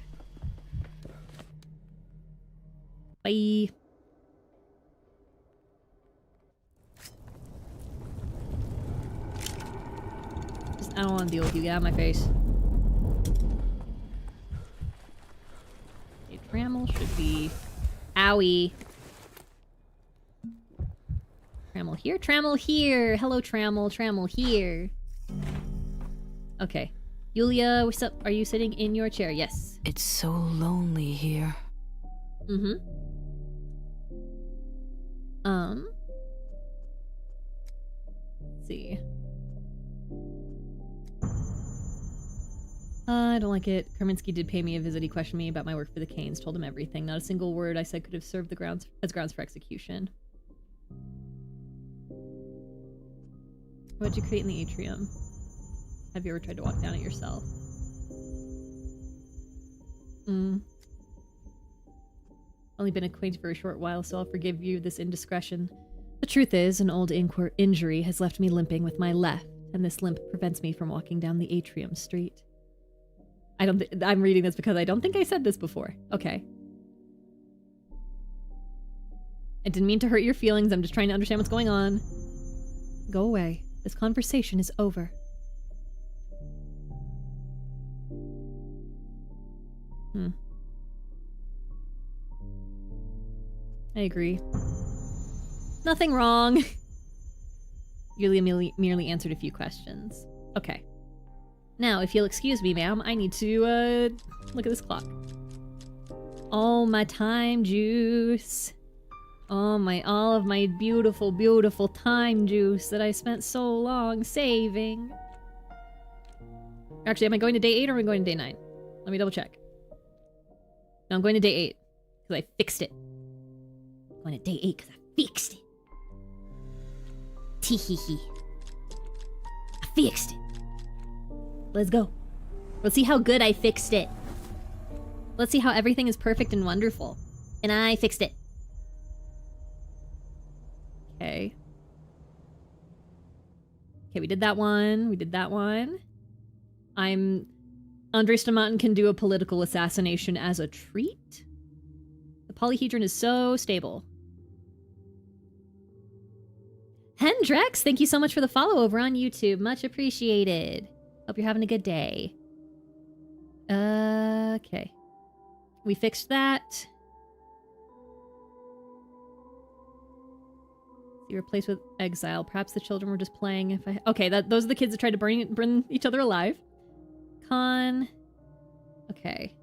Bye. I don't want to deal with you. Get out of my face. Okay, Trammel should be... Owie. Trammel here? Trammel here! Hello, Trammel. Trammel here. Okay. Yulia, what's up? Are you sitting in your chair? Yes. It's so lonely here. Mm-hmm. Let's see. I don't like it. Karminski did pay me a visit. He questioned me about my work for the Canes. Told him everything. Not a single word I said could have served as grounds for execution. What'd you create in the atrium? Have you ever tried to walk down it yourself? Only been acquainted for a short while, so I'll forgive you this indiscretion. The truth is, an old injury has left me limping with my left, and this limp prevents me from walking down the atrium street. I'm reading this because I don't think I said this before. Okay. I didn't mean to hurt your feelings. I'm just trying to understand what's going on. Go away. This conversation is over. I agree. Nothing wrong. Yulia merely answered a few questions. Okay. Now, if you'll excuse me, ma'am, I need to, look at this clock. Oh, my time juice. Oh, all of my beautiful, beautiful time juice that I spent so long saving. Actually, am I going to day 8 or am I going to day 9? Let me double check. No, I'm going to day 8. Because I fixed it. I'm going to day 8 because I fixed it. Tee-hee-hee. I fixed it. Let's go. Let's see how good I fixed it. Let's see how everything is perfect and wonderful. And I fixed it. Okay. Okay, we did that one. We did that one. Andre Stamatin can do a political assassination as a treat. The polyhedron is so stable. Hendrex, thank you so much for the follow over on YouTube. Much appreciated. Hope you're having a good day. Okay. We fixed that. You replaced with exile. Perhaps the children were just playing. Okay, those are the kids that tried to burn each other alive. Con. Okay.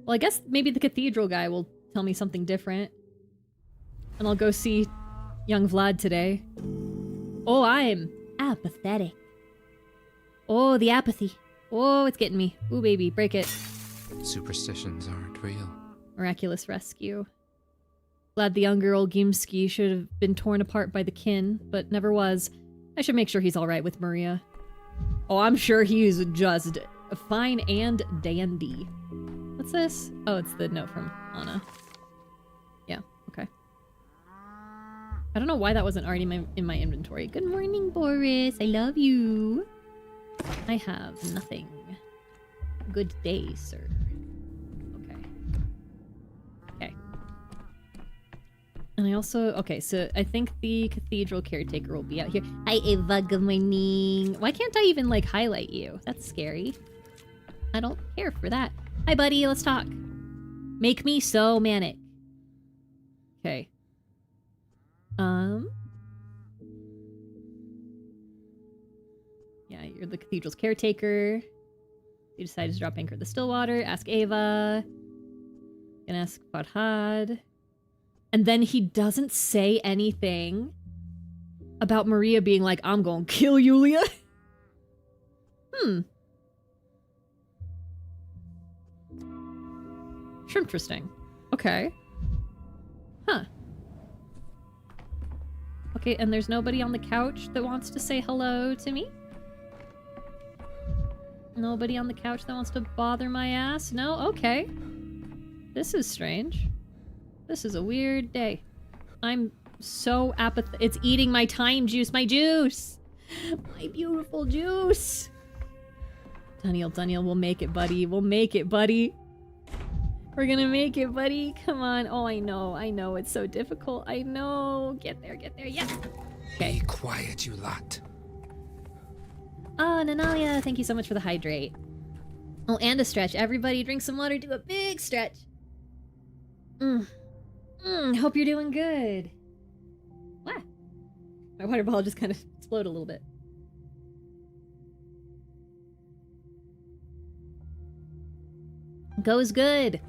Well, I guess maybe the cathedral guy will tell me something different. And I'll go see Young Vlad today. Oh, I'm apathetic. Oh, the apathy. Oh, it's getting me. Ooh, baby, break it. Superstitions aren't real. Miraculous rescue. Glad the younger old Gimski should have been torn apart by the kin, but never was. I should make sure he's alright with Maria. Oh, I'm sure he's just fine and dandy. What's this? Oh, it's the note from Anna. Yeah, okay. I don't know why that wasn't already in my inventory. Good morning, Boris. I love you. I have nothing. Good day, sir. Okay. Okay. And I also... Okay, so I think the cathedral caretaker will be out here. Hi, Eva. Good morning. Why can't I even, like, highlight you? That's scary. I don't care for that. Hi, buddy. Let's talk. Make me so manic. Okay. Yeah, you're the cathedral's caretaker. You decided to drop anchor at the Stillwater. Ask Ava. Gonna ask Farhad. And then he doesn't say anything about Maria being like, I'm gonna kill Yulia. Interesting. Okay. Huh. Okay, and there's nobody on the couch that wants to say hello to me? Nobody on the couch that wants to bother my ass? No? Okay. This is strange. This is a weird day. I'm so apathetic. It's eating my time juice. My juice! My beautiful juice! Daniel, we'll make it, buddy. We'll make it, buddy. We're gonna make it, buddy. Come on. Oh, I know. It's so difficult. I know. Get there, yeah. Okay. Be quiet, you lot. Oh, Nanalia, thank you so much for the hydrate. Oh, and a stretch. Everybody drink some water. Do a big stretch. Hope you're doing good. What? My water bottle just kind of exploded a little bit. Goes good.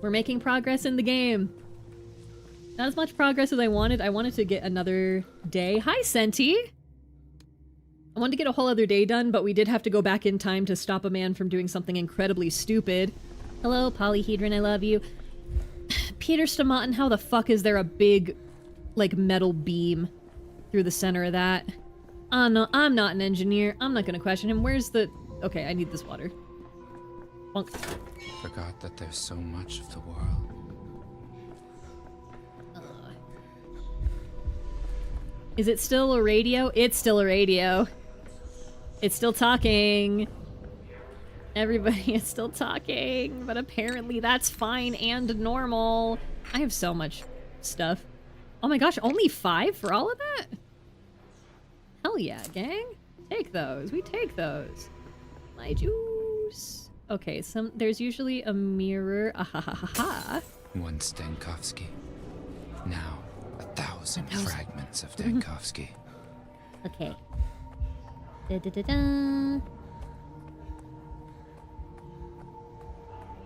We're making progress in the game. Not as much progress as I wanted. I wanted to get another day. Hi, Senti! I wanted to get a whole other day done, but we did have to go back in time to stop a man from doing something incredibly stupid. Hello, Polyhedron, I love you. Peter Stamatin, how the fuck is there a big, like, metal beam through the center of that? No, I'm not an engineer. I'm not gonna question him. Where's the... Okay, I need this water. Bonk. Forgot that there's so much of the world. Is it still a radio? It's still a radio. It's still talking. Everybody is still talking, but apparently that's fine and normal. I have so much stuff. Oh my gosh, only 5 for all of that? Hell yeah, gang. Take those. We take those. My juice. Okay, there's usually a mirror. Ahahaha. One Stenkovsky. Now 1,000 fragments of Stenkovsky. Okay. Da-da-da-da.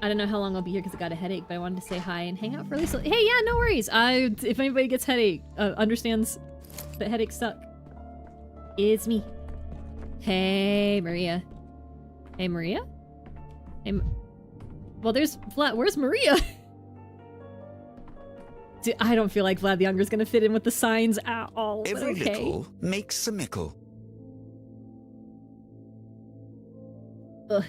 I don't know how long I'll be here because I got a headache, but I wanted to say hi and hang out for at least. Hey, yeah, no worries. If anybody gets headache, understands that headaches suck. It's me. Hey, Maria. Hey, Maria? Well, there's Vlad. Where's Maria? Dude, I don't feel like Vlad the Younger is gonna fit in with the signs at all. Every okay. little makes a mickle.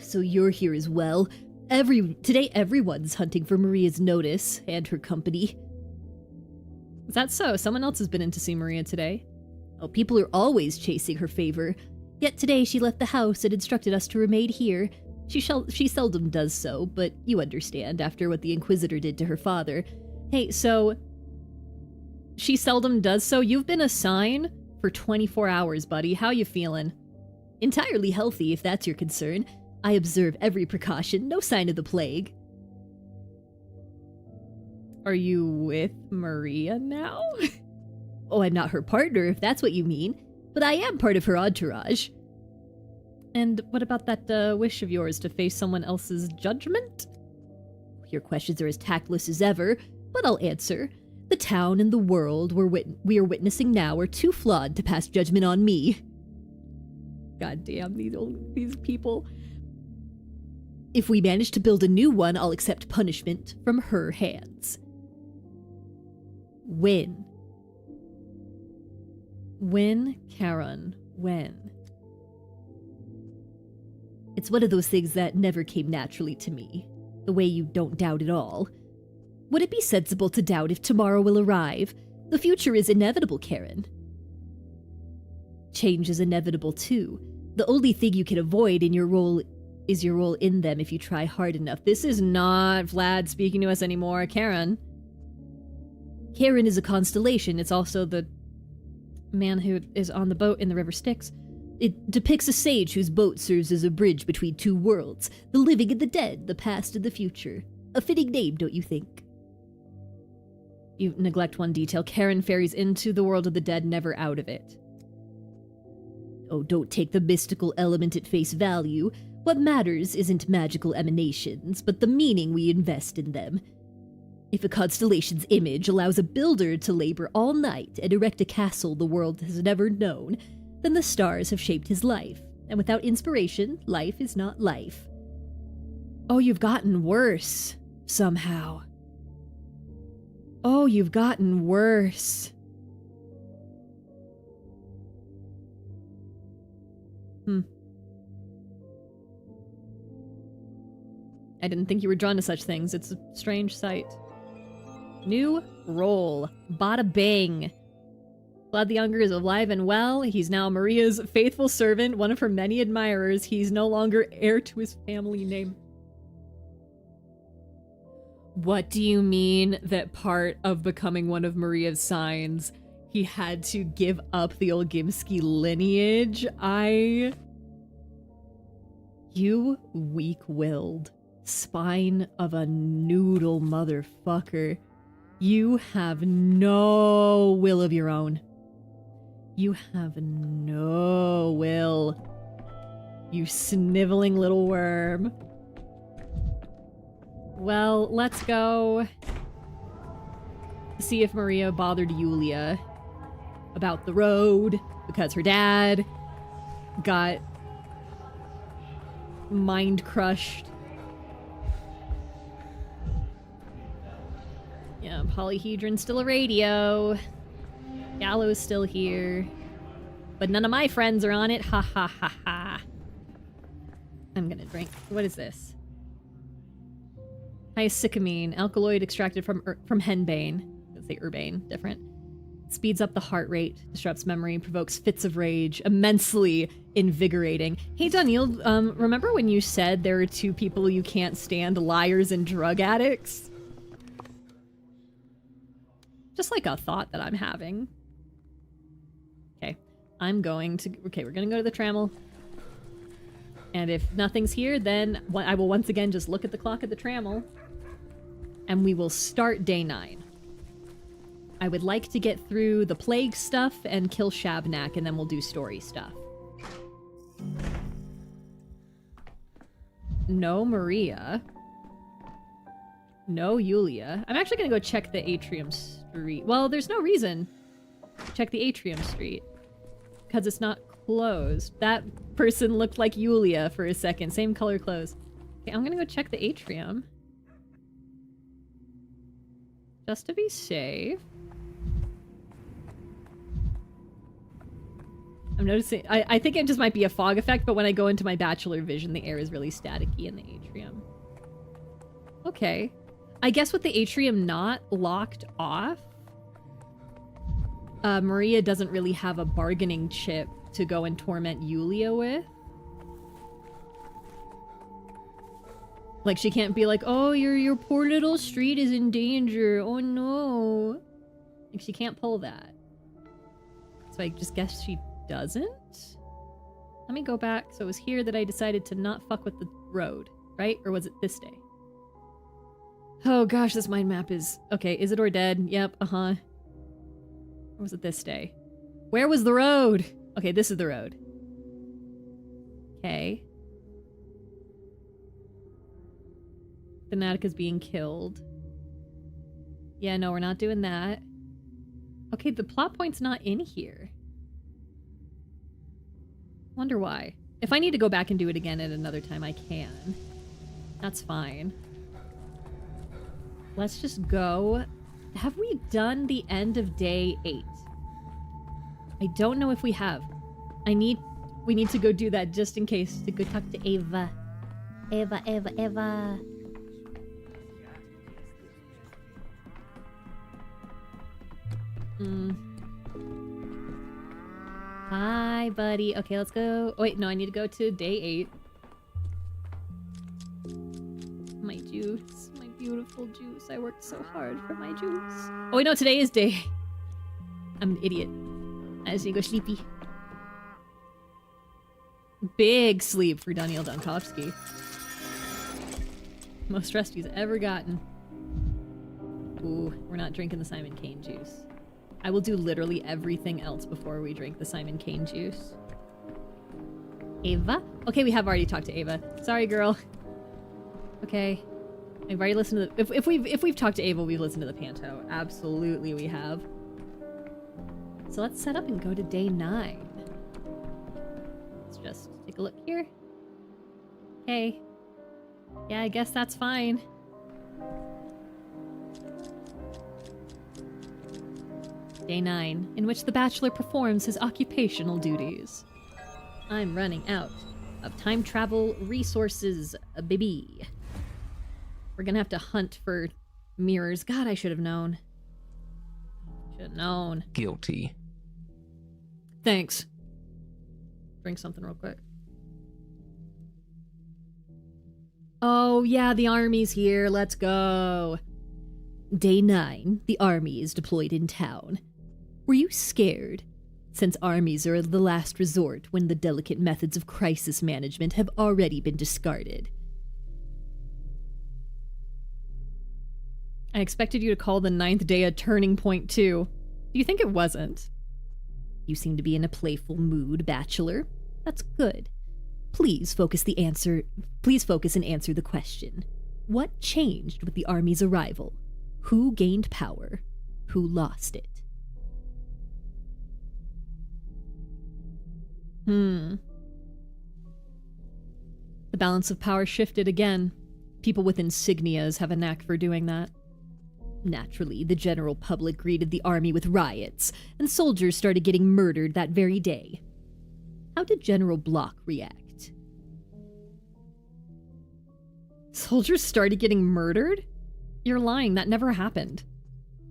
So you're here as well. Today everyone's hunting for Maria's notice and her company. Is that so? Someone else has been in to see Maria today. Oh, people are always chasing her favor. Yet today she left the house and instructed us to remain here. She seldom does so, but you understand after what the Inquisitor did to her father. Hey, so... She seldom does so? You've been assigned for 24 hours, buddy. How you feeling? Entirely healthy, if that's your concern. I observe every precaution, no sign of the plague. Are you with Maria now? Oh, I'm not her partner, if that's what you mean. But I am part of her entourage. And what about that wish of yours to face someone else's judgment? Your questions are as tactless as ever, but I'll answer. The town and the world we are witnessing now are too flawed to pass judgment on me. God damn, these people. If we manage to build a new one, I'll accept punishment from her hands. When? When, Karen? When? It's one of those things that never came naturally to me. The way you don't doubt at all. Would it be sensible to doubt if tomorrow will arrive? The future is inevitable, Karen. Change is inevitable too. The only thing you can avoid in your role is your role in them if you try hard enough. This is not Vlad speaking to us anymore. Karen. Karen is a constellation. It's also the man who is on the boat in the River Styx. It depicts a sage whose boat serves as a bridge between two worlds, the living and the dead, the past and the future. A fitting name, don't you think? You neglect one detail. Karen ferries into the world of the dead, never out of it. Oh, don't take the mystical element at face value. What matters isn't magical emanations, but the meaning we invest in them. If a constellation's image allows a builder to labor all night and erect a castle the world has never known, then the stars have shaped his life. And without inspiration, life is not life. Oh, you've gotten worse. Somehow. Oh, you've gotten worse. I didn't think you were drawn to such things. It's a strange sight. New role. Bada bang. Vlad the Younger is alive and well. He's now Maria's faithful servant, one of her many admirers. He's no longer heir to his family name. What do you mean that part of becoming one of Maria's signs, he had to give up the Olgimsky lineage? You weak-willed spine of a noodle motherfucker. You have no will of your own. You have no will. You sniveling little worm. Well, let's go see if Maria bothered Yulia about the road, because her dad got mind crushed. Yeah, Polyhedron's still a radio. Gallow's still here. But none of my friends are on it. Ha ha ha ha. I'm gonna drink. What is this? Hyoscyamine, alkaloid extracted from henbane. Let's say urbane, different. Speeds up the heart rate, disrupts memory, provokes fits of rage, immensely invigorating. Hey Daniel, remember when you said there are two people you can't stand, liars and drug addicts? Just like a thought that I'm having. Okay, we're gonna go to the Trammel. And if nothing's here, then I will once again just look at the clock at the Trammel. And we will start day 9. I would like to get through the plague stuff and kill Shabnak, and then we'll do story stuff. No Maria. No Yulia. I'm actually gonna go check the Atrium Street. Well, there's no reason to check the Atrium Street, because it's not closed. That person looked like Yulia for a second. Same color clothes. Okay, I'm gonna go check the Atrium. Just to be safe. I'm noticing, I think it just might be a fog effect, but when I go into my bachelor vision, the air is really staticky in the Atrium. Okay. I guess with the Atrium not locked off, Maria doesn't really have a bargaining chip to go and torment Yulia with. Like, she can't be like, oh, your poor little street is in danger. Oh, no. Like, she can't pull that. So I just guess she doesn't? Let me go back. So it was here that I decided to not fuck with the road, right? Or was it this day? Oh, gosh, this mind map is... Okay, Isidore dead. Yep, uh-huh. Or was it this day? Where was the road? Okay, this is the road. Okay. Fanatica's being killed. Yeah, no, we're not doing that. Okay, the plot point's not in here. Wonder why. If I need to go back and do it again at another time, I can. That's fine. Let's just go. Have we done the end of day 8? I don't know if we have. We need to go do that just in case, to go talk to Ava. Ava. Hi, buddy. Okay, let's go. Oh, wait, no, I need to go to day 8. My juice. My beautiful juice. I worked so hard for my juice. Oh, wait, no, today is day... I'm an idiot. I just need to go sleepy. Big sleep for Daniel Dankovsky. Most rest he's ever gotten. Ooh, we're not drinking the Simon Cane juice. I will do literally everything else before we drink the Simon Cane juice. Ava? Okay, we have already talked to Ava. Sorry, girl. Okay. I've already listened to the... If we've talked to Ava, we've listened to the Panto. Absolutely we have. So let's set up and go to day 9. Let's just take a look here. Okay. Yeah, I guess that's fine. Day 9, in which the Bachelor performs his occupational duties. I'm running out of time travel resources, baby. We're gonna have to hunt for mirrors. God, I should have known. Should have known. Guilty. Thanks. Drink something real quick. Oh, yeah, the army's here. Let's go. Day 9, the army is deployed in town. Were you scared? Since armies are the last resort when the delicate methods of crisis management have already been discarded. I expected you to call the 9th day a turning point, too. Do you think it wasn't? You seem to be in a playful mood, Bachelor. That's good. Please focus and answer the question. What changed with the army's arrival? Who gained power? Who lost it? The balance of power shifted again. People with insignias have a knack for doing that. Naturally, the general public greeted the army with riots, and soldiers started getting murdered that very day. How did General Block react? Soldiers started getting murdered? You're lying, that never happened.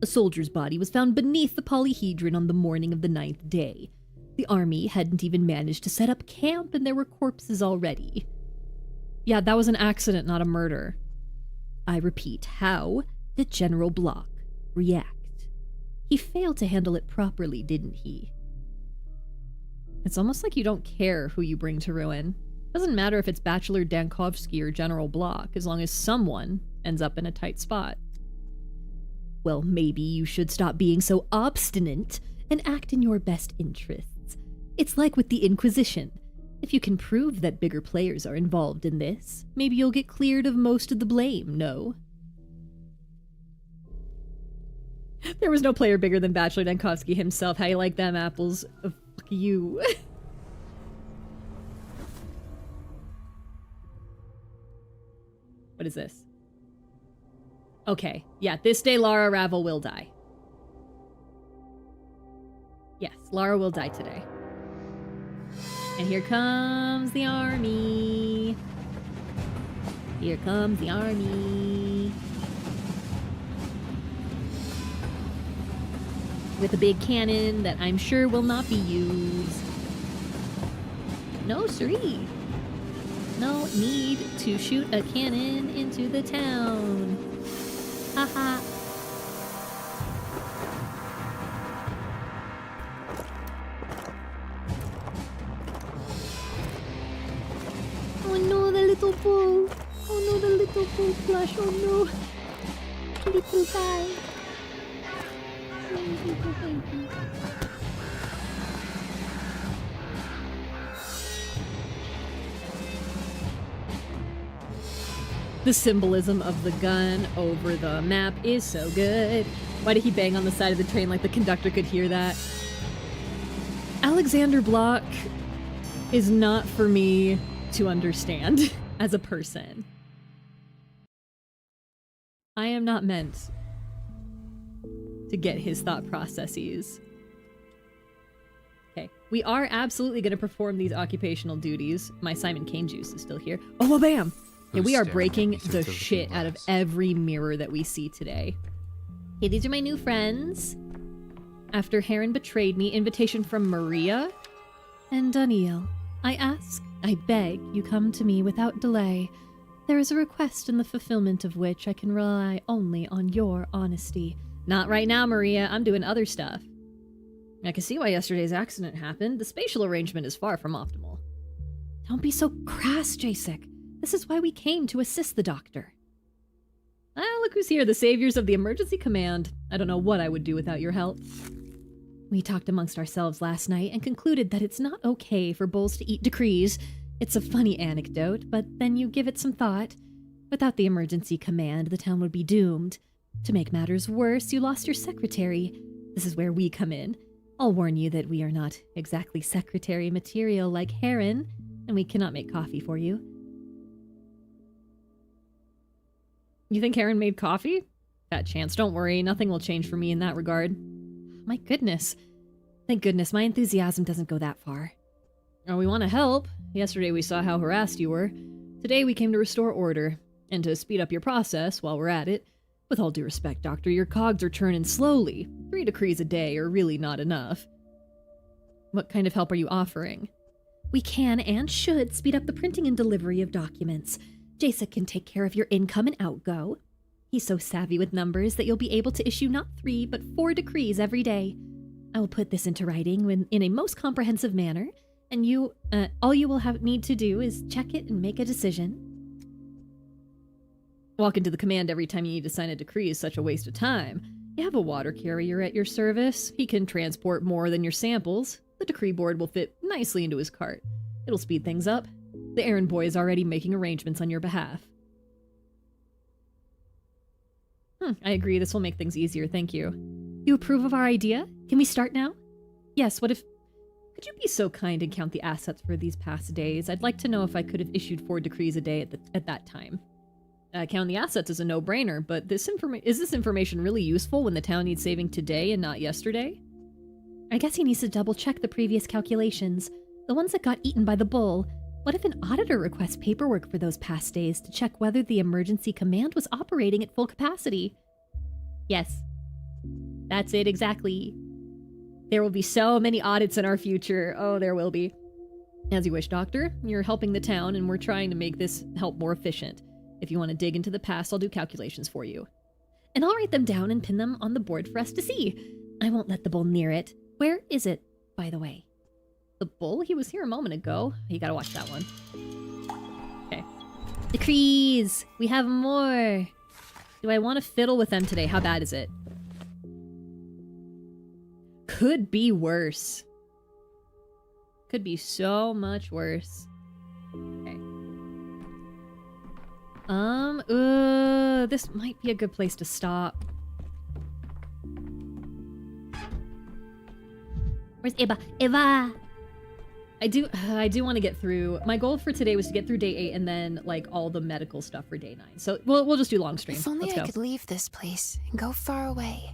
A soldier's body was found beneath the polyhedron on the morning of the 9th day. The army hadn't even managed to set up camp and there were corpses already. Yeah, that was an accident, not a murder. I repeat, how did General Block react? He failed to handle it properly, didn't he? It's almost like you don't care who you bring to ruin. Doesn't matter if it's Bachelor Dankovsky or General Block, as long as someone ends up in a tight spot. Well, maybe you should stop being so obstinate and act in your best interests. It's like with the Inquisition. If you can prove that bigger players are involved in this, maybe you'll get cleared of most of the blame, no? There was no player bigger than Bachelor Dankovsky himself. How you like them apples? Oh, fuck you. What is this? Okay, yeah, this day Lara Ravel will die. Yes, Lara will die today. And here comes the army. Here comes the army. With a big cannon that I'm sure will not be used. No, siree. No need to shoot a cannon into the town. Haha. Oh no, the little bull. Oh no, the little bull plush. Oh no. Little guy. Little baby. The symbolism of the gun over the map is so good. Why did he bang on the side of the train like the conductor could hear that? Alexander Block is not for me to understand as a person. I am not meant to get his thought processes. Okay, we are absolutely going to perform these occupational duties. My Simon Cane juice is still here. Oh, well, bam! Yeah, we are breaking the shit out of every mirror that we see today. Okay, these are my new friends. After Heron betrayed me, invitation from Maria and Daniel. I ask, I beg, you come to me without delay. There is a request in the fulfillment of which I can rely only on your honesty. Not right now, Maria. I'm doing other stuff. I can see why yesterday's accident happened. The spatial arrangement is far from optimal. Don't be so crass, Jasek. This is why we came to assist the doctor. Ah, look who's here, the saviors of the emergency command. I don't know what I would do without your help. We talked amongst ourselves last night and concluded that it's not okay for bulls to eat decrees. It's a funny anecdote, but then you give it some thought. Without the emergency command, the town would be doomed. To make matters worse, you lost your secretary. This is where we come in. I'll warn you that we are not exactly secretary material like Heron, and we cannot make coffee for you. You think Heron made coffee? Fat chance, don't worry, nothing will change for me in that regard. My goodness. Thank goodness my enthusiasm doesn't go that far. Oh, we want to help. Yesterday we saw how harassed you were. Today we came to restore order, and to speed up your process while we're at it. With all due respect, Doctor, your cogs are turning slowly. 3 decrees a day are really not enough. What kind of help are you offering? We can and should speed up the printing and delivery of documents. Jacek can take care of your income and outgo. He's so savvy with numbers that you'll be able to issue not 3, but 4 decrees every day. I will put this into writing in a most comprehensive manner, and all you will need to do is check it and make a decision. Walk into the command every time you need to sign a decree is such a waste of time. You have a water carrier at your service. He can transport more than your samples. The decree board will fit nicely into his cart. It'll speed things up. The errand boy is already making arrangements on your behalf. I agree, this will make things easier, thank you. You approve of our idea? Can we start now? Yes, what if... Could you be so kind and count the assets for these past days? I'd like to know if I could have issued 4 decrees a day at that time. Counting the assets is a no-brainer, but is this information really useful when the town needs saving today and not yesterday? I guess he needs to double-check the previous calculations, the ones that got eaten by the bull. What if an auditor requests paperwork for those past days to check whether the emergency command was operating at full capacity? Yes. That's it, exactly. There will be so many audits in our future. Oh, there will be. As you wish, Doctor. You're helping the town, and we're trying to make this help more efficient. If you want to dig into the past, I'll do calculations for you. And I'll write them down and pin them on the board for us to see. I won't let the bull near it. Where is it, by the way? The bull? He was here a moment ago. You gotta watch that one. Okay. Decrees! We have more! Do I want to fiddle with them today? How bad is it? Could be worse. Could be so much worse. Okay. This might be a good place to stop. Where's Eva? Eva! I do want to get through. My goal for today was to get through day 8 and then like all the medical stuff for day 9. So we'll just do long stream. If only Let's I go. could leave this place and go far away.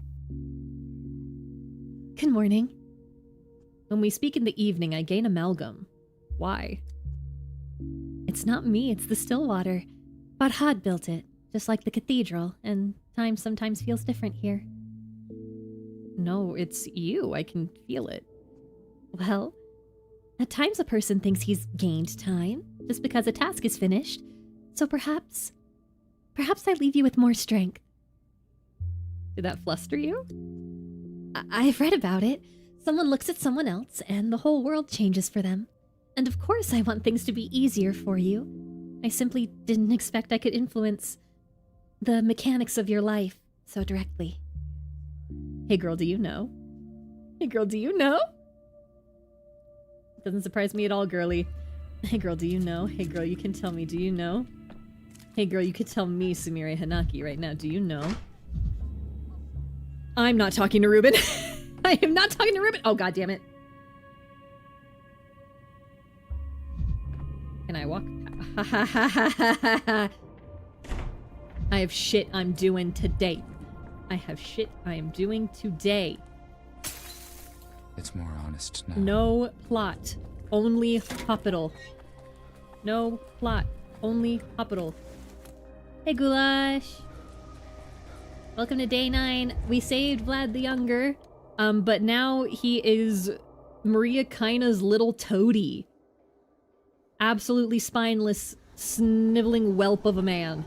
Good morning. When we speak in the evening, I gain amalgam. Why? It's not me, it's the still water. Farhad built it, just like the cathedral, and time sometimes feels different here. No, it's you. I can feel it. Well, at times a person thinks he's gained time, just because a task is finished. So perhaps I leave you with more strength. Did that fluster you? I've read about it. Someone looks at someone else, and the whole world changes for them. And of course I want things to be easier for you. I simply didn't expect I could influence the mechanics of your life so directly. Hey girl, do you know? Hey girl, do you know? Doesn't surprise me at all, girly. Hey girl, do you know? Hey girl, you can tell me, do you know? Hey girl, you could tell me, Sumire Hanaki, right now, do you know? I'm not talking to Ruben. I am not talking to Ruben. Oh, god damn it. Can I walk? I have shit I'm doing today. I have shit I am doing today. It's more honest now. No plot. Only hospital. No plot. Only hospital. Hey, Goulash. Welcome to day 9. We saved Vlad the Younger. But now he is Maria Kaina's little toady. Absolutely spineless, sniveling whelp of a man.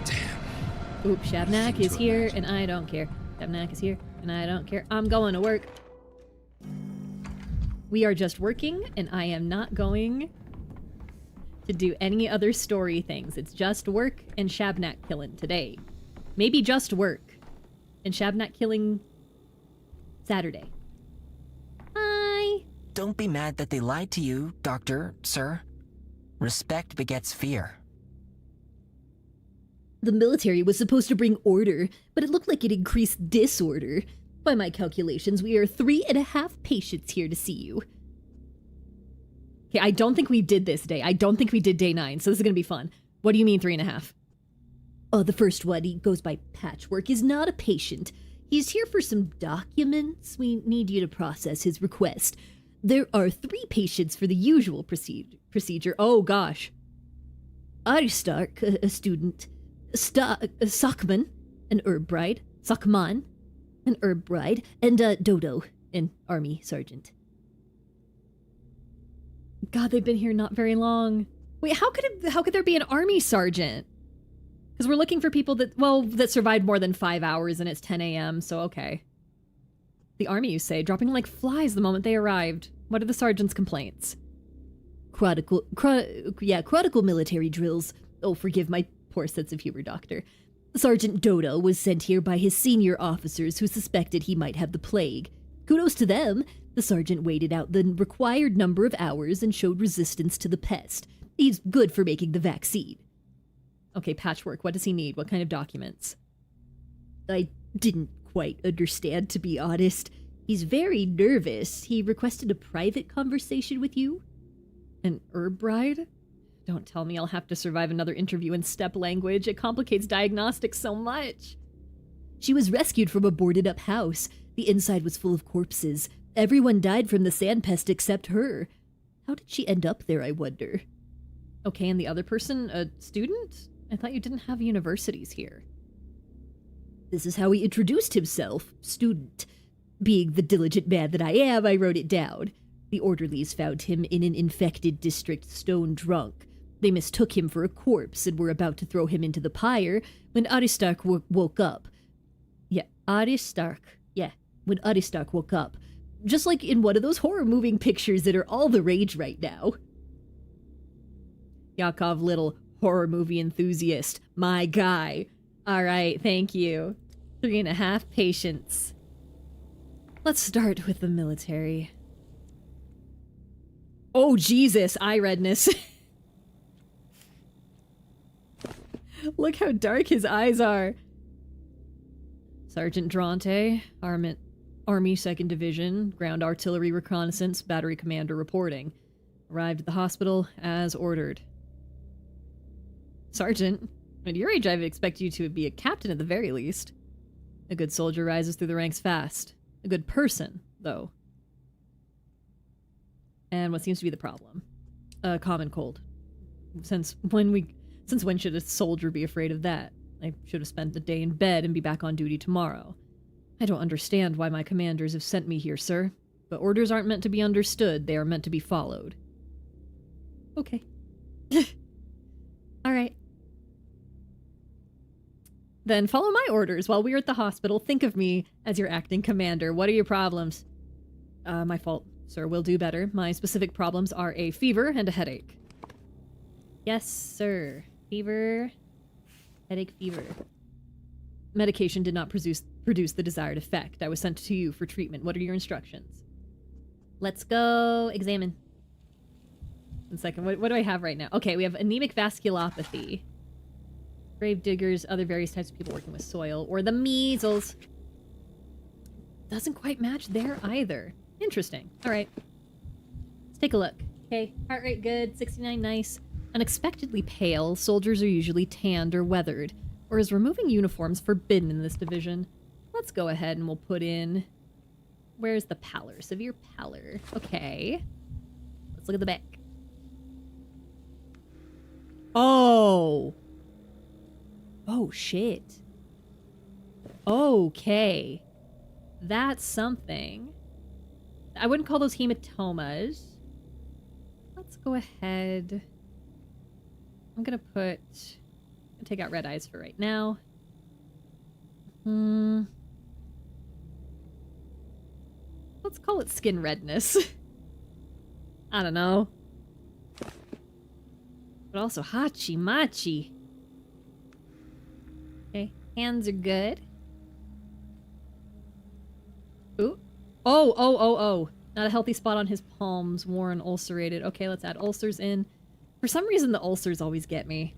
Damn. Oop, Shabnak is here, and I don't care. Shabnak is here, and I don't care. I'm going to work. We are just working, and I am not going to do any other story things. It's just work and Shabnak killing today. Maybe just work and Shabnak killing Saturday. Hi! Don't be mad that they lied to you, Doctor, sir. Respect begets fear. The military was supposed to bring order, but it looked like it increased disorder. By my calculations, we are 3.5 patients here to see you. Okay, I don't think we did this day. I don't think we did day 9, so this is gonna be fun. What do you mean 3.5? The first one, he goes by Patchwork, is not a patient. He's here for some documents. We need you to process his request. There are 3 patients for the usual procedure. Oh gosh. Aristark, a student. Sakman, an herb bride. Sakman, an herb bride. And Dodo, an army sergeant. God, they've been here not very long. Wait, how could there be an army sergeant? Because we're looking for people that survived more than 5 hours and it's 10 a.m., so okay. The army, you say, dropping like flies the moment they arrived. What are the sergeant's complaints? Chronicle military drills. Oh, forgive my poor sense of humor, Doctor. Sergeant Dodo was sent here by his senior officers who suspected he might have the plague. Kudos to them. The sergeant waited out the required number of hours and showed resistance to the pest. He's good for making the vaccine. Okay, Patchwork, what does he need? What kind of documents? I didn't quite understand, to be honest. He's very nervous. He requested a private conversation with you. An herb bride? Don't tell me I'll have to survive another interview in steppe language. It complicates diagnostics so much. She was rescued from a boarded-up house. The inside was full of corpses. Everyone died from the sand pest except her. How did she end up there, I wonder? Okay, and the other person, a student? I thought you didn't have universities here. This is how he introduced himself, student. Being the diligent man that I am, I wrote it down. The orderlies found him in an infected district, stone drunk. They mistook him for a corpse and were about to throw him into the pyre when Aristark woke up. When Aristark woke up. Just like in one of those horror moving pictures that are all the rage right now. Yakov Little, horror movie enthusiast. My guy. Alright, thank you. 3.5 patients. Let's start with the military. Oh, Jesus, eye redness. Look how dark his eyes are. Sergeant Dronte, Army 2nd Division, Ground Artillery Reconnaissance, Battery Commander reporting. Arrived at the hospital as ordered. Sergeant, at your age I would expect you to be a captain at the very least. A good soldier rises through the ranks fast. A good person, though. And what seems to be the problem? A common cold. Since when should a soldier be afraid of that? I should have spent the day in bed and be back on duty tomorrow. I don't understand why my commanders have sent me here, sir. But orders aren't meant to be understood, they are meant to be followed. Okay. Alright. Then follow my orders. While we are at the hospital, think of me as your acting commander. What are your problems? My fault, sir. Will do better. My specific problems are a fever and a headache. Yes, sir. Fever. Headache, fever. Medication did not produce the desired effect. I was sent to you for treatment. What are your instructions? Let's go examine. 1 second. What do I have right now? Okay, we have anemic vasculopathy. Grave diggers, other various types of people working with soil, or the measles. Doesn't quite match there either. Interesting. All right. Let's take a look. Okay, heart rate good, 69 nice. Unexpectedly pale, soldiers are usually tanned or weathered, or is removing uniforms forbidden in this division? Let's go ahead and we'll put in... Where's the pallor? Severe pallor. Okay. Let's look at the back. Oh! Oh, shit. Okay. That's something. I wouldn't call those hematomas. Let's go ahead. I'm gonna take out red eyes for right now. Let's call it skin redness. I don't know. But also hachi machi. Okay, hands are good. Ooh. Oh. Not a healthy spot on his palms, worn, ulcerated. Okay, let's add ulcers in. For some reason, the ulcers always get me.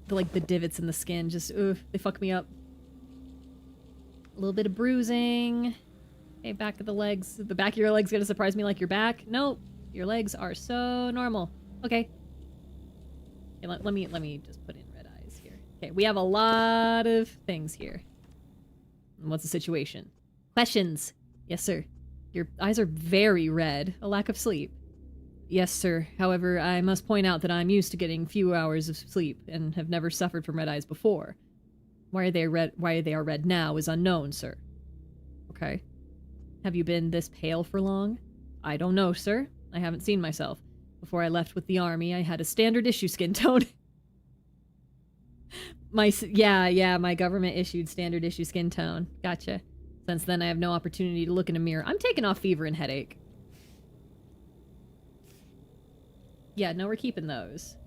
The divots in the skin, just, they fuck me up. A little bit of bruising. Okay, back of the legs. The back of your leg's gonna surprise me like your back. Nope. Your legs are so normal. Okay. Let me just put in red eyes here. Okay, we have a lot of things here. What's the situation? Questions. Yes, sir. Your eyes are very red. A lack of sleep. Yes, sir. However, I must point out that I'm used to getting few hours of sleep and have never suffered from red eyes before. Why they are red now is unknown, sir. Okay. Have you been this pale for long? I don't know, sir. I haven't seen myself. Before I left with the army, I had a standard issue skin tone. My government issued standard issue skin tone. Gotcha. Since then, I have no opportunity to look in a mirror. I'm taking off fever and headache. Yeah, no, we're keeping those.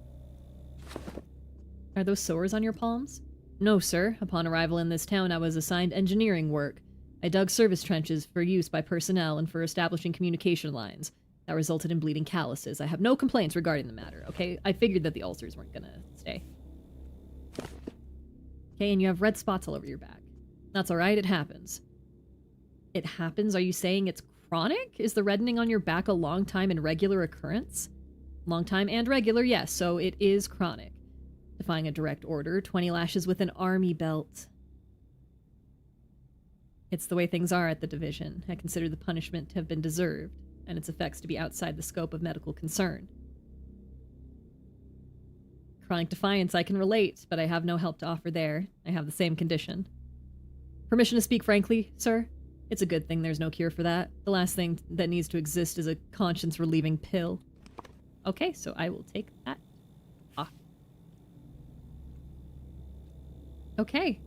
Are those sores on your palms? No, sir. Upon arrival in this town, I was assigned engineering work. I dug service trenches for use by personnel and for establishing communication lines. That resulted in bleeding calluses. I have no complaints regarding the matter, okay? I figured that the ulcers weren't gonna stay. Okay, and you have red spots all over your back. That's alright, it happens. It happens? Are you saying it's chronic? Is the reddening on your back a long time and regular occurrence? Long time and regular, yes, so it is chronic. Defying a direct order, 20 lashes with an army belt. It's the way things are at the division. I consider the punishment to have been deserved, and its effects to be outside the scope of medical concern. Chronic defiance, I can relate, but I have no help to offer there. I have the same condition. Permission to speak frankly, sir? It's a good thing there's no cure for that. The last thing that needs to exist is a conscience-relieving pill. Okay, so I will take that off. Okay.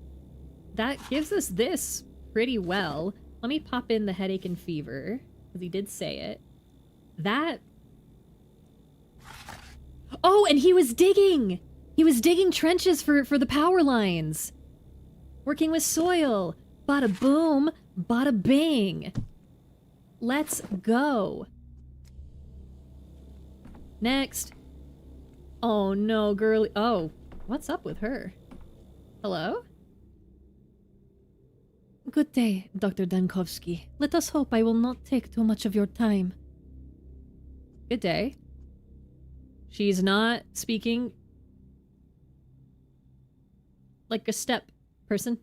That gives us this pretty well. Let me pop in the headache and fever, because he did say it. That... Oh, and he was digging! He was digging trenches for the power lines. Working with soil. Bada boom, bada bing. Let's go. Next. Oh no, girly. Oh, what's up with her? Hello? Good day, Dr. Dankovsky. Let us hope I will not take too much of your time. Good day. She's not speaking like a step person.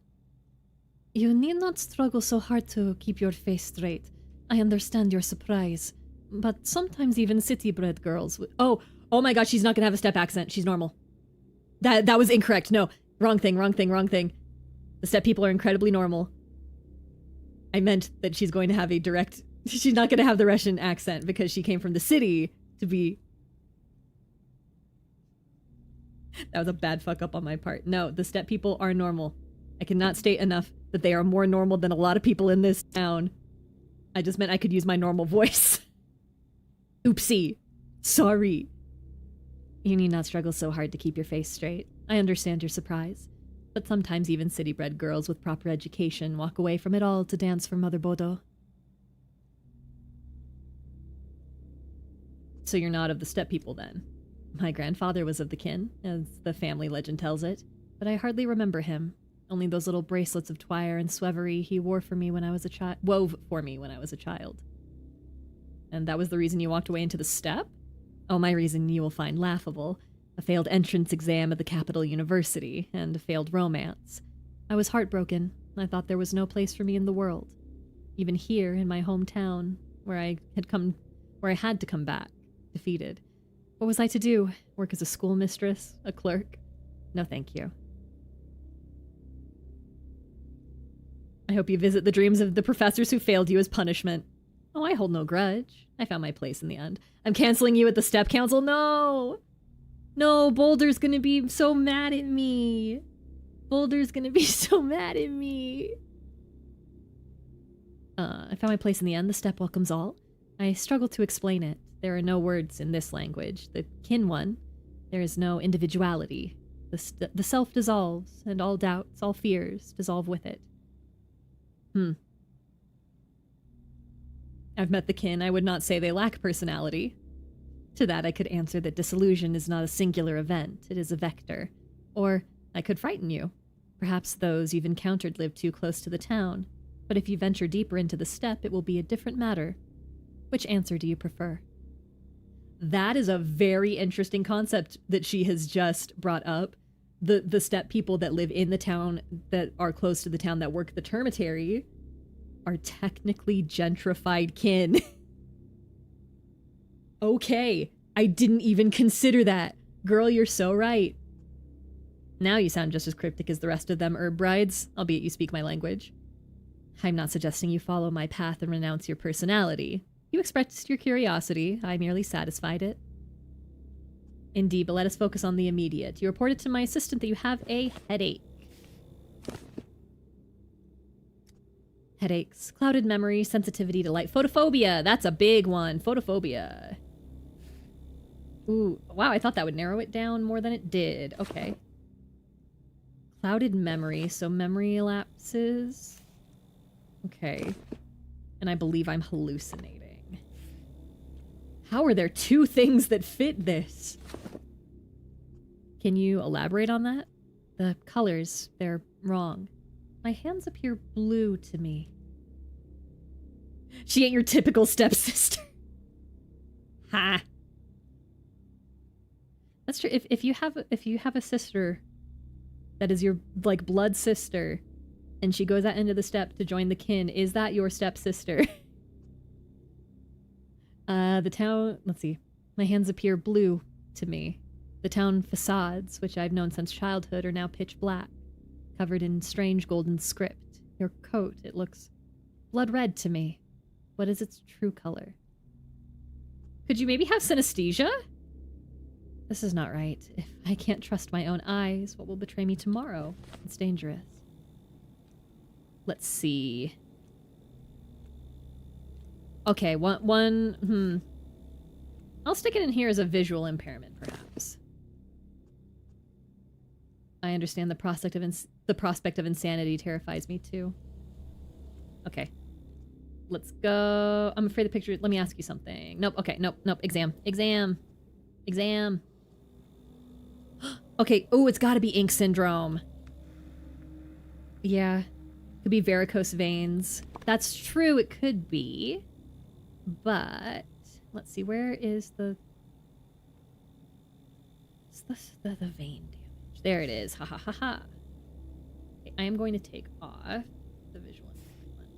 You need not struggle so hard to keep your face straight. I understand your surprise. But sometimes even city-bred girls would... Oh my god, she's not gonna have a step accent. She's normal. That was incorrect. No. Wrong thing. The step people are incredibly normal. I meant that she's going to have a direct... She's not gonna have the Russian accent because she came from the city to be... That was a bad fuck up on my part. No, the step people are normal. I cannot state enough that they are more normal than a lot of people in this town. I just meant I could use my normal voice. Oopsie. Sorry. You need not struggle so hard to keep your face straight. I understand your surprise. But sometimes even city-bred girls with proper education walk away from it all to dance for Mother Bodo. So you're not of the steppe people then? My grandfather was of the kin, as the family legend tells it, but I hardly remember him. Only those little bracelets of twire and swevery he wove for me when I was a child. And that was the reason you walked away into the steppe? Oh, my reason you will find laughable. A failed entrance exam at the capital university, and a failed romance. I was heartbroken. I thought there was no place for me in the world. Even here, in my hometown, where I had to come back, defeated. What was I to do? Work as a schoolmistress? A clerk? No, thank you. I hope you visit the dreams of the professors who failed you as punishment. Oh, I hold no grudge. I found my place in the end. I'm canceling you at the step council? No! No, Boulder's gonna be so mad at me. I found my place in the end. The step welcomes all. I struggle to explain it. There are no words in this language. The kin one, there is no individuality. The self dissolves, and all doubts, all fears dissolve with it. I've met the kin. I would not say they lack personality. To that I could answer that disillusion is not a singular event. It is a vector. Or I could frighten you. Perhaps those you've encountered live too close to the town. But if you venture deeper into the steppe, it will be a different matter. Which answer do you prefer? That is a very interesting concept that she has just brought up. The steppe people that live in the town, that are close to the town, that work the termitary, are technically gentrified kin. Okay, I didn't even consider that. Girl, you're so right. Now you sound just as cryptic as the rest of them herb brides, albeit you speak my language. I'm not suggesting you follow my path and renounce your personality. You expressed your curiosity. I merely satisfied it. Indeed, but let us focus on the immediate. You reported to my assistant that you have a headache. Headaches, clouded memory, sensitivity to light, photophobia. That's a big one. Photophobia. Ooh, wow, I thought that would narrow it down more than it did. Okay. Clouded memory, so memory lapses. Okay. And I believe I'm hallucinating. How are there two things that fit this? Can you elaborate on that? The colors, they're wrong. My hands appear blue to me. She ain't your typical stepsister. Ha! That's true. If you have a sister that is your like blood sister, and she goes out into the steppe to join the kin, is that your stepsister? The town, let's see. My hands appear blue to me. The town facades, which I've known since childhood, are now pitch black, covered in strange golden script. Your coat, it looks blood red to me. What is its true color? Could you maybe have synesthesia? This is not right. If I can't trust my own eyes, what will betray me tomorrow? It's dangerous. Let's see. Okay, I'll stick it in here as a visual impairment, perhaps. I understand the prospect of insanity terrifies me too. Okay. Let's go. I'm afraid the picture... Let me ask you something. Nope, okay, nope. Exam. Okay, oh, it's gotta be ink syndrome. Yeah. Could be varicose veins. That's true, it could be. But... Let's see, where is the... the vein damage? There it is. Ha ha ha ha. Okay, I am going to take off the visual impairment.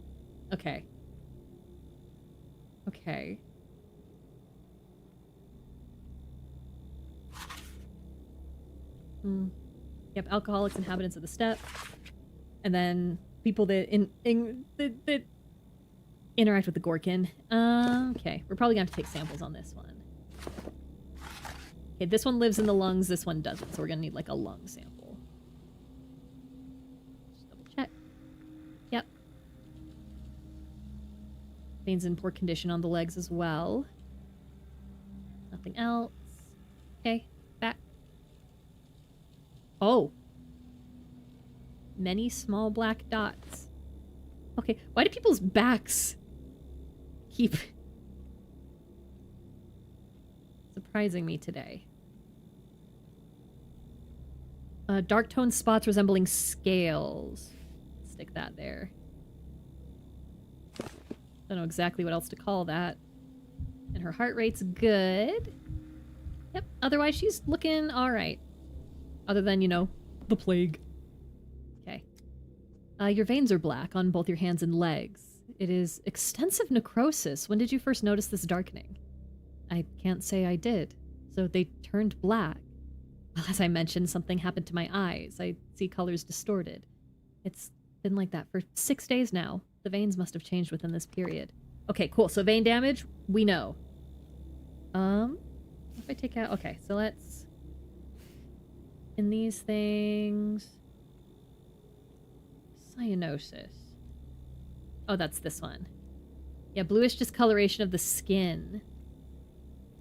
Okay. Okay. Yep, alcoholics, inhabitants of the steppe. And then people that that interact with the Gorkin. Okay, we're probably gonna have to take samples on this one. Okay, this one lives in the lungs, this one doesn't, so we're gonna need like a lung sample. Just double check. Yep. Veins in poor condition on the legs as well. Nothing else. Okay, back. Oh. Many small black dots. Okay, why do people's backs keep surprising me today? Dark toned spots resembling scales. Stick that there. Don't know exactly what else to call that. And her heart rate's good. Yep, otherwise she's looking alright. Other than, you know, the plague. Okay. Your veins are black on both your hands and legs. It is extensive necrosis. When did you first notice this darkening? I can't say I did. So they turned black. Well, as I mentioned, something happened to my eyes. I see colors distorted. It's been like that for 6 days now. The veins must have changed within this period. Okay, cool. So vein damage, we know. If I take out... Okay, so let's... In these things... Cyanosis. Oh, that's this one. Yeah, bluish discoloration of the skin.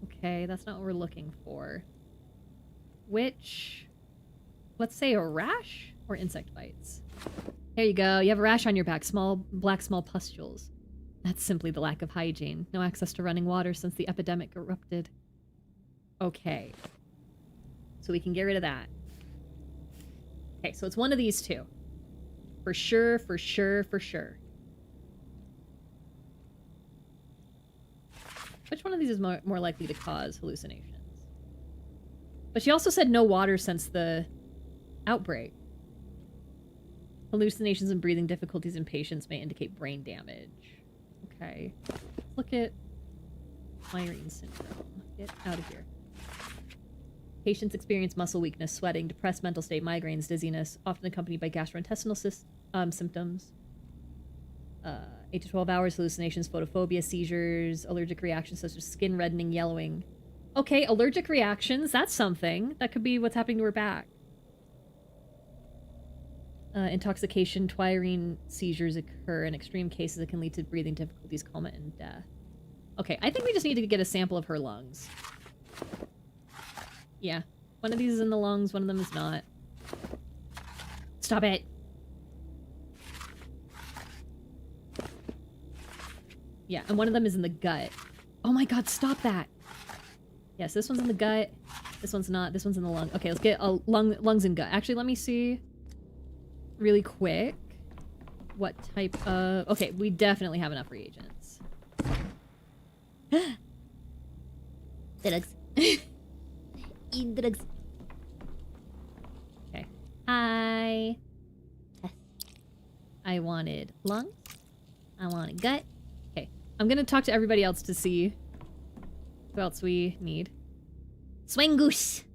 Okay, that's not what we're looking for. Which... let's say a rash or insect bites. There you go. You have a rash on your back. Small pustules. That's simply the lack of hygiene. No access to running water since the epidemic erupted. Okay. So we can get rid of that. Okay, so it's one of these two. For sure, for sure, for sure. Which one of these is more likely to cause hallucinations? But she also said no water since the outbreak. Hallucinations and breathing difficulties in patients may indicate brain damage. Okay. Let's look at Myrene syndrome. Get out of here. Patients experience muscle weakness, sweating, depressed mental state, migraines, dizziness, often accompanied by gastrointestinal symptoms. 8 to 12 hours, hallucinations, photophobia, seizures, allergic reactions such as skin reddening, yellowing. Okay, allergic reactions, that's something. That could be what's happening to her back. Intoxication, twirine seizures occur. In extreme cases, it can lead to breathing difficulties, coma, and death. Okay, I think we just need to get a sample of her lungs. Yeah. One of these is in the lungs, one of them is not. Stop it! Yeah, and one of them is in the gut. Oh my god, stop that! Yes, this one's in the gut. This one's not. This one's in the lung. Okay, let's get lungs and gut. Actually, let me see really quick what type of... Okay, we definitely have enough reagents. Drugs. Eat drugs. Okay. I wanted lungs. I wanted gut. Okay. I'm gonna talk to everybody else to see who else we need. Swingoose.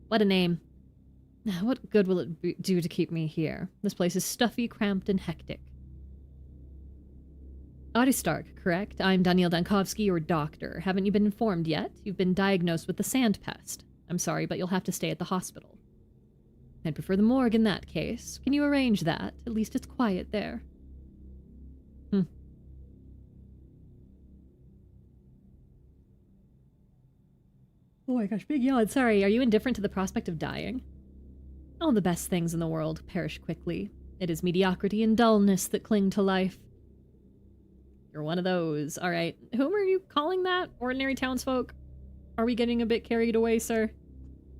What a name. What good will it do to keep me here? This place is stuffy, cramped, and hectic. Aristark, correct? I'm Daniel Dankovsky, your doctor. Haven't you been informed yet? You've been diagnosed with the sand pest. I'm sorry, but you'll have to stay at the hospital. I'd prefer the morgue in that case. Can you arrange that? At least it's quiet there. Oh my gosh, big yawn. Sorry, are you indifferent to the prospect of dying? All the best things in the world perish quickly. It is mediocrity and dullness that cling to life. You're one of those. All right. Whom are you calling that? Ordinary townsfolk? Are we getting a bit carried away, sir?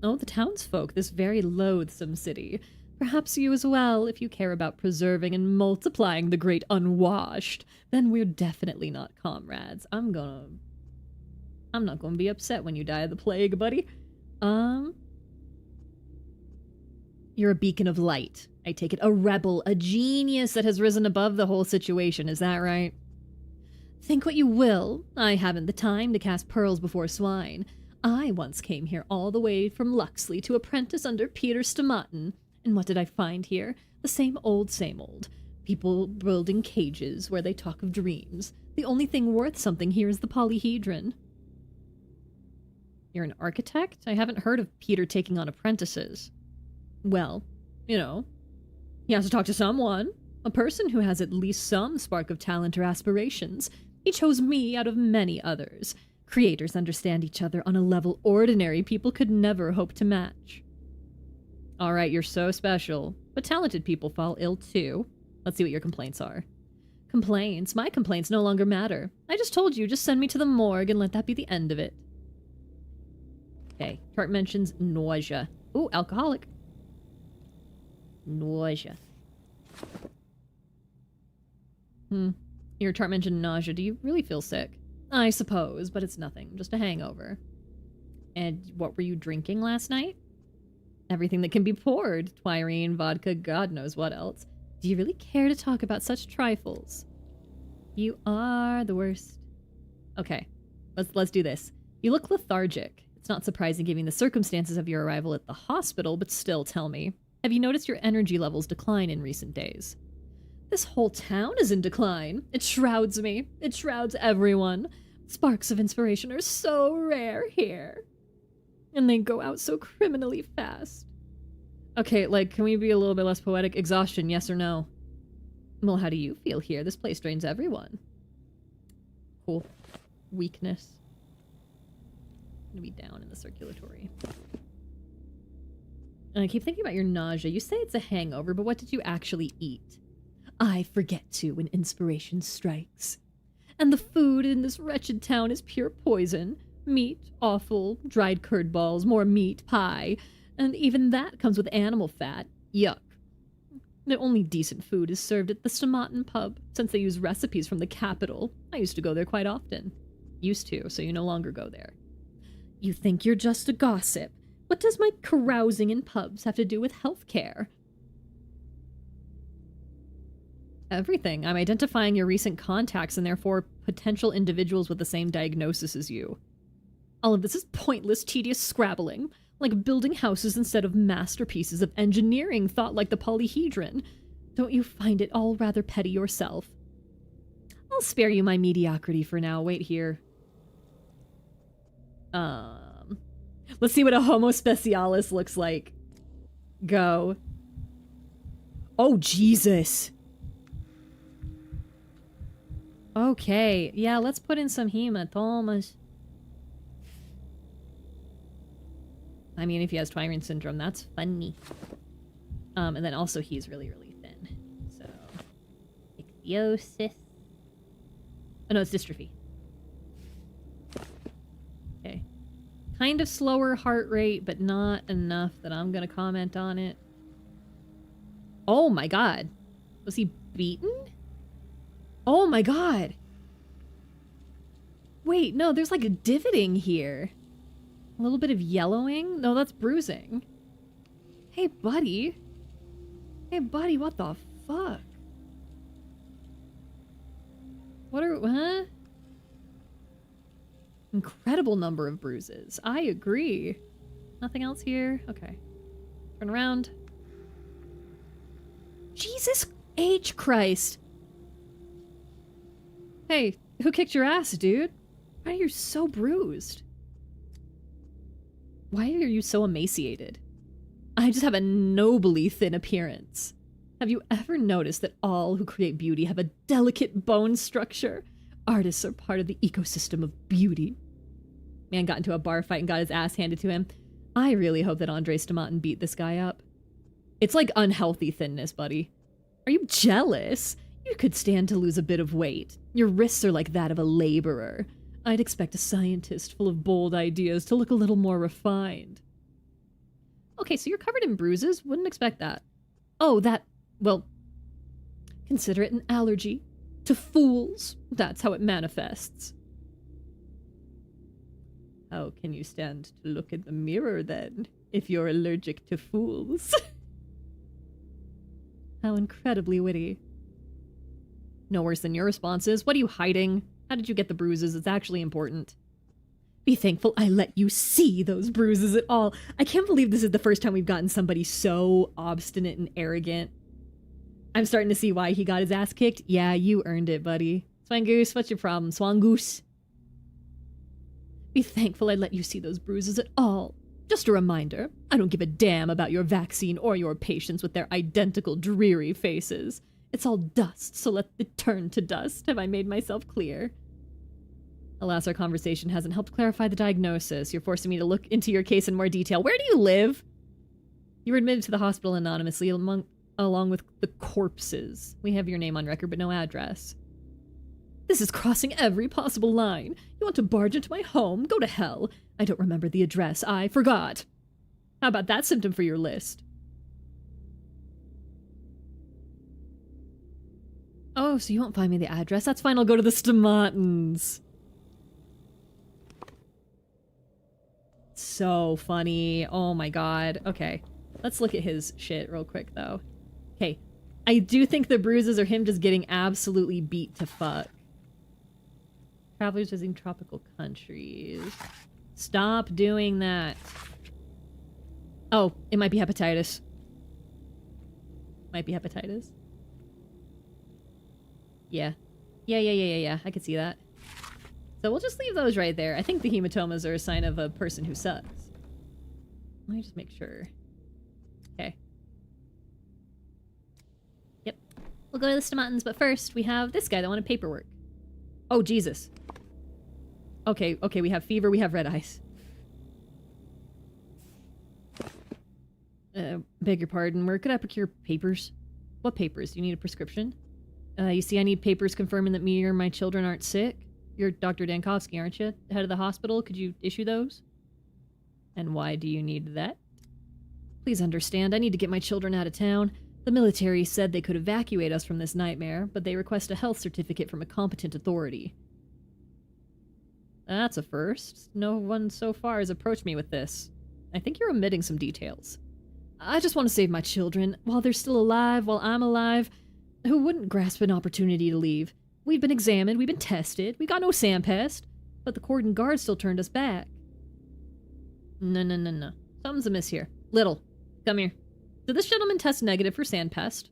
Oh, the townsfolk, this very loathsome city. Perhaps you as well, if you care about preserving and multiplying the great unwashed. Then we're definitely not comrades. I'm not gonna be upset when you die of the plague, buddy. You're a beacon of light. I take it. A rebel, a genius that has risen above the whole situation. Is that right? Think what you will. I haven't the time to cast pearls before swine. I once came here all the way from Luxley to apprentice under Peter Stomatin. And what did I find here? The same old, same old. People building cages where they talk of dreams. The only thing worth something here is the polyhedron. You're an architect? I haven't heard of Peter taking on apprentices. Well, you know, he has to talk to someone. A person who has at least some spark of talent or aspirations. He chose me out of many others. Creators understand each other on a level ordinary people could never hope to match. Alright, you're so special. But talented people fall ill too. Let's see what your complaints are. Complaints? My complaints no longer matter. I just told you, just send me to the morgue and let that be the end of it. Okay, chart mentions nausea. Ooh, alcoholic. Nausea. Your chart mentioned nausea. Do you really feel sick? I suppose, but it's nothing. Just a hangover. And what were you drinking last night? Everything that can be poured. Twirine, vodka, God knows what else. Do you really care to talk about such trifles? You are the worst. Okay, let's do this. You look lethargic. It's not surprising given the circumstances of your arrival at the hospital, but still tell me. Have you noticed your energy levels decline in recent days? This whole town is in decline. It shrouds me. It shrouds everyone. Sparks of inspiration are so rare here. And they go out so criminally fast. Okay, like, can we be a little bit less poetic? Exhaustion, yes or no? Well, how do you feel here? This place drains everyone. Cool. Weakness. Gonna be down in the circulatory. And I keep thinking about your nausea. You say it's a hangover, but what did you actually eat? I forget to when inspiration strikes. And the food in this wretched town is pure poison. Meat, offal, dried curd balls, more meat, pie. And even that comes with animal fat. Yuck. The only decent food is served at the Stomatin pub, since they use recipes from the capital. I used to go there quite often. Used to, so you no longer go there. You think you're just a gossip. What does my carousing in pubs have to do with healthcare? Everything. I'm identifying your recent contacts and therefore potential individuals with the same diagnosis as you. All of this is pointless, tedious scrabbling, like building houses instead of masterpieces of engineering thought like the polyhedron. Don't you find it all rather petty yourself? I'll spare you my mediocrity for now. Wait here. Let's see what a Homo Specialis looks like. Go. Oh, Jesus. Okay, yeah, let's put in some hematomas. I mean, if he has Twine syndrome, that's funny. And then also he's really, really thin. So, ichthyosis. Oh, no, it's dystrophy. Okay. Kind of slower heart rate, but not enough that I'm gonna comment on it. Oh my god. Was he beaten? Oh my god. Wait, no, there's like a divoting here. A little bit of yellowing? No, that's bruising. Hey, buddy. Hey, buddy, what the fuck? What are... huh? Incredible number of bruises. I agree. Nothing else here? Okay. Turn around. Jesus H. Christ. Hey, who kicked your ass, dude? Why are you so bruised? Why are you so emaciated? I just have a nobly thin appearance. Have you ever noticed that all who create beauty have a delicate bone structure? Artists are part of the ecosystem of beauty. Man got into a bar fight and got his ass handed to him. I really hope that Andre Stomatin beat this guy up. It's like unhealthy thinness, buddy. Are you jealous? You could stand to lose a bit of weight. Your wrists are like that of a laborer. I'd expect a scientist full of bold ideas to look a little more refined. Okay, so you're covered in bruises? Wouldn't expect that. Oh, that... well... consider it an allergy. To fools. That's how it manifests. How can you stand to look in the mirror, then, if you're allergic to fools? How incredibly witty. No worse than your responses. What are you hiding? How did you get the bruises? It's actually important. Be thankful I let you see those bruises at all. I can't believe this is the first time we've gotten somebody so obstinate and arrogant. I'm starting to see why he got his ass kicked. Yeah, you earned it, buddy. Swangoose, what's your problem? Swangoose. Be thankful I let you see those bruises at all. Just a reminder, I don't give a damn about your vaccine or your patients with their identical dreary faces. It's all dust, so let it turn to dust. Have I made myself clear? Alas, our conversation hasn't helped clarify the diagnosis. You're forcing me to look into your case in more detail. Where do you live? You were admitted to the hospital anonymously along with the corpses. We have your name on record, but no address. This is crossing every possible line. You want to barge into my home? Go to hell. I don't remember the address. I forgot. How about that symptom for your list? Oh, so you won't find me the address? That's fine, I'll go to the Stomatins. So funny. Oh my god. Okay. Let's look at his shit real quick, though. Okay. I do think the bruises are him just getting absolutely beat to fuck. Travelers visiting tropical countries. Stop doing that. Oh, it might be hepatitis. Might be hepatitis. Yeah. Yeah. I could see that. So we'll just leave those right there. I think the hematomas are a sign of a person who sucks. Let me just make sure. Okay. Yep. We'll go to the Stomatins, but first we have this guy that wanted paperwork. Oh, Jesus. Okay, we have fever, we have red eyes. Beg your pardon, where could I procure papers? What papers? Do you need a prescription? You see, I need papers confirming that me or my children aren't sick. You're Dr. Dankovsky, aren't you? Head of the hospital, could you issue those? And why do you need that? Please understand, I need to get my children out of town. The military said they could evacuate us from this nightmare, but they request a health certificate from a competent authority. That's a first. No one so far has approached me with this. I think you're omitting some details. I just want to save my children. While they're still alive, while I'm alive, who wouldn't grasp an opportunity to leave? We've been examined, we've been tested, we got no sandpest, but the cordon guard still turned us back. No. Something's amiss here. Little, come here. Did this gentleman test negative for sandpest?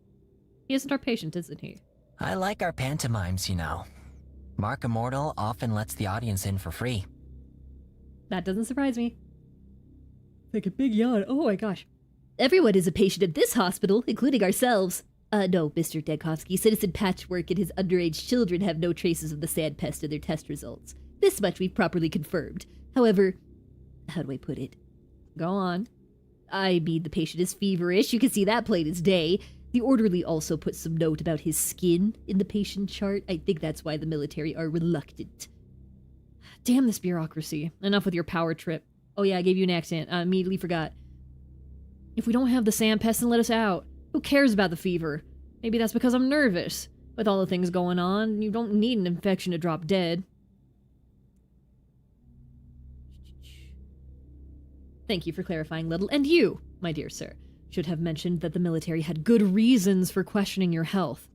He isn't our patient, isn't he? I like our pantomimes, you know. Mark Immortal often lets the audience in for free. That doesn't surprise me. Like a big yawn. Oh my gosh. Everyone is a patient at this hospital, including ourselves. No, Mr. Dankovsky. Citizen Patchwork and his underage children have no traces of the sandpest in their test results. This much we've properly confirmed. However, how do I put it? Go on. I mean, the patient is feverish. You can see that plain as day. The orderly also put some note about his skin in the patient chart. I think that's why the military are reluctant. Damn this bureaucracy. Enough with your power trip. Oh yeah, I gave you an accent. I immediately forgot. If we don't have the sandpest, then let us out. Who cares about the fever? Maybe that's because I'm nervous. With all the things going on, you don't need an infection to drop dead. Thank you for clarifying, Little. And you, my dear sir, should have mentioned that the military had good reasons for questioning your health.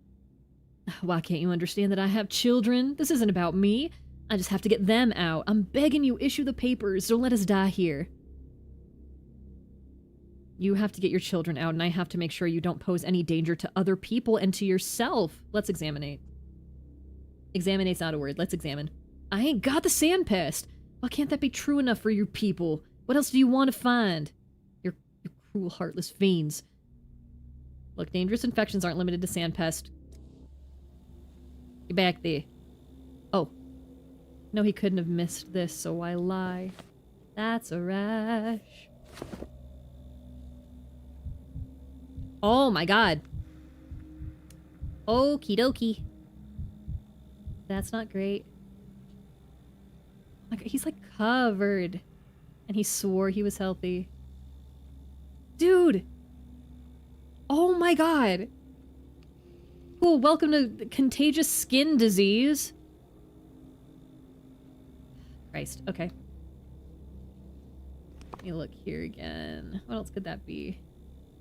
Why can't you understand that I have children? This isn't about me. I just have to get them out. I'm begging you, issue the papers. Don't let us die here. You have to get your children out, and I have to make sure you don't pose any danger to other people and to yourself. Let's examinate. Examinate's not a word. Let's examine. I ain't got the sandpest. Why can't that be true enough for your people? What else do you want to find? Your cruel, heartless fiends. Look, dangerous infections aren't limited to sandpest. Get back there. Oh. No, he couldn't have missed this, so why lie? That's a rash. Oh my god. Okie dokie. That's not great. Like, he's like covered. And he swore he was healthy. Dude! Oh my god! Cool, welcome to contagious skin disease. Christ, okay. Let me look here again. What else could that be?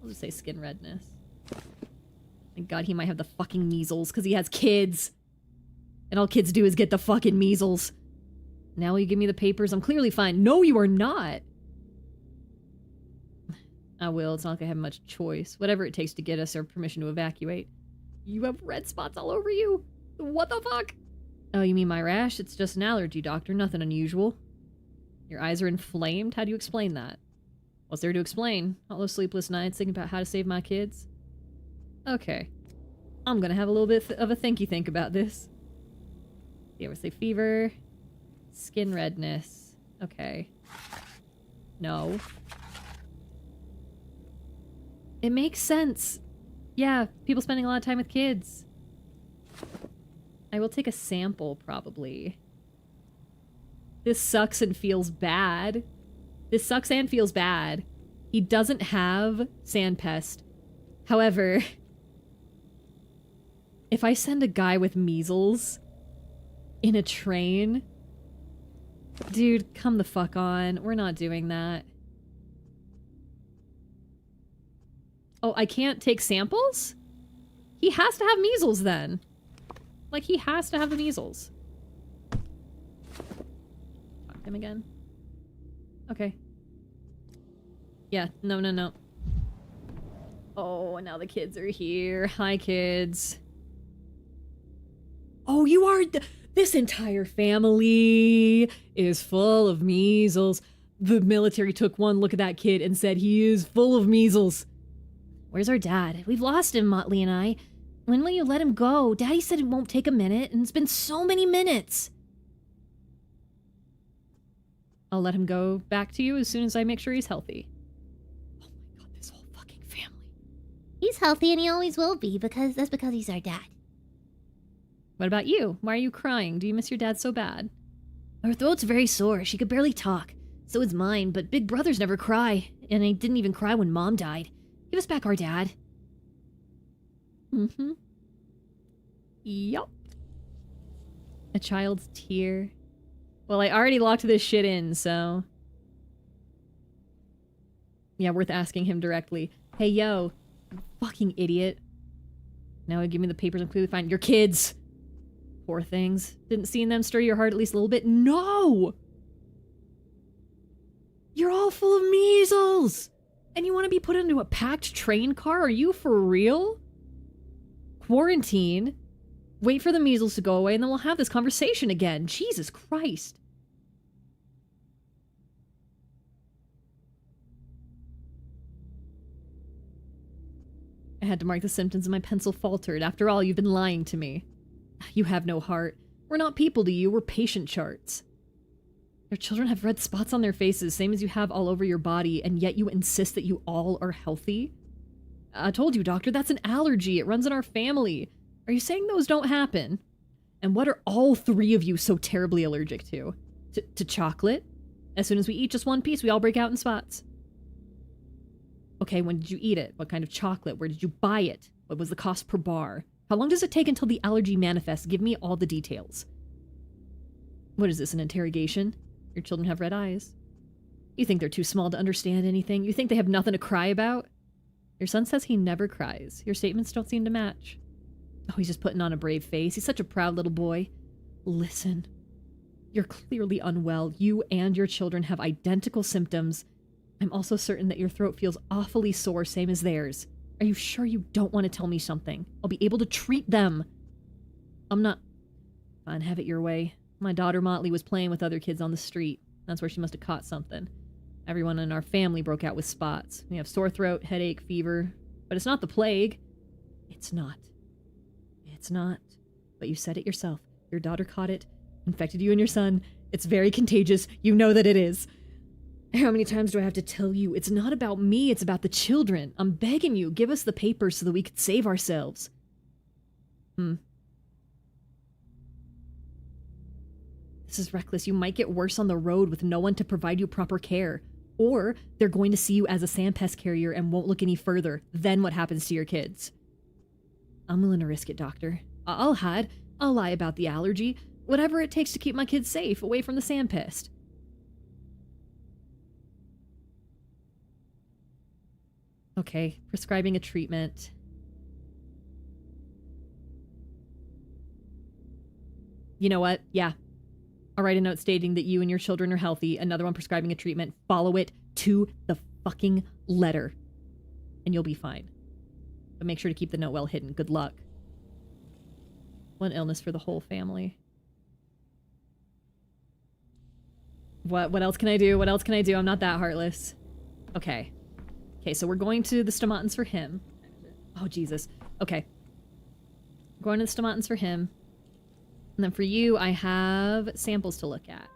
I'll just say skin redness. Thank God he might have the fucking measles, because he has kids. And all kids do is get the fucking measles. Now will you give me the papers? I'm clearly fine. No, you are not! I will. It's not like I have much choice. Whatever it takes to get us our permission to evacuate. You have red spots all over you? What the fuck? Oh, you mean my rash? It's just an allergy, doctor. Nothing unusual. Your eyes are inflamed? How do you explain that? What's there to explain? All those sleepless nights thinking about how to save my kids? Okay. I'm gonna have a little bit of a think about this. You ever say fever? Skin redness. Okay. No. It makes sense. Yeah, people spending a lot of time with kids. I will take a sample, probably. This sucks and feels bad. This sucks and feels bad. He doesn't have sandpest. However, if I send a guy with measles in a train... Dude, come the fuck on. We're not doing that. Oh, I can't take samples? He has to have measles then. Like, he has to have the measles. Fuck him again. Okay. Yeah, no. Oh, and now the kids are here. Hi, kids. Oh, you are... This entire family is full of measles. The military took one look at that kid and said he is full of measles. Where's our dad? We've lost him, Motley and I. When will you let him go? Daddy said it won't take a minute, and it's been so many minutes. I'll let him go back to you as soon as I make sure he's healthy. Oh my god, this whole fucking family. He's healthy and he always will be, because that's because he's our dad. What about you? Why are you crying? Do you miss your dad so bad? Her throat's very sore. She could barely talk. So is mine, but big brothers never cry. And I didn't even cry when Mom died. Give us back our dad. Mm-hmm. Yup. A child's tear. Well, I already locked this shit in, so... yeah, worth asking him directly. Hey, yo, you fucking idiot. Now give me the papers, I'm clearly fine. Your kids! Poor things. Didn't seeing them stir your heart at least a little bit? No! You're all full of measles! And you want to be put into a packed train car? Are you for real? Quarantine? Wait for the measles to go away and then we'll have this conversation again. Jesus Christ. I had to mark the symptoms and my pencil faltered. After all, you've been lying to me. You have no heart. We're not people to you, we're patient charts. Your children have red spots on their faces, same as you have all over your body, and yet you insist that you all are healthy? I told you, doctor, that's an allergy. It runs in our family. Are you saying those don't happen? And what are all three of you so terribly allergic to? To chocolate? As soon as we eat just one piece, we all break out in spots. Okay, when did you eat it? What kind of chocolate? Where did you buy it? What was the cost per bar? How long does it take until the allergy manifests? Give me all the details. What is this, an interrogation? Your children have red eyes. You think they're too small to understand anything? You think they have nothing to cry about? Your son says he never cries. Your statements don't seem to match. Oh, he's just putting on a brave face. He's such a proud little boy. Listen. You're clearly unwell. You and your children have identical symptoms. I'm also certain that your throat feels awfully sore, same as theirs. Are you sure you don't want to tell me something? I'll be able to treat them. I'm not... Fine, have it your way. My daughter Motley was playing with other kids on the street. That's where she must have caught something. Everyone in our family broke out with spots. We have sore throat, headache, fever. But it's not the plague. It's not. It's not. But you said it yourself. Your daughter caught it, infected you and your son. It's very contagious. You know that it is. How many times do I have to tell you? It's not about me, it's about the children. I'm begging you, give us the papers so that we could save ourselves. This is reckless. You might get worse on the road with no one to provide you proper care. Or they're going to see you as a sandpest carrier and won't look any further. Then what happens to your kids? I'm willing to risk it, doctor. I'll hide. I'll lie about the allergy. Whatever it takes to keep my kids safe, away from the sandpest. Okay, prescribing a treatment. You know what? Yeah. I'll write a note stating that you and your children are healthy. Another one prescribing a treatment. Follow it to the fucking letter. And you'll be fine. But make sure to keep the note well hidden. Good luck. One illness for the whole family. What else can I do? What else can I do? I'm not that heartless. Okay. Okay, so we're going to the Stomatins for him. Oh, Jesus. Okay. We're going to the Stomatins for him. And then for you, I have samples to look at.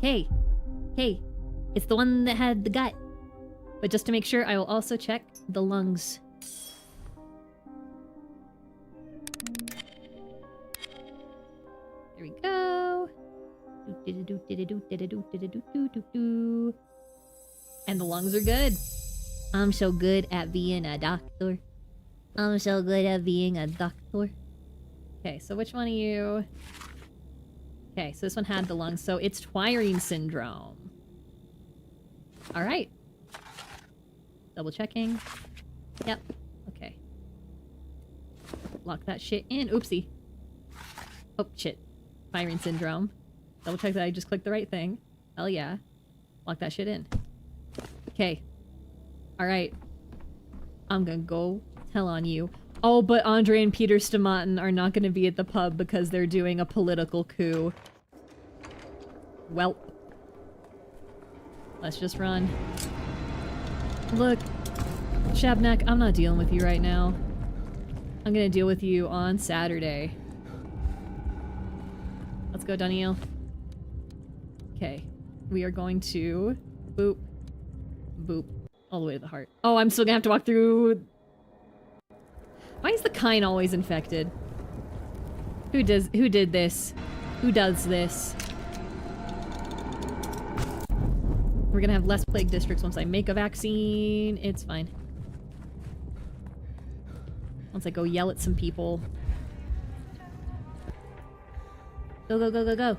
Hey. Hey. It's the one that had the gut. But just to make sure, I will also check the lungs. There we go. And the lungs are good. I'm so good at being a doctor. I'm so good at being a doctor. Okay, so which one are you? Okay, so this one had the lungs, so it's Twirling syndrome. Alright. Double checking. Yep. Okay. Lock that shit in. Oopsie. Oh, shit. Twirling syndrome. Double check that I just clicked the right thing. Hell yeah. Lock that shit in. Okay. Alright. I'm gonna go tell on you. Oh, but Andre and Peter Stomatin are not gonna be at the pub because they're doing a political coup. Welp. Let's just run. Look, Shabnak, I'm not dealing with you right now. I'm gonna deal with you on Saturday. Let's go, Daniel. Okay. We are going to boop, boop, all the way to the heart. Oh, I'm still gonna have to walk through... Why is the Kine always infected? Who did this? Who does this? We're gonna have less plague districts once I make a vaccine. It's fine. Once I go yell at some people. Go, go, go, go, go.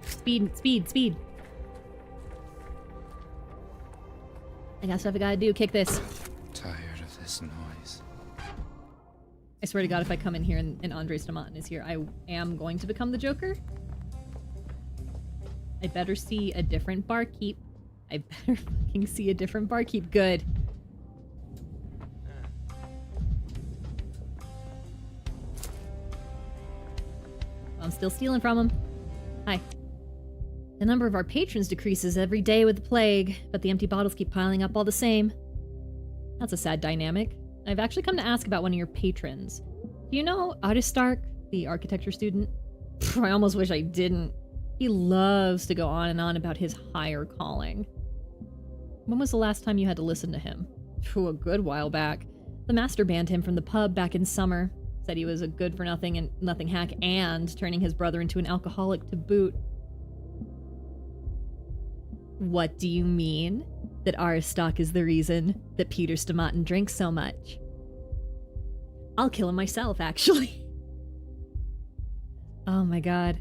Speed, speed, speed. I got stuff I gotta do. Kick this. Tired of this noise. I swear to God, if I come in here and Andres Tomatin is here, I am going to become the Joker. I better see a different barkeep. I better fucking see a different barkeep. Good. I'm still stealing from him. Hi. The number of our patrons decreases every day with the plague, but the empty bottles keep piling up all the same. That's a sad dynamic. I've actually come to ask about one of your patrons. Do you know Aristark, the architecture student? I almost wish I didn't. He loves to go on and on about his higher calling. When was the last time you had to listen to him? A good while back. The master banned him from the pub back in summer. Said he was a good-for-nothing and nothing hack and turning his brother into an alcoholic to boot. What do you mean? That Aristark is the reason that Peter Stomatin drinks so much? I'll kill him myself, actually. Oh my god.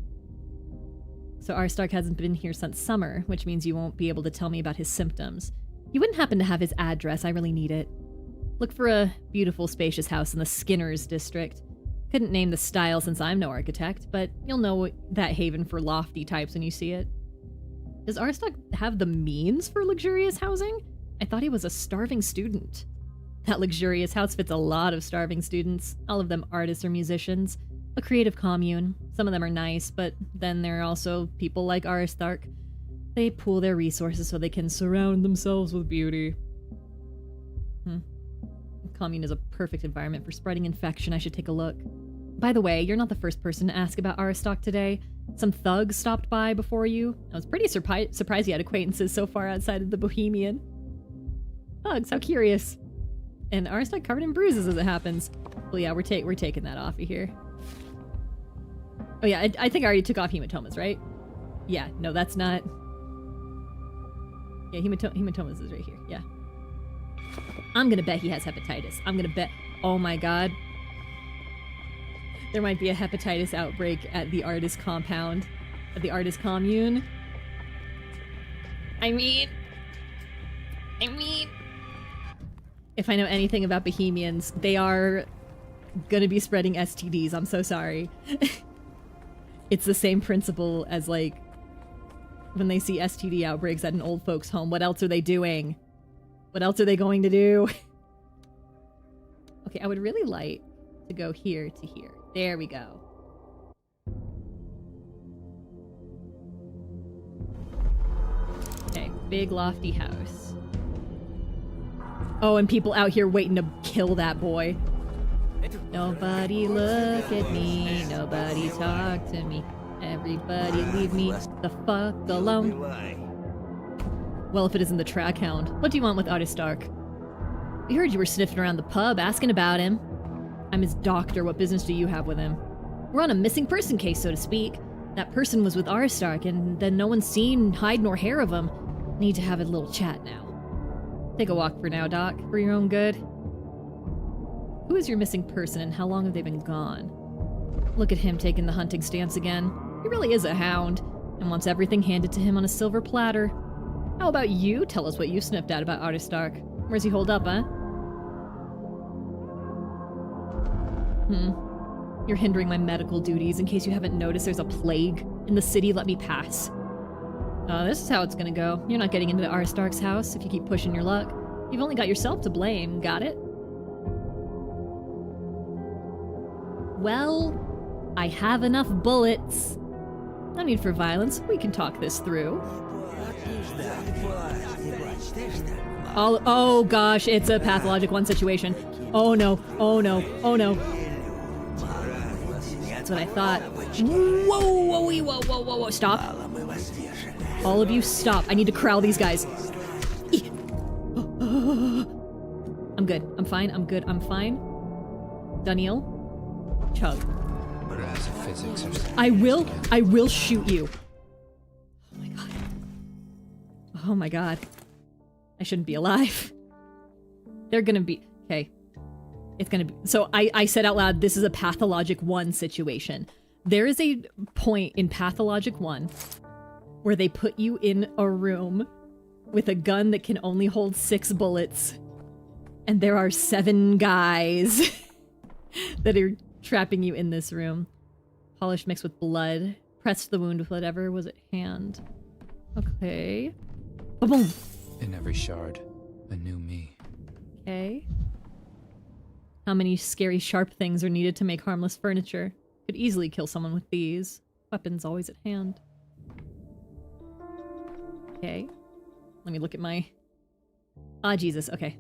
So Aristark hasn't been here since summer, which means you won't be able to tell me about his symptoms. You wouldn't happen to have his address, I really need it. Look for a beautiful, spacious house in the Skinners district. Couldn't name the style since I'm no architect, but you'll know that haven for lofty types when you see it. Does Aristark have the means for luxurious housing? I thought he was a starving student. That luxurious house fits a lot of starving students, all of them artists or musicians. A creative commune. Some of them are nice, but then there are also people like Aristark. They pool their resources so they can surround themselves with beauty. Commune is a perfect environment for spreading infection. I should take a look. By the way, you're not the first person to ask about Aristark today. Some thugs stopped by before you. I was pretty surprised you had acquaintances so far outside of the Bohemian. Thugs, how curious. And Aristark covered in bruises as it happens. Well, yeah, we're taking that off of here. Oh yeah, I think I already took off hematomas, right? Yeah, no, that's not... Yeah, hematomas is right here, yeah. I'm gonna bet he has hepatitis. I'm gonna bet... Oh my god. There might be a hepatitis outbreak at the artist compound. At the artist commune. I mean... If I know anything about Bohemians, they are gonna be spreading STDs. I'm so sorry. It's the same principle as, like, when they see STD outbreaks at an old folks' home. What else are they doing? What else are they going to do? Okay, I would really like to go here to here. There we go. Okay, big lofty house. Oh, and people out here waiting to kill that boy. Nobody look at me, nobody talk to me. Everybody leave me the fuck alone. Well, if it isn't the track hound, what do you want with Aristark? We heard you were sniffing around the pub, asking about him. I'm his doctor, what business do you have with him? We're on a missing person case, so to speak. That person was with Aristark, and then no one's seen hide nor hair of him. Need to have a little chat now. Take a walk for now, Doc, for your own good. Who is your missing person, and how long have they been gone? Look at him taking the hunting stance again. He really is a hound, and wants everything handed to him on a silver platter. How about you tell us what you sniffed out about Aristark? Where's he holed up, huh? You're hindering my medical duties. In case you haven't noticed, there's a plague in the city. Let me pass. This is how it's gonna go. You're not getting into Aristark's house if you keep pushing your luck. You've only got yourself to blame, got it? Well, I have enough bullets. No need for violence. We can talk this through. Oh gosh, it's a pathologic 1 situation. Oh no, oh no, oh no. That's what I thought. Whoa, stop. All of you stop. I need to corral these guys. I'm good. I'm fine. I'm good. I'm fine. Daniel. Chug. I will shoot you. Oh my god. Oh my god. I shouldn't be alive. They're gonna be... Okay. It's gonna be... So I said out loud, this is a Pathologic 1 situation. There is a point in Pathologic 1 where they put you in a room with a gun that can only hold 6 bullets. And there are 7 guys that are trapping you in this room. Polish mixed with blood. Press the wound with whatever was at hand. Okay. Boom. In every shard, a new me. Okay. How many scary sharp things are needed to make harmless furniture? Could easily kill someone with these. Weapons always at hand. Okay. Let me look at my... Ah, Jesus. Okay.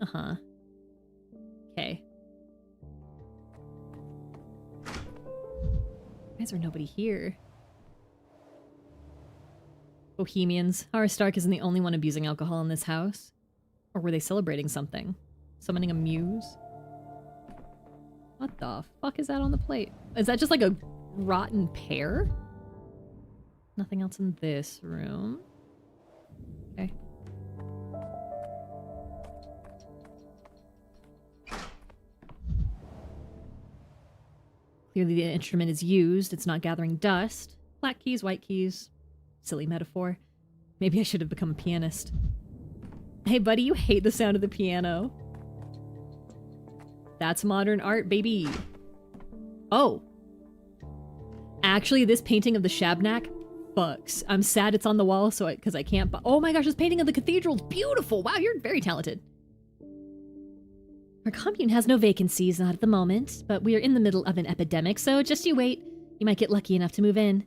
Uh-huh. Okay. Why is there nobody here? Bohemians. Aristarch isn't the only one abusing alcohol in this house. Or were they celebrating something? Summoning a muse? What the fuck is that on the plate? Is that just like a rotten pear? Nothing else in this room. Okay. Clearly the instrument is used. It's not gathering dust. Black keys, white keys. Silly metaphor. Maybe I should have become a pianist. Hey buddy, you hate the sound of the piano. That's modern art, baby. Oh. Actually, this painting of the Shabnak fucks. I'm sad it's on the wall so because I can't... Oh my gosh, this painting of the cathedral's beautiful. Wow, you're very talented. Our commune has no vacancies, not at the moment, but we are in the middle of an epidemic, so just you wait. You might get lucky enough to move in.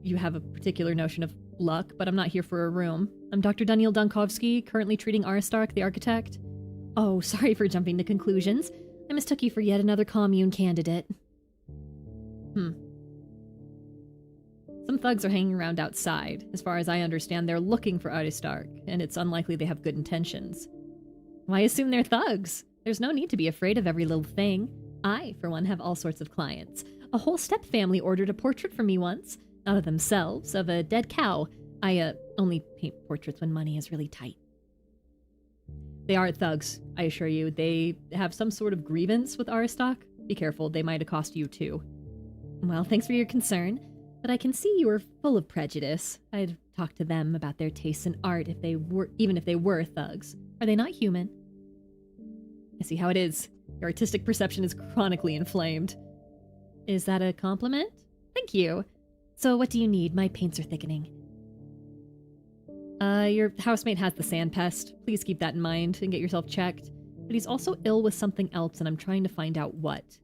You have a particular notion of luck, but I'm not here for a room. I'm Dr. Daniel Dunkovsky, currently treating Aristarch, the architect. Oh, sorry for jumping to conclusions. I mistook you for yet another commune candidate. Some thugs are hanging around outside. As far as I understand, they're looking for Aristarch, and it's unlikely they have good intentions. Why assume they're thugs? There's no need to be afraid of every little thing. I, for one, have all sorts of clients. A whole step family ordered a portrait from me once. Not of themselves, of a dead cow. I, only paint portraits when money is really tight. They aren't thugs, I assure you. They have some sort of grievance with Aristarch. Be careful, they might accost you too. Well, thanks for your concern, but I can see you are full of prejudice. I'd talk to them about their tastes in art even if they were thugs. Are they not human? I see how it is. Your artistic perception is chronically inflamed. Is that a compliment? Thank you. So what do you need? My paints are thickening. Your housemate has the sand pest. Please keep that in mind and get yourself checked. But he's also ill with something else and I'm trying to find out what.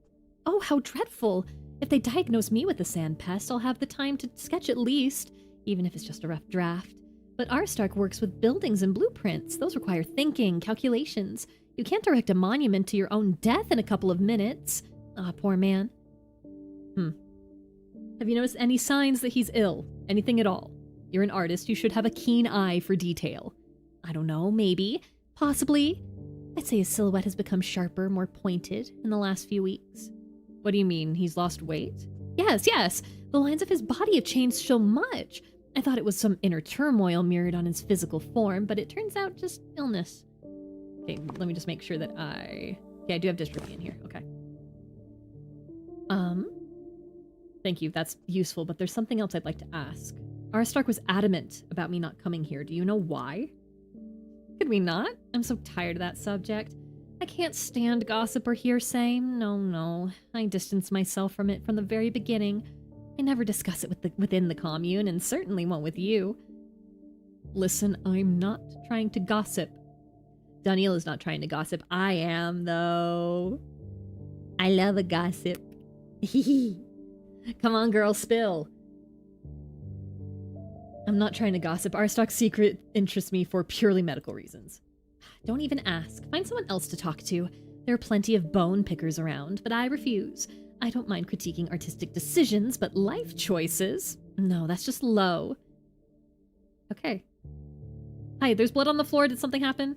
Oh, how dreadful! If they diagnose me with the sand pest, I'll have the time to sketch at least, even if it's just a rough draft. But Aristarch works with buildings and blueprints. Those require thinking, calculations. You can't erect a monument to your own death in a couple of minutes. Ah, poor man. Have you noticed any signs that he's ill? Anything at all? You're an artist, you should have a keen eye for detail. I don't know, maybe. Possibly. I'd say his silhouette has become sharper, more pointed in the last few weeks. What do you mean, he's lost weight? Yes. The lines of his body have changed so much. I thought it was some inner turmoil mirrored on his physical form, but it turns out just illness. Okay, let me just make sure that I do have dystrophy in here. Okay. Thank you, that's useful, but there's something else I'd like to ask. Aristarch was adamant about me not coming here. Do you know why? Could we not? I'm so tired of that subject. I can't stand gossip or hearsay. No. I distance myself from it from the very beginning. I never discuss it within the commune, and certainly won't with you. Listen, I'm not trying to gossip. Daniel is not trying to gossip. I am, though. I love a gossip. Come on, girl, spill. I'm not trying to gossip. Arstock's secret interests me for purely medical reasons. Don't even ask. Find someone else to talk to. There are plenty of bone pickers around, but I refuse. I don't mind critiquing artistic decisions, but life choices? No, that's just low. Okay. Hi, there's blood on the floor. Did something happen?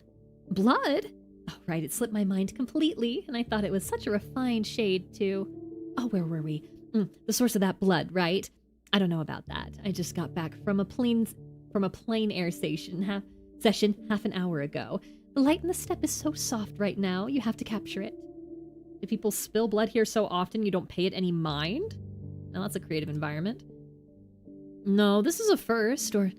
Blood? Oh, right, it slipped my mind completely, and I thought it was such a refined shade, too. Oh, where were we? The source of that blood, right? I don't know about that. I just got back from a plane air session half an hour ago. The light in the steppe is so soft right now, you have to capture it. Do people spill blood here so often you don't pay it any mind? Now that's a creative environment. No, this is a first, or...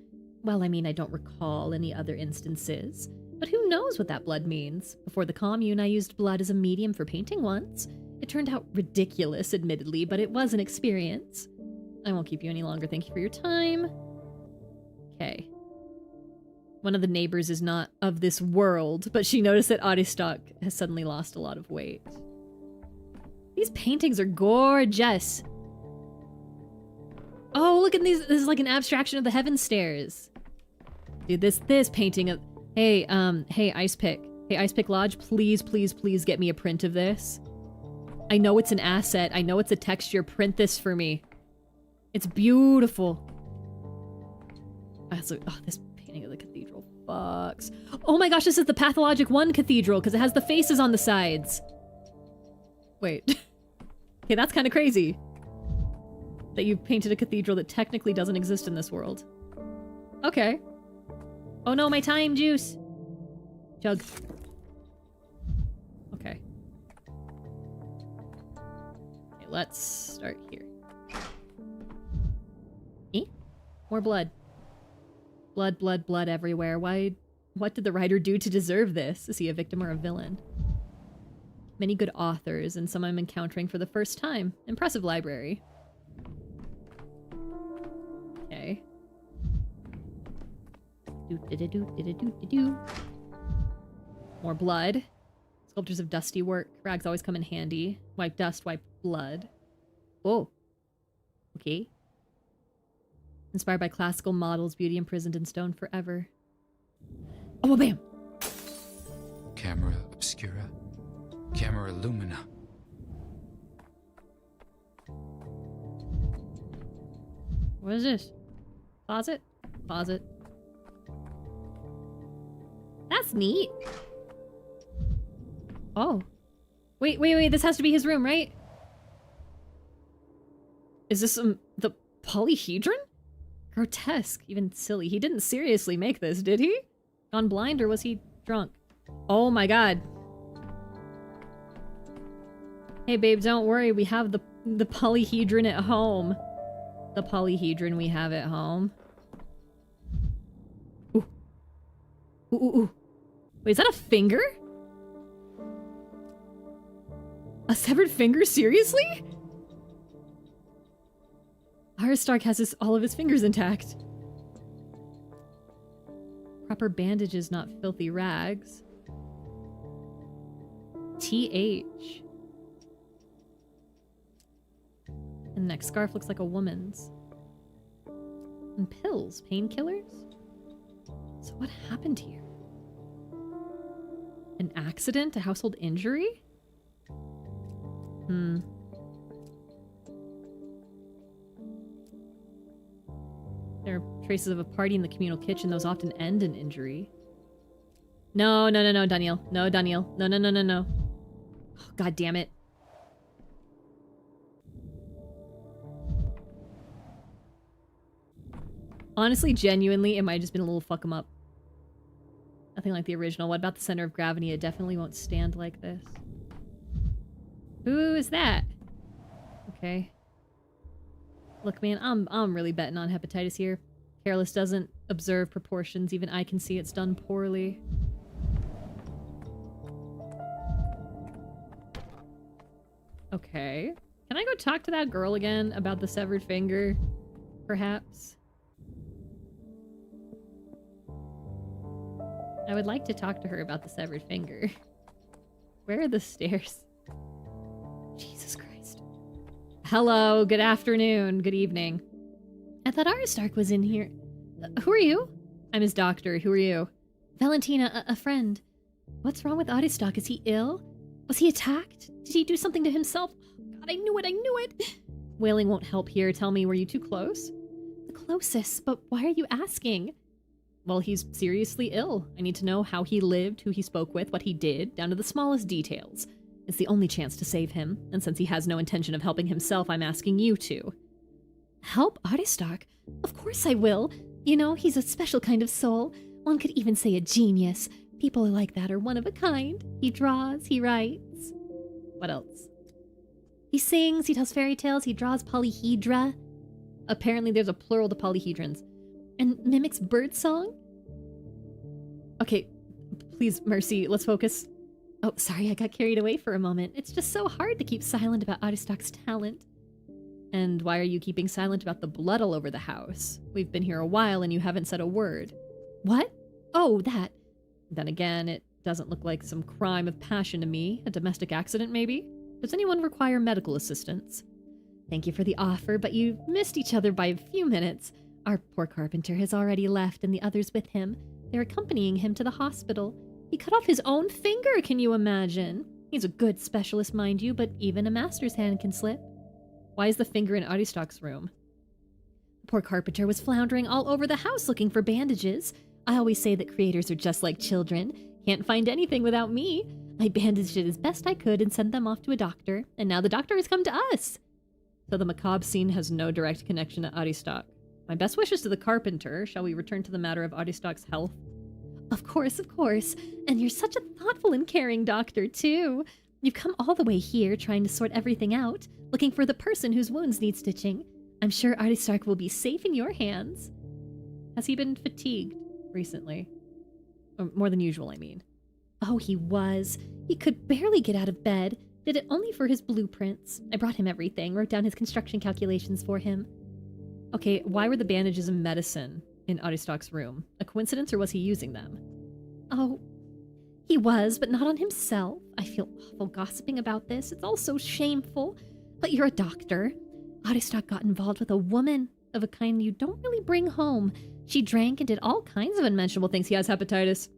Well, I mean, I don't recall any other instances. But who knows what that blood means? Before the commune, I used blood as a medium for painting once. It turned out ridiculous, admittedly, but it was an experience. I won't keep you any longer. Thank you for your time. Okay. One of the neighbors is not of this world, but she noticed that Arstock has suddenly lost a lot of weight. These paintings are gorgeous. Oh, look at these. This is like an abstraction of the heaven stairs. Dude, this painting of... Hey, Ice Pick. Hey, Ice Pick Lodge, please, please, please get me a print of this. I know it's an asset. I know it's a texture. Print this for me. It's beautiful. Oh, this painting of the cathedral fucks. Oh my gosh, this is the Pathologic 1 cathedral because it has the faces on the sides. Wait. Okay, that's kind of crazy. That you painted a cathedral that technically doesn't exist in this world. Okay. Oh no, my time juice. Chug. Okay. Okay, let's start here. More blood. Blood, blood, blood everywhere. What did the writer do to deserve this? Is he a victim or a villain? Many good authors, and some I'm encountering for the first time. Impressive library. Okay. More blood. Sculptures of dusty work. Rags always come in handy. Wipe dust, wipe blood. Oh. Okay. Inspired by classical models, beauty imprisoned in stone forever. Oh, bam! Camera obscura. Camera lumina. What is this? Closet? Closet. That's neat. Oh. Wait, this has to be his room, right? Is this the polyhedron? Grotesque, even silly. He didn't seriously make this, did he? Gone blind, or was he drunk? Oh my god. Hey babe, don't worry, we have the polyhedron at home. The polyhedron we have at home. Ooh. Ooh, ooh, ooh. Wait, is that a finger? A severed finger? Seriously? Arstock has all of his fingers intact. Proper bandages, not filthy rags. TH. And the next scarf looks like a woman's. And pills, painkillers? So what happened here? An accident? A household injury? There are traces of a party in the communal kitchen. Those often end in injury. No, Daniel. No, Daniel. No. Oh, God damn it. Honestly, genuinely, it might have just been a little fuck 'em up. Nothing like the original. What about the center of gravity? It definitely won't stand like this. Who is that? Okay. Look, man, I'm really betting on hepatitis here. Careless doesn't observe proportions. Even I can see it's done poorly. Okay. Can I go talk to that girl again about the severed finger? Perhaps? I would like to talk to her about the severed finger. Where are the stairs? Jesus Christ. Hello, good afternoon, good evening. I thought Aristark was in here. Who are you? I'm his doctor. Who are you? Valentina, a friend. What's wrong with Aristark? Is he ill? Was he attacked? Did he do something to himself? Oh, God, I knew it! Wailing won't help here. Tell me, were you too close? The closest, but why are you asking? Well, he's seriously ill. I need to know how he lived, who he spoke with, what he did, down to the smallest details. It's the only chance to save him, and since he has no intention of helping himself, I'm asking you to. Help Aristark? Of course I will. You know, he's a special kind of soul. One could even say a genius. People like that are one of a kind. He draws, he writes. What else? He sings, he tells fairy tales, he draws polyhedra. Apparently there's a plural to polyhedrons. And mimics birdsong? Okay, please, Mercy, let's focus. Oh, sorry, I got carried away for a moment. It's just so hard to keep silent about Aristark's talent. And why are you keeping silent about the blood all over the house? We've been here a while and you haven't said a word. What? Oh, that. Then again, it doesn't look like some crime of passion to me. A domestic accident, maybe? Does anyone require medical assistance? Thank you for the offer, but you missed each other by a few minutes. Our poor carpenter has already left and the others with him. They're accompanying him to the hospital. He cut off his own finger, can you imagine? He's a good specialist, mind you, but even a master's hand can slip. Why is the finger in Aristark's room? The poor carpenter was floundering all over the house looking for bandages. I always say that creators are just like children. Can't find anything without me. I bandaged it as best I could and sent them off to a doctor, and now the doctor has come to us. So the macabre scene has no direct connection to Aristark. My best wishes to the carpenter. Shall we return to the matter of Aristark's health? Of course, of course. And you're such a thoughtful and caring doctor, too. You've come all the way here trying to sort everything out, looking for the person whose wounds need stitching. I'm sure Aristark will be safe in your hands. Has he been fatigued recently? Or more than usual, I mean. Oh, he was. He could barely get out of bed. Did it only for his blueprints. I brought him everything, wrote down his construction calculations for him. Okay, why were the bandages and medicine in Aristark's room? A coincidence, or was he using them? Oh, he was, but not on himself. I feel awful gossiping about this. It's all so shameful. But you're a doctor. Aristark got involved with a woman of a kind you don't really bring home. She drank and did all kinds of unmentionable things. He has hepatitis.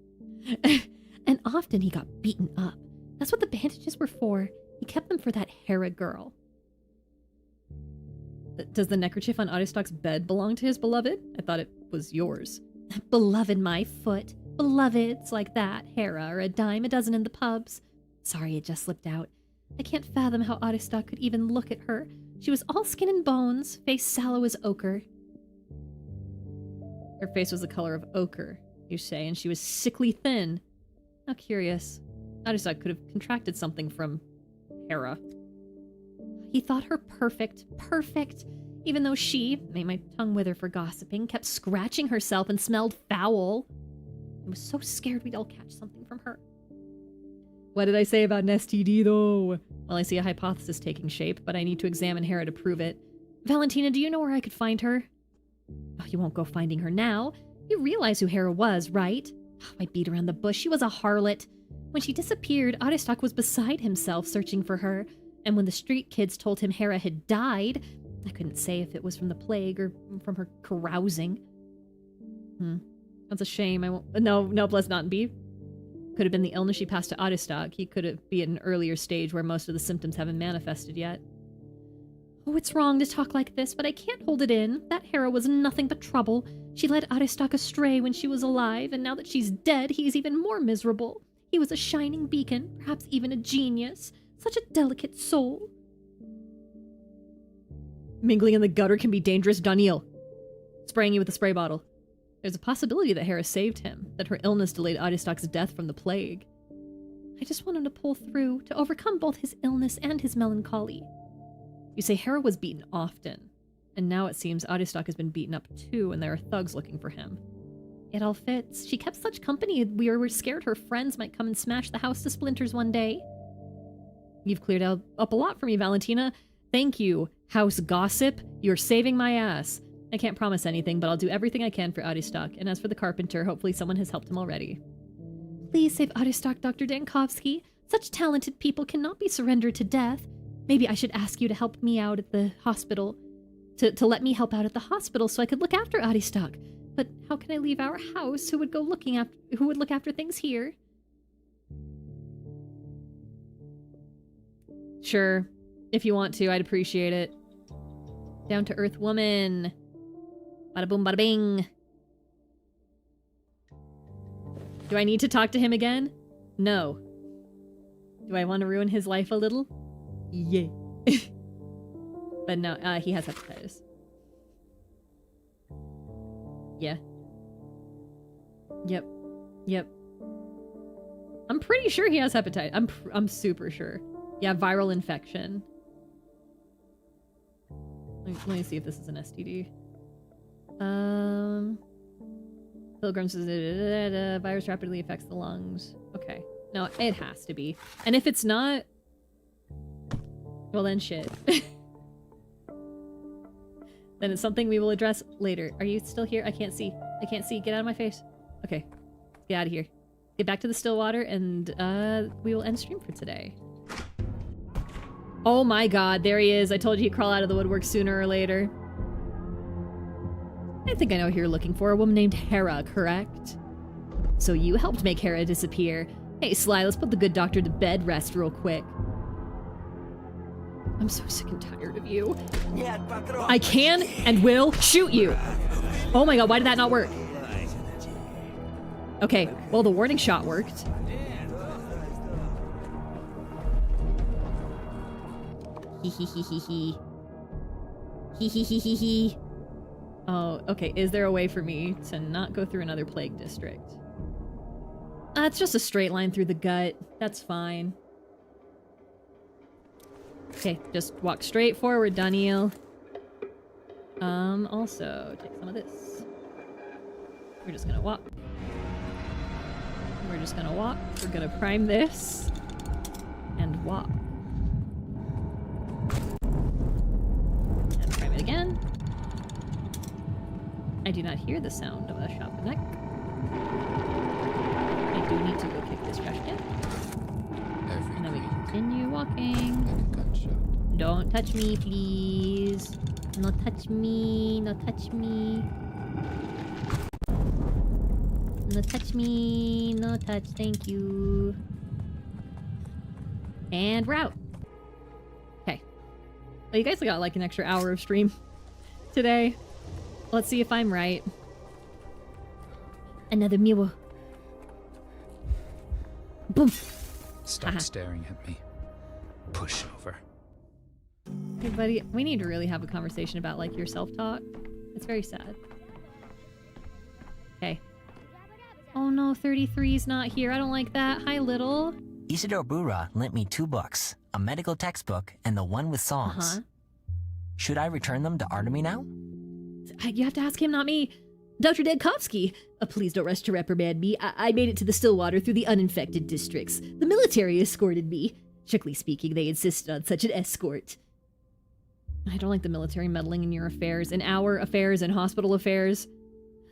And often he got beaten up. That's what the bandages were for. He kept them for that Hera girl. Does the neckerchief on Aristark's bed belong to his beloved? I thought it was yours. Beloved, my foot. Beloveds like that, Hera, or a dime a dozen in the pubs. Sorry, it just slipped out. I can't fathom how Aristark could even look at her. She was all skin and bones, face sallow as ochre. Her face was the color of ochre, you say, and she was sickly thin. How curious. Aristark could have contracted something from Hera. He thought her perfect, even though she, may my tongue wither for gossiping, kept scratching herself and smelled foul. I was so scared we'd all catch something from her. What did I say about an STD, though? Well, I see a hypothesis taking shape, but I need to examine Hera to prove it. Valentina, do you know where I could find her? Oh, you won't go finding her now. You realize who Hera was, right? Oh, I beat around the bush. She was a harlot. When she disappeared, Aristark was beside himself searching for her. And when the street kids told him Hera had died, I couldn't say if it was from the plague or from her carousing. That's a shame. I won't... No, let's not be. Could have been the illness she passed to Aristark. He could have been at an earlier stage where most of the symptoms haven't manifested yet. Oh, it's wrong to talk like this, but I can't hold it in. That Hera was nothing but trouble. She led Aristark astray when she was alive, and now that she's dead, he's even more miserable. He was a shining beacon, perhaps even a genius. Such a delicate soul. Mingling in the gutter can be dangerous, Daniel. Spraying you with a spray bottle. There's a possibility that Hera saved him, that her illness delayed Aristark's death from the plague. I just want him to pull through, to overcome both his illness and his melancholy. You say Hera was beaten often, and now it seems Aristark has been beaten up too, and there are thugs looking for him. It all fits. She kept such company we were scared her friends might come and smash the house to splinters one day. You've cleared up a lot for me, Valentina. Thank you, House Gossip. You're saving my ass. I can't promise anything, but I'll do everything I can for Aristark, and as for the carpenter, hopefully someone has helped him already. Please save Aristark, Dr. Dankovsky. Such talented people cannot be surrendered to death. Maybe I should ask you to help me out at the hospital. To let me help out at the hospital so I could look after Aristak. But how can I leave our house? Who would look after things here? Sure. If you want to, I'd appreciate it. Down to earth woman. Bada boom, bada bing. Do I need to talk to him again? No. Do I want to ruin his life a little? Yeah. But no, he has hepatitis. Yeah. Yep. I'm pretty sure he has hepatitis. I'm super sure. Yeah, viral infection. Let me see if this is an STD. Pilgrims virus rapidly affects the lungs. Okay. No, it has to be. And if it's not, well then shit. Then it's something we will address later. Are you still here? I can't see. Get out of my face. Okay. Get out of here. Get back to the still water and we will end stream for today. Oh my god, there he is. I told you he'd crawl out of the woodwork sooner or later. I think I know who you're looking for. A woman named Hera, correct? So you helped make Hera disappear. Hey, Sly, let's put the good doctor to bed rest real quick. I'm so sick and tired of you. I can and will shoot you. Oh my god, why did that not work? Okay, well, the warning shot worked. Hee. Oh, okay. Is there a way for me to not go through another plague district? It's just a straight line through the gut. That's fine. Okay, just walk straight forward, Daniel. Also, take some of this. We're just gonna walk. We're gonna prime this. And walk. And prime it again. I do not hear the sound of a shop neck. I do need to go kick this trash can. And then we continue walking. Don't touch me, please. No touch me. No touch me. No touch me. No touch. Thank you. And we're out. Okay. Well, you guys got like an extra hour of stream today. Let's see if I'm right. Another mule. Boom. Stop staring at me. Push over. Hey, buddy, we need to really have a conversation about, like, your self-talk. It's very sad. Okay. Oh no, 33's not here. I don't like that. Hi, little. Isidore Bura lent me $2, a medical textbook, and the one with songs. Should I return them to Artemy now? You have to ask him, not me. Dr. Dedkovsky, please don't rush to reprimand me. I made it to the Stillwater through the uninfected districts. The military escorted me. Strictly speaking, they insisted on such an escort. I don't like the military meddling in your affairs, in our affairs and hospital affairs.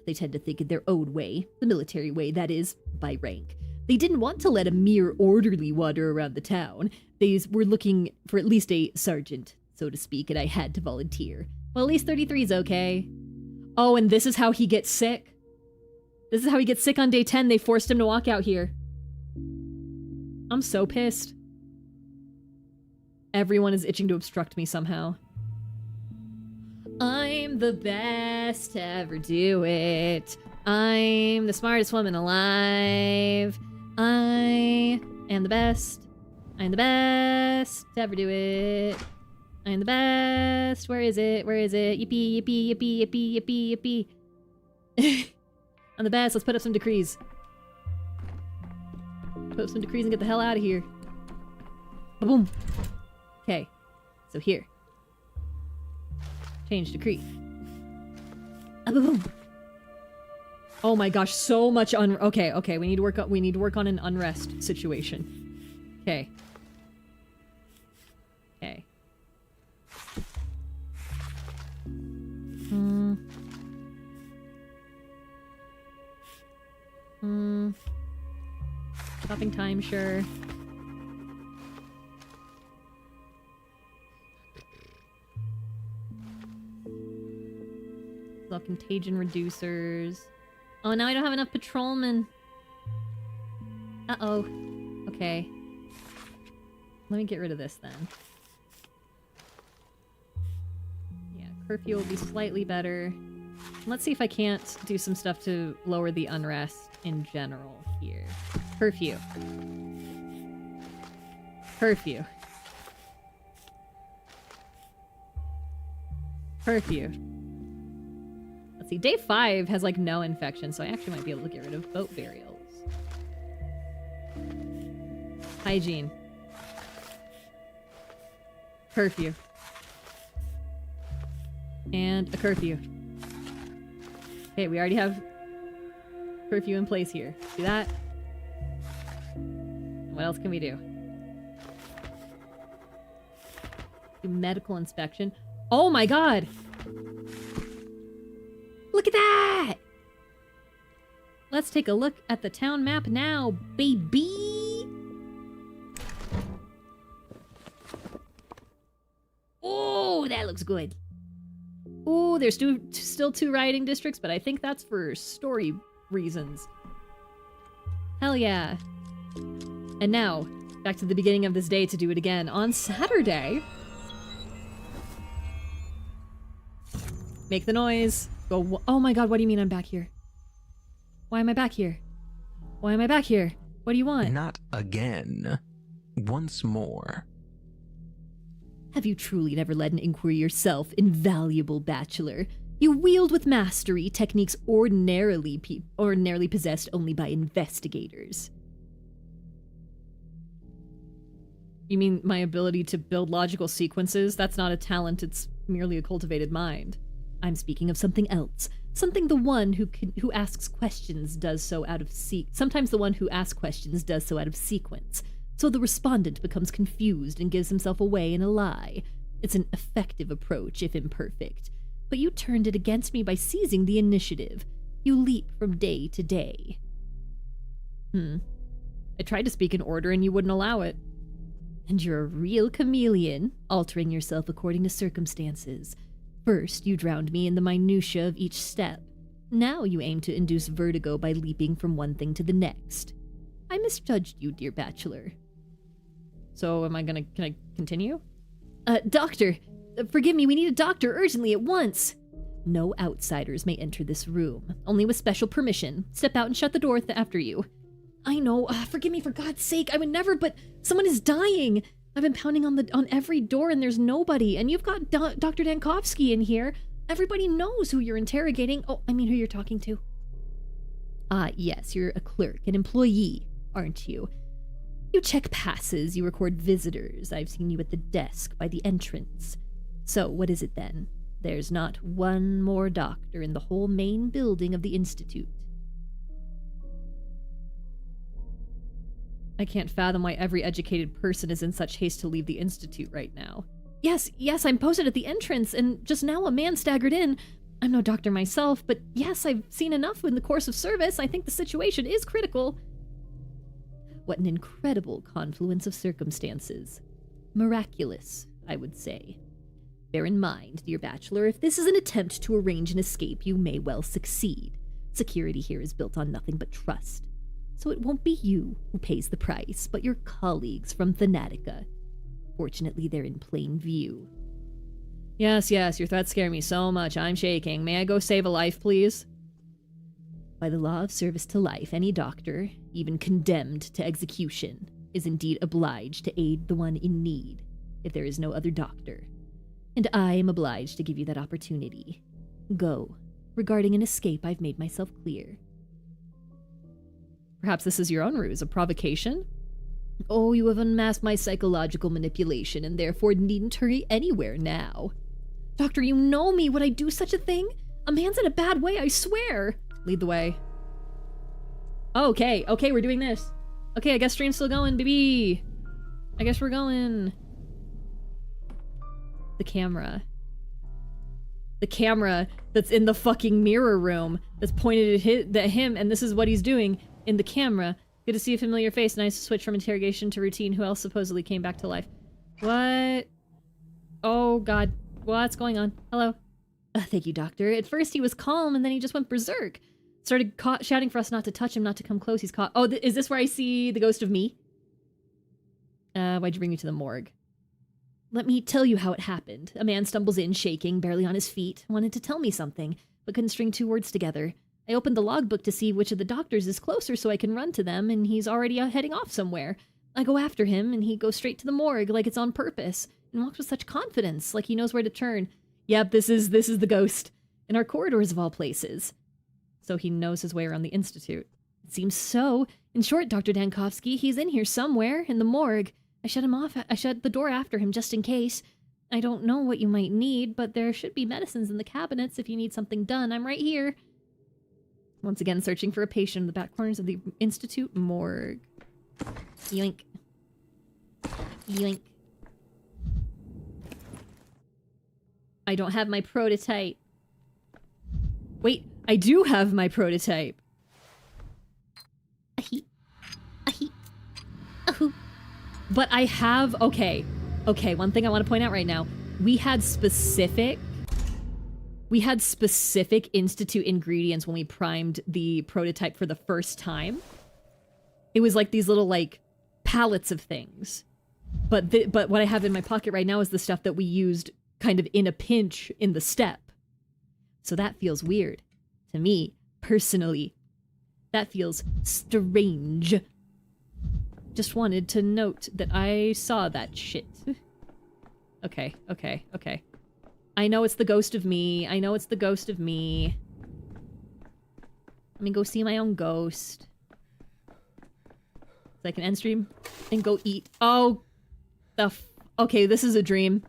They tend to think in their own way, the military way, that is, by rank. They didn't want to let a mere orderly wander around the town. They were looking for at least a sergeant, so to speak, and I had to volunteer. Well, at least 33's okay. Oh, and this is how he gets sick. This is how he gets sick on day 10. They forced him to walk out here. I'm so pissed. Everyone is itching to obstruct me somehow. I'm the best to ever do it. I'm the smartest woman alive. I am the best. I'm the best to ever do it. I'm the best. Where is it? Where is it? Yippee, yippee, yippee, yippee, yippee, yippee. I'm the best. Let's put up some decrees. Put up some decrees and get the hell out of here. Boom. Okay. So here. Change decree. Boom. Oh my gosh, so much okay, we need to work on an unrest situation. Okay. Okay. Shopping time, sure. Contagion reducers. Oh, now I don't have enough patrolmen. Uh-oh. Okay. Let me get rid of this then. Yeah, curfew will be slightly better. Let's see if I can't do some stuff to lower the unrest in general here. Curfew. Curfew. Curfew. Let's see, day 5 has like no infection, so I actually might be able to get rid of boat burials. Hygiene. Curfew. And a curfew. Okay, we already have curfew in place here. See that? What else can we do? Do medical inspection. Oh my god! Look at that! Let's take a look at the town map now, baby! Oh, that looks good. Oh, there's still 2 rioting districts, but I think that's for story reasons. Hell yeah. And now, back to the beginning of this day to do it again. On Saturday... Make the noise. Go. Oh my god, what do you mean I'm back here? Why am I back here? Why am I back here? What do you want? Not again. Once more. Have you truly never led an inquiry yourself, invaluable bachelor? You wield with mastery techniques ordinarily possessed only by investigators. You mean my ability to build logical sequences? That's not a talent, it's merely a cultivated mind. I'm speaking of something else. Something the one who asks questions does so out of sometimes the one who asks questions does so out of sequence. So the respondent becomes confused and gives himself away in a lie. It's an effective approach, if imperfect. But you turned it against me by seizing the initiative. You leap from day to day. I tried to speak in order and you wouldn't allow it. And you're a real chameleon, altering yourself according to circumstances. First, you drowned me in the minutiae of each step. Now you aim to induce vertigo by leaping from one thing to the next. I misjudged you, dear bachelor. So can I continue? Doctor, forgive me, we need a doctor urgently at once. No outsiders may enter this room, only with special permission. Step out and shut the door after you. I know, forgive me for God's sake, I would never, but someone is dying. I've been pounding on every door and there's nobody, and you've got Dr. Dankovsky in here. Everybody knows who you're interrogating. Oh, I mean who you're talking to. Yes, you're a clerk, an employee, aren't you? You check passes, you record visitors. I've seen you at the desk by the entrance. So, what is it then? There's not one more doctor in the whole main building of the Institute. I can't fathom why every educated person is in such haste to leave the Institute right now. Yes, I'm posted at the entrance, and just now a man staggered in. I'm no doctor myself, but yes, I've seen enough in the course of service. I think the situation is critical. What an incredible confluence of circumstances. Miraculous, I would say. Bear in mind, dear bachelor, if this is an attempt to arrange an escape, you may well succeed. Security here is built on nothing but trust. So it won't be you who pays the price, but your colleagues from Thanatica. Fortunately, they're in plain view. Yes, your threats scare me so much, I'm shaking. May I go save a life, please? By the law of service to life, any doctor, even condemned to execution, is indeed obliged to aid the one in need, if there is no other doctor. And I am obliged to give you that opportunity. Go. Regarding an escape, I've made myself clear. Perhaps this is your own ruse, a provocation? Oh, you have unmasked my psychological manipulation, and therefore needn't hurry anywhere now. Doctor, you know me. Would I do such a thing? A man's in a bad way, I swear. Lead the way. Okay, we're doing this. Okay, I guess stream's still going, baby. I guess we're going. The camera. The camera that's in the fucking mirror room that's pointed at him, and this is what he's doing in the camera. Good to see a familiar face. Nice to switch from interrogation to routine. Who else supposedly came back to life? What? Oh, God. What's going on? Hello? Thank you, doctor. At first he was calm, and then he just went berserk. Started shouting for us not to touch him, not to come close. He's caught. Oh, is this where I see the ghost of me? Why'd you bring me to the morgue? Let me tell you how it happened. A man stumbles in, shaking, barely on his feet. Wanted to tell me something, but couldn't string 2 words together. I opened the logbook to see which of the doctors is closer so I can run to them, and he's already heading off somewhere. I go after him, and he goes straight to the morgue like it's on purpose, and walks with such confidence, like he knows where to turn. Yep, this is the ghost. In our corridors of all places. So he knows his way around the Institute. It seems so. In short, Dr. Dankovsky, he's in here somewhere, in the morgue. I shut him off. I shut the door after him just in case. I don't know what you might need, but there should be medicines in the cabinets if you need something done. I'm right here. Once again, searching for a patient in the back corners of the Institute morgue. Yoink. Yoink. I don't have my prototype. Wait, I do have my prototype. But I have, okay, one thing I want to point out right now. We had specific Institute ingredients when we primed the prototype for the first time. It was like these little, like, pallets of things. But what I have in my pocket right now is the stuff that we used kind of in a pinch in the step. So that feels weird. To me, personally. That feels strange. Just wanted to note that I saw that shit. Okay. I know it's the ghost of me. Let me go see my own ghost. So I can end stream and go eat. Oh, okay, this is a dream.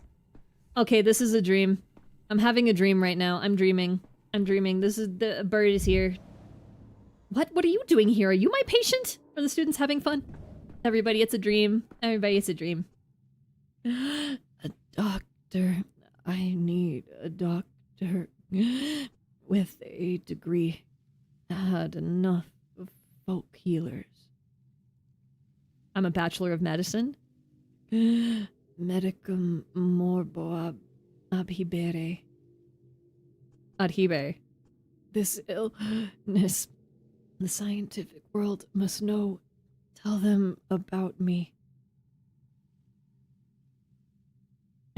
I'm having a dream right now. I'm dreaming. The bird is here. What are you doing here? Are you my patient? Are the students having fun? Everybody, it's a dream. A doctor. I need a doctor with a degree. Had enough of folk healers. I'm a bachelor of medicine. Medicum morbo adhibere. Adhibe. This illness, the scientific world must know. Tell them about me.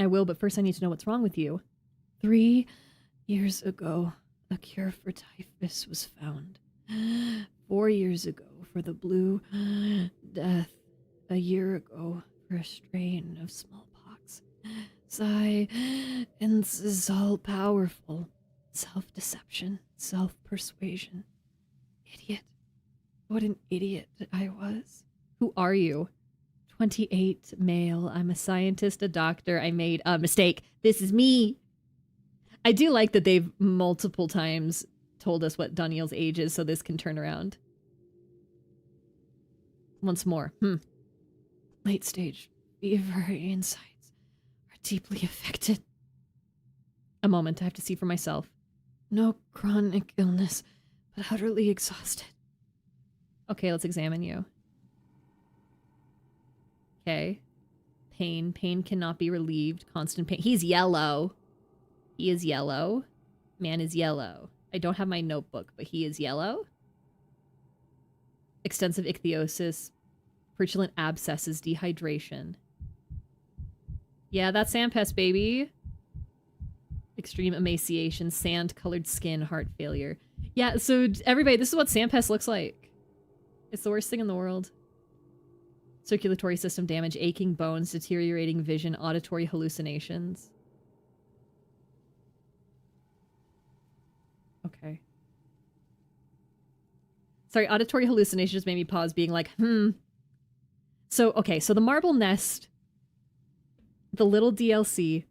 I will, but first I need to know what's wrong with you. 3 years ago, a cure for typhus was found. 4 years ago, for the Blue Death. A year ago, for a strain of smallpox. Science is all powerful. Self-deception, self-persuasion. Idiot. What an idiot I was. Who are you? 28, male. I'm a scientist, a doctor. I made a mistake. This is me. I do like that they've multiple times told us what Daniel's age is, so this can turn around. Once more. Late stage fever insides are deeply affected. A moment, I have to see for myself. No chronic illness, but utterly exhausted. Okay, let's examine you. Okay. Pain. Pain cannot be relieved. Constant pain. He's yellow. He is yellow. Man is yellow. I don't have my notebook, but he is yellow. Extensive ichthyosis. Purulent abscesses. Dehydration. Yeah, that's Sandpest, baby. Extreme emaciation. Sand-colored skin. Heart failure. Yeah, so everybody, this is what Sandpest looks like. It's the worst thing in the world. Circulatory system damage, aching bones, deteriorating vision, auditory hallucinations. Okay. Sorry, auditory hallucinations made me pause, being like, So, okay, so the Marble Nest, the little DLC,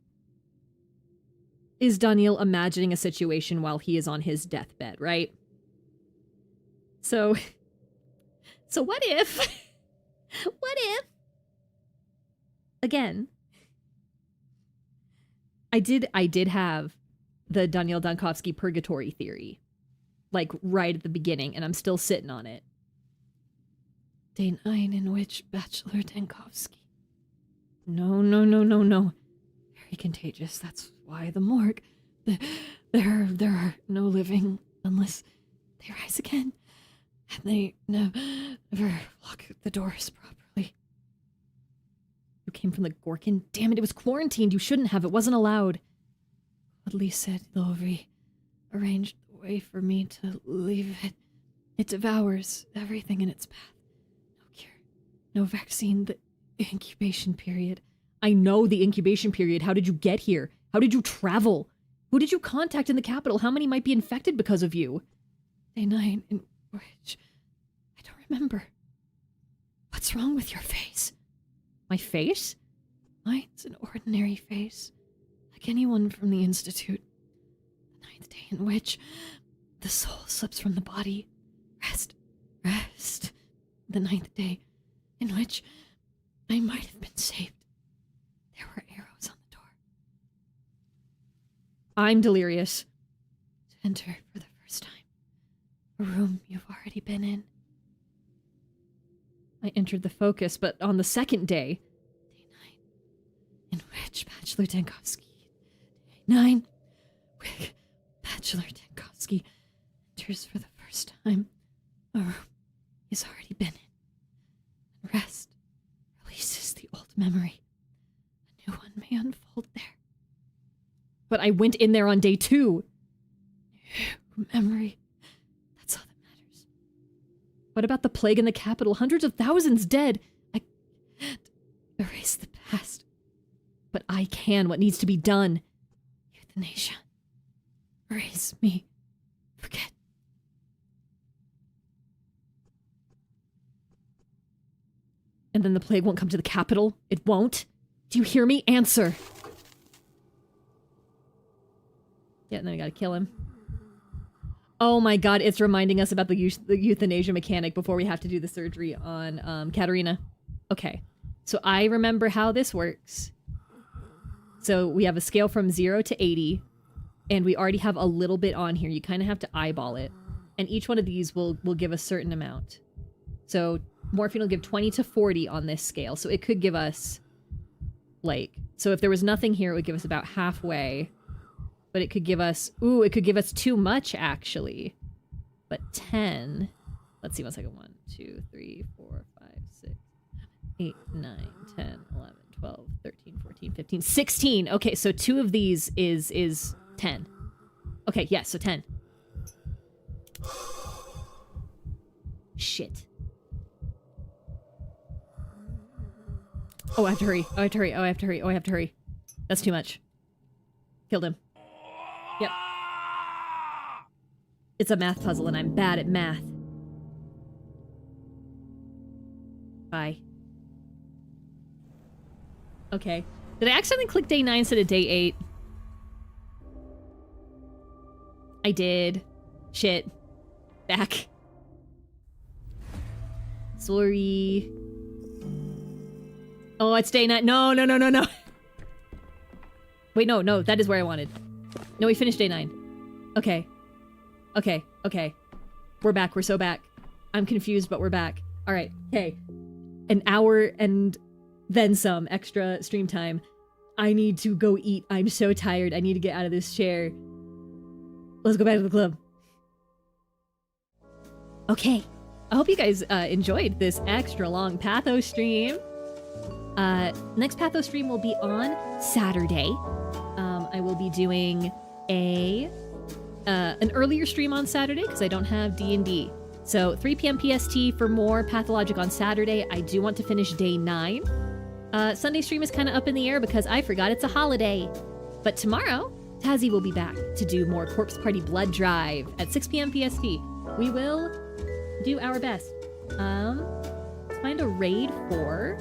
is Daniel imagining a situation while he is on his deathbed, right? So what if... what if... Again, I did have the Daniel Dankovsky purgatory theory, like right at the beginning, and I'm still sitting on it. Day 9 in which Bachelor Dankovsky. No. Very contagious. That's why the morgue. There are no living unless they rise again. And they never lock the doors properly. You came from the Gorkin? Damn it, it was quarantined. You shouldn't have. It wasn't allowed. Oddly said, they'll rearrange the way for me to leave it. It devours everything in its path. No cure, no vaccine, the incubation period. I know the incubation period. How did you get here? How did you travel? Who did you contact in the capital? How many might be infected because of you? Day 9 in which... I don't remember. What's wrong with your face? My face? Mine's an ordinary face, like anyone from the Institute. The 9th day in which the soul slips from the body. Rest. The 9th day in which I might have been saved. There were arrows on the door. I'm delirious. To enter for the first time. A room you've already been in. I entered the focus, but on the 2nd day. Day 9, in which Bachelor Denkovsky. Day 9, which Bachelor Denkovsky enters for the first time. A room he's already been in. And rest releases the old memory. A new one may unfold there. But I went in there on day 2. New memory. That's all that matters. What about the plague in the capital? Hundreds of thousands dead. I can't erase the past. But I can. What needs to be done? Euthanasia. Erase me. Forget. And then the plague won't come to the capital? It won't? Do you hear me? Answer! Yeah, and then we gotta kill him. Oh my god, it's reminding us about the euthanasia mechanic before we have to do the surgery on Katerina. Okay, so I remember how this works. So we have a scale from 0 to 80, and we already have a little bit on here. You kind of have to eyeball it. And each one of these will give a certain amount. So morphine will give 20 to 40 on this scale. So it could give us, like... So if there was nothing here, it would give us about halfway. But it could give us... Ooh, it could give us too much, actually. But 10... Let's see, 1 second. 1, 2, 3, 4, 5, 6, 8, 9, 10, 11, 12, 13, 14, 15, 16! Okay, so 2 of these is 10. Okay, yes, so 10. Shit. Oh, I have to hurry. Oh, I have to hurry. Oh, I have to hurry. Oh, I have to hurry. That's too much. Killed him. Yep. It's a math puzzle and I'm bad at math. Bye. Okay. Did I accidentally click day 9 instead of day 8? I did. Shit. Back. Sorry. Oh, it's day 9. No. Wait, no, that is where I wanted. No, we finished day 9. Okay. We're back. We're so back. I'm confused, but we're back. All right. Okay. An hour and then some extra stream time. I need to go eat. I'm so tired. I need to get out of this chair. Let's go back to the club. Okay. I hope you guys enjoyed this extra long Pathos stream. Next Pathos stream will be on Saturday. I will be doing an earlier stream on Saturday because I don't have D&D. So 3 p.m. PST for More Pathologic on Saturday. I do want to finish day 9. Sunday stream is kind of up in the air because I forgot it's a holiday. But tomorrow, Tazzy will be back to do more Corpse Party Blood Drive at 6 p.m. PST. We will do our best. Let's find a raid for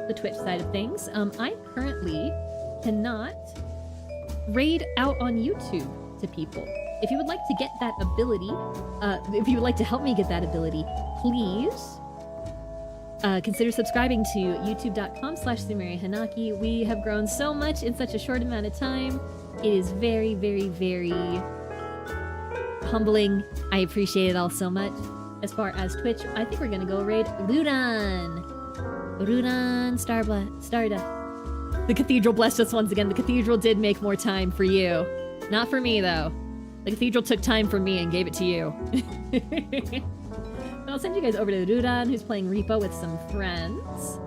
the Twitch side of things. I currently cannot raid out on YouTube to people. If you would like to get that ability, if you would like to help me get that ability, please consider subscribing to youtube.com/Sumire Hanaki. We have grown so much in such a short amount of time. It is very, very, very humbling. I appreciate it all so much. As far as Twitch, I think we're gonna go raid Rudan Stardust. The Cathedral blessed us once again. The Cathedral did make more time for you. Not for me, though. The cathedral took time from me and gave it to you. I'll send you guys over to Rudan, who's playing Repo with some friends.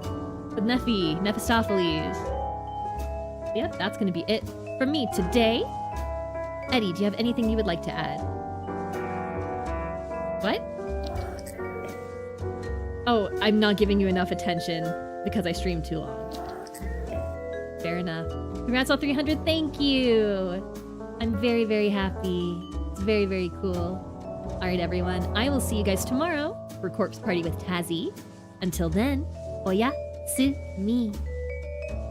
With Nephistopheles. Yep, that's gonna be it from me today. Eddie, do you have anything you would like to add? What? Oh, I'm not giving you enough attention because I streamed too long. Fair enough. Congrats on 300, thank you! I'm very, very happy. It's very, very cool. Alright everyone, I will see you guys tomorrow for Corpse Party with Tazzy. Until then, oya su mi.